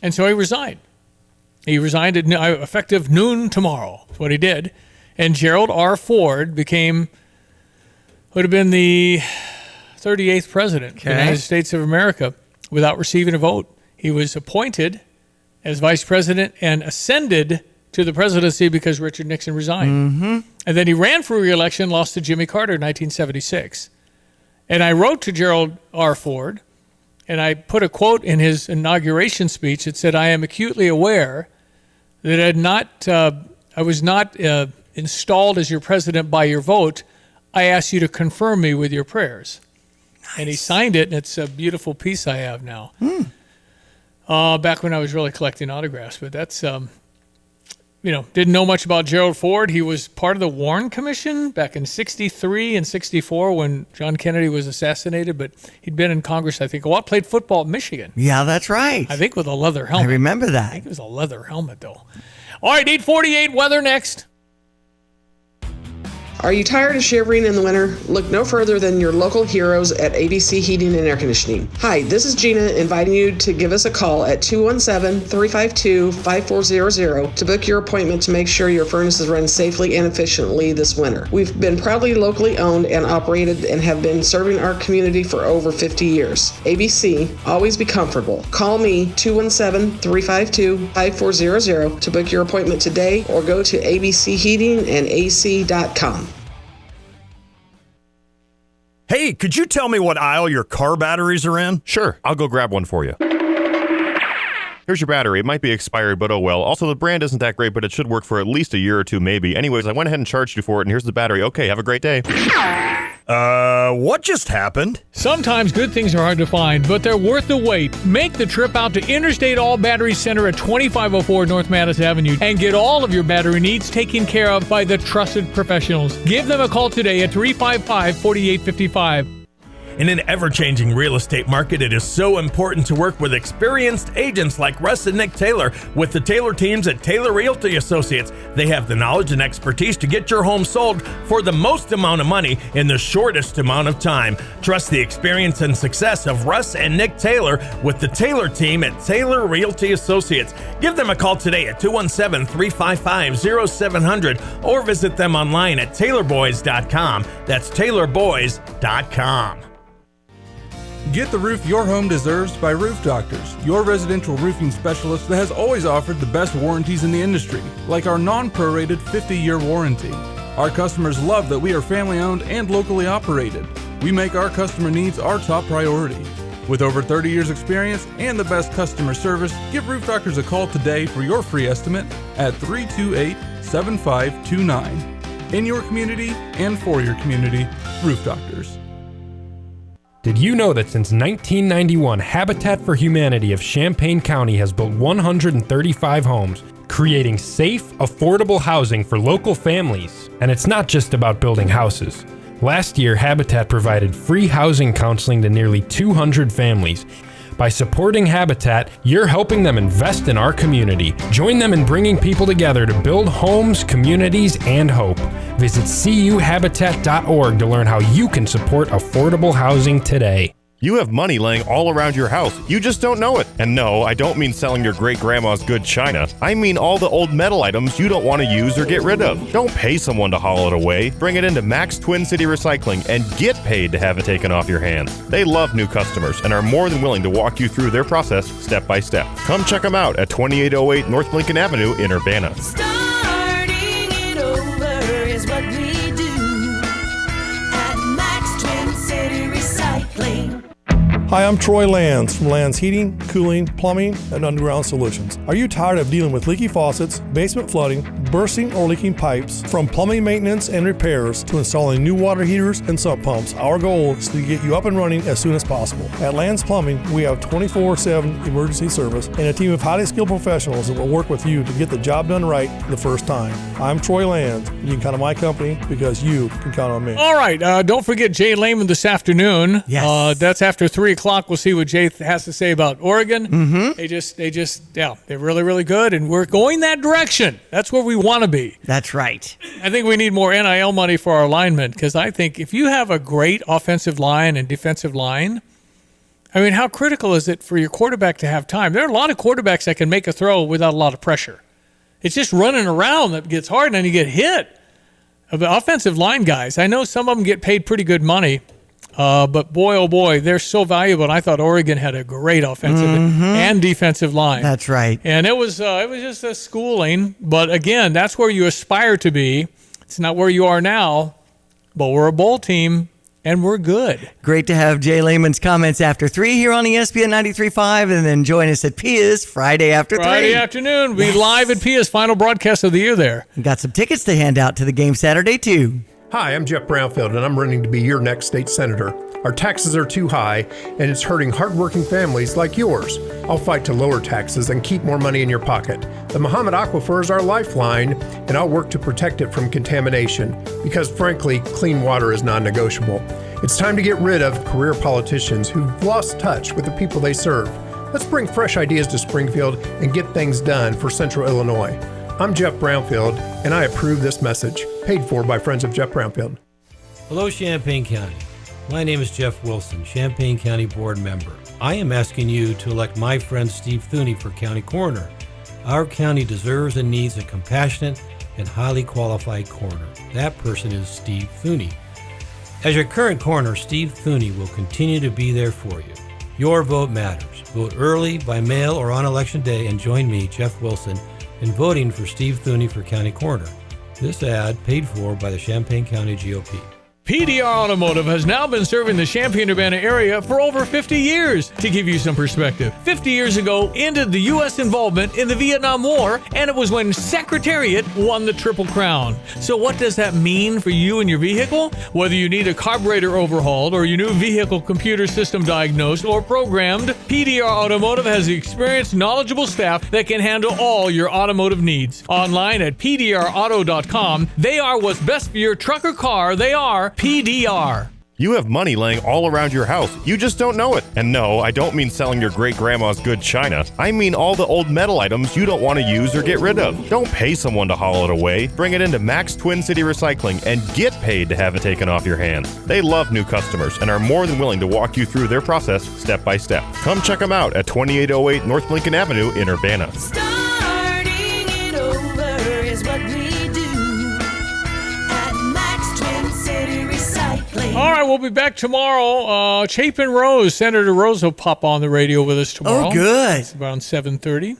And so he resigned. He resigned at effective noon tomorrow. That's what he did. And Gerald R. Ford would have been the 38th president of the United States of America without receiving a vote. He was appointed as vice president and ascended to the presidency because Richard Nixon resigned. And then he ran for re-election, lost to Jimmy Carter in 1976. And I wrote to Gerald R. Ford, and I put a quote in his inauguration speech that said, I am acutely aware that I was not installed as your president by your vote. I ask you to confirm me with your prayers. Nice. And he signed it, and it's a beautiful piece I have now. Back when I was really collecting autographs. But that's... didn't know much about Gerald Ford. He was part of the Warren Commission back in 63 and 64 when John Kennedy was assassinated, but he'd been in Congress, I think, played football at Michigan. Yeah, that's right. I think with a leather helmet. I remember that. I think it was a leather helmet, though. All right, 8:48, weather next. Are you tired of shivering in the winter? Look no further than your local heroes at ABC Heating and Air Conditioning. Hi, this is Gina inviting you to give us a call at 217-352-5400 to book your appointment to make sure your furnaces run safely and efficiently this winter. We've been proudly locally owned and operated and have been serving our community for over 50 years. ABC, always be comfortable. Call me 217-352-5400 to book your appointment today or go to abcheatingandac.com. Hey, could you tell me what aisle your car batteries are in? Sure, I'll go grab one for you. Here's your battery. It might be expired, but oh well. Also, the brand isn't that great, but it should work for at least a year or two, maybe. Anyways, I went ahead and charged you for it, and here's the battery. Okay, have a great day. What just happened? Sometimes good things are hard to find, but they're worth the wait. Make the trip out to Interstate All Battery Center at 2504 North Madison Avenue and get all of your battery needs taken care of by the trusted professionals. Give them a call today at 355-4855. In an ever-changing real estate market, it is so important to work with experienced agents like Russ and Nick Taylor with the Taylor teams at Taylor Realty Associates. They have the knowledge and expertise to get your home sold for the most amount of money in the shortest amount of time. Trust the experience and success of Russ and Nick Taylor with the Taylor team at Taylor Realty Associates. Give them a call today at 217-355-0700 or visit them online at taylorboys.com. That's taylorboys.com. Get the roof your home deserves by Roof Doctors, your residential roofing specialist that has always offered the best warranties in the industry, like our non-prorated 50-year warranty. Our customers love that we are family-owned and locally operated. We make our customer needs our top priority. With over 30 years experience and the best customer service, give Roof Doctors a call today for your free estimate at 328-7529. In your community and for your community, Roof Doctors. Did you know that since 1991, Habitat for Humanity of Champaign County has built 135 homes, creating safe, affordable housing for local families? And it's not just about building houses. Last year, Habitat provided free housing counseling to nearly 200 families. By supporting Habitat, you're helping them invest in our community. Join them in bringing people together to build homes, communities, and hope. Visit cuhabitat.org to learn how you can support affordable housing today. You have money laying all around your house. You just don't know it. And no, I don't mean selling your great-grandma's good china. I mean all the old metal items you don't want to use or get rid of. Don't pay someone to haul it away. Bring it into Max Twin City Recycling and get paid to have it taken off your hands. They love new customers and are more than willing to walk you through their process step by step. Come check them out at 2808 North Lincoln Avenue in Urbana. Starting it over is what we do at Max Twin City Recycling. Hi, I'm Troy Lands from Lands Heating, Cooling, Plumbing, and Underground Solutions. Are you tired of dealing with leaky faucets, basement flooding, bursting or leaking pipes? From plumbing maintenance and repairs to installing new water heaters and sump pumps, our goal is to get you up and running as soon as possible. At Lands Plumbing, we have 24/7 emergency service and a team of highly skilled professionals that will work with you to get the job done right the first time. I'm Troy Lands, and you can count on my company because you can count on me. All right, don't forget Jay Lehman this afternoon. Yes. That's after 3 o'clock. We'll see what Jay has to say about Oregon. Mm-hmm. They're really, really good, and we're going that direction. That's where we want to be. That's right. I think we need more NIL money for our linemen, because I think if you have a great offensive line and defensive line, I mean, how critical is it for your quarterback to have time? There are a lot of quarterbacks that can make a throw without a lot of pressure. It's just running around that gets hard, and then you get hit. The offensive line guys, I know some of them get paid pretty good money, but boy, oh boy, they're so valuable. And I thought Oregon had a great offensive and defensive line. That's right. And it was just a schooling. But again, that's where you aspire to be. It's not where you are now, but we're a bowl team. And we're good. Great to have Jay Lehman's comments after 3 here on ESPN 93.5, and then join us at Pia's Friday after 3. Friday afternoon. We'll be live at Pia's final broadcast of the year there. Got some tickets to hand out to the game Saturday, too. Hi, I'm Jeff Brownfield, and I'm running to be your next state senator. Our taxes are too high, and it's hurting hardworking families like yours. I'll fight to lower taxes and keep more money in your pocket. The Muhammad Aquifer is our lifeline, and I'll work to protect it from contamination, because frankly, clean water is non-negotiable. It's time to get rid of career politicians who've lost touch with the people they serve. Let's bring fresh ideas to Springfield and get things done for Central Illinois. I'm Jeff Brownfield, and I approve this message. Paid for by Friends of Jeff Brownfield. Hello, Champaign County. My name is Jeff Wilson, Champaign County Board Member. I am asking you to elect my friend Steve Thuney for County Coroner. Our county deserves and needs a compassionate and highly qualified coroner. That person is Steve Thuney. As your current coroner, Steve Thuney will continue to be there for you. Your vote matters. Vote early, by mail, or on Election Day, and join me, Jeff Wilson, in voting for Steve Thuney for County Coroner. This ad paid for by the Champaign County GOP. PDR Automotive has now been serving the Champaign-Urbana area for over 50 years. To give you some perspective, 50 years ago ended the U.S. involvement in the Vietnam War, and it was when Secretariat won the Triple Crown. So what does that mean for you and your vehicle? Whether you need a carburetor overhauled or your new vehicle computer system diagnosed or programmed, PDR Automotive has the experienced, knowledgeable staff that can handle all your automotive needs. Online at pdrauto.com, they are what's best for your truck or car. They are PDR. You have money laying all around your house. You just don't know it. And no, I don't mean selling your great-grandma's good china. I mean all the old metal items you don't want to use or get rid of. Don't pay someone to haul it away. Bring it into Max Twin City Recycling and get paid to have it taken off your hands. They love new customers and are more than willing to walk you through their process step by step. Come check them out at 2808 North Lincoln Avenue in Urbana. Starting it over is what we do at Max Twin City Recycling. All right, we'll be back tomorrow. Chapin Rose, Senator Rose will pop on the radio with us tomorrow. Oh, good. It's around 7:30.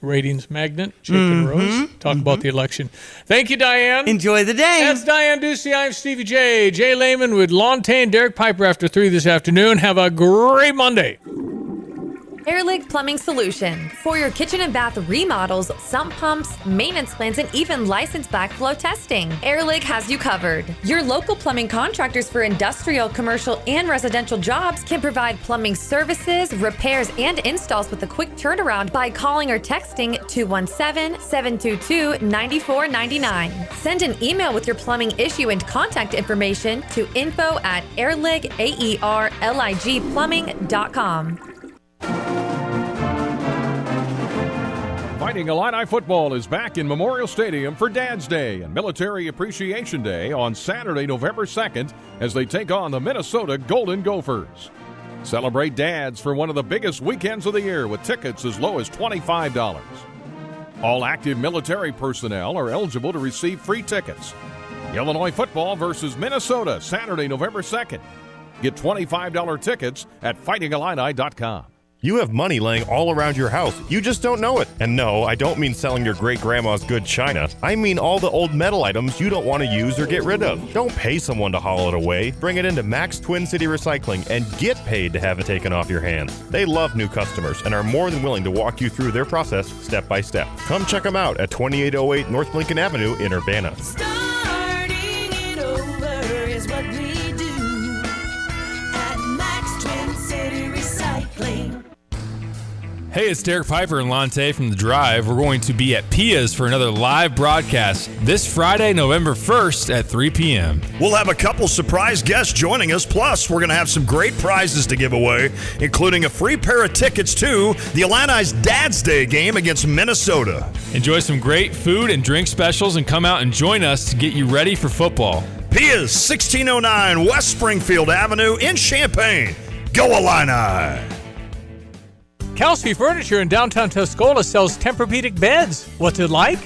Ratings magnet, Chapin Rose. Talk about the election. Thank you, Diane. Enjoy the day. That's Diane Ducey. I'm Stevie J. Jay Lehman with Lontaine, Derek Piper after 3 this afternoon. Have a great Monday. Airlig Plumbing Solutions. For your kitchen and bath remodels, sump pumps, maintenance plans, and even licensed backflow testing, Airlig has you covered. Your local plumbing contractors for industrial, commercial, and residential jobs can provide plumbing services, repairs, and installs with a quick turnaround by calling or texting 217-722-9499. Send an email with your plumbing issue and contact information to info@airligplumbing.com. Fighting Illini football is back in Memorial Stadium for Dad's Day and Military Appreciation Day on Saturday, November 2nd, as they take on the Minnesota Golden Gophers. Celebrate dads for one of the biggest weekends of the year with tickets as low as $25. All active military personnel are eligible to receive free tickets. Illinois football versus Minnesota, Saturday, November 2nd. Get $25 tickets at fightingillini.com. You have money laying all around your house. You just don't know it. And no, I don't mean selling your great-grandma's good china. I mean all the old metal items you don't want to use or get rid of. Don't pay someone to haul it away. Bring it into Max Twin City Recycling and get paid to have it taken off your hands. They love new customers and are more than willing to walk you through their process step by step. Come check them out at 2808 North Lincoln Avenue in Urbana. Starting it over is what we do at Max Twin City Recycling. Hey, it's Derek Piper and Lonte from The Drive. We're going to be at Pia's for another live broadcast this Friday, November 1st at 3 p.m. We'll have a couple surprise guests joining us. Plus, we're going to have some great prizes to give away, including a free pair of tickets to the Illini's Dad's Day game against Minnesota. Enjoy some great food and drink specials and come out and join us to get you ready for football. Pia's 1609 West Springfield Avenue in Champaign. Go Illini! Kelsey Furniture in downtown Tuscola sells Tempur-Pedic beds. What's it like?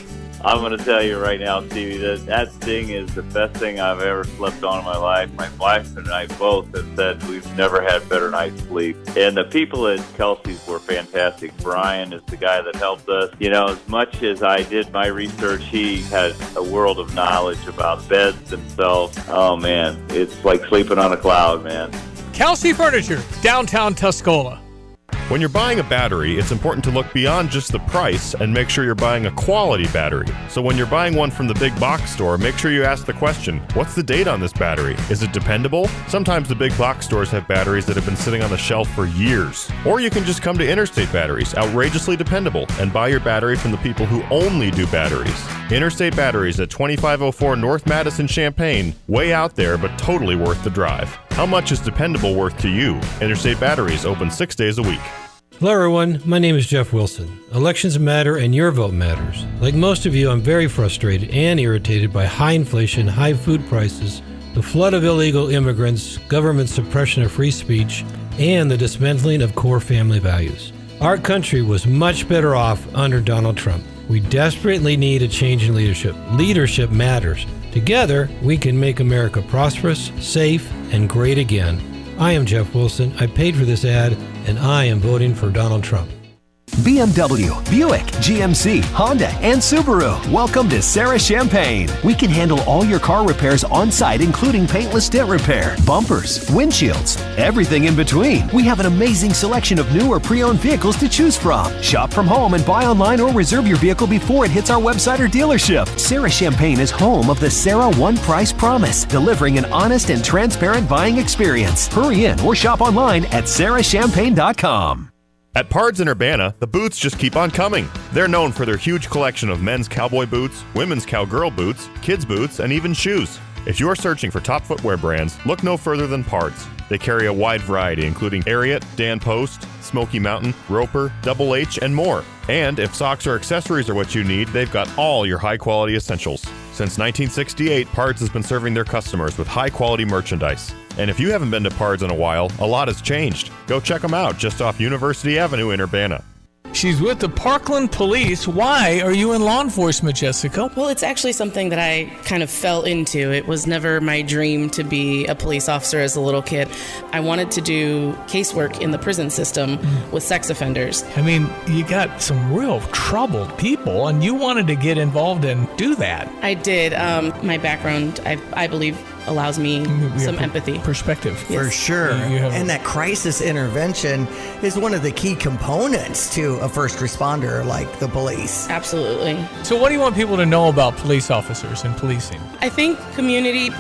I'm going to tell you right now, Stevie, that thing is the best thing I've ever slept on in my life. My wife and I both have said we've never had better night's sleep. And the people at Kelsey's were fantastic. Brian is the guy that helped us. You know, as much as I did my research, he has a world of knowledge about beds themselves. Oh, man, it's like sleeping on a cloud, man. Kelsey Furniture, downtown Tuscola. When you're buying a battery, it's important to look beyond just the price and make sure you're buying a quality battery. So when you're buying one from the big box store, make sure you ask the question, what's the date on this battery? Is it dependable? Sometimes the big box stores have batteries that have been sitting on the shelf for years. Or you can just come to Interstate Batteries, outrageously dependable, and buy your battery from the people who only do batteries. Interstate Batteries at 2504 North Madison, Champaign. Way out there, but totally worth the drive. How much is dependable worth to you? Interstate Batteries open 6 days a week. Hello, everyone. My name is Jeff Wilson. Elections matter and your vote matters. Like most of you, I'm very frustrated and irritated by high inflation, high food prices, the flood of illegal immigrants, government suppression of free speech, and the dismantling of core family values. Our country was much better off under Donald Trump. We desperately need a change in leadership. Leadership matters. Together, we can make America prosperous, safe, and great again. I am Jeff Wilson. I paid for this ad, and I am voting for Donald Trump. BMW, Buick, GMC, Honda, and Subaru. Welcome to Sarah Champagne. We can handle all your car repairs on site, including paintless dent repair, bumpers, windshields, everything in between. We have an amazing selection of new or pre-owned vehicles to choose from. Shop from home and buy online or reserve your vehicle before it hits our website or dealership. Sarah Champagne is home of the Sarah One Price Promise, delivering an honest and transparent buying experience. Hurry in or shop online at sarahchampagne.com. At Pards in Urbana, the boots just keep on coming. They're known for their huge collection of men's cowboy boots, women's cowgirl boots, kids' boots, and even shoes. If you're searching for top footwear brands, look no further than Pards. They carry a wide variety, including Ariat, Dan Post, Smoky Mountain, Roper, Double H, and more. And if socks or accessories are what you need, they've got all your high-quality essentials. Since 1968, Pards has been serving their customers with high-quality merchandise. And if you haven't been to Pards in a while, a lot has changed. Go check them out just off University Avenue in Urbana. She's with the Parkland Police. Why are you in law enforcement, Jessica? Well, it's actually something that I kind of fell into. It was never my dream to be a police officer as a little kid. I wanted to do casework in the prison system with sex offenders. I mean, you got some real troubled people, and you wanted to get involved and do that. I did. My background, I believe, allows me some empathy. Perspective. For sure. And that crisis intervention is one of the key components to a first responder like the police. Absolutely. So what do you want people to know about police officers and policing? I think community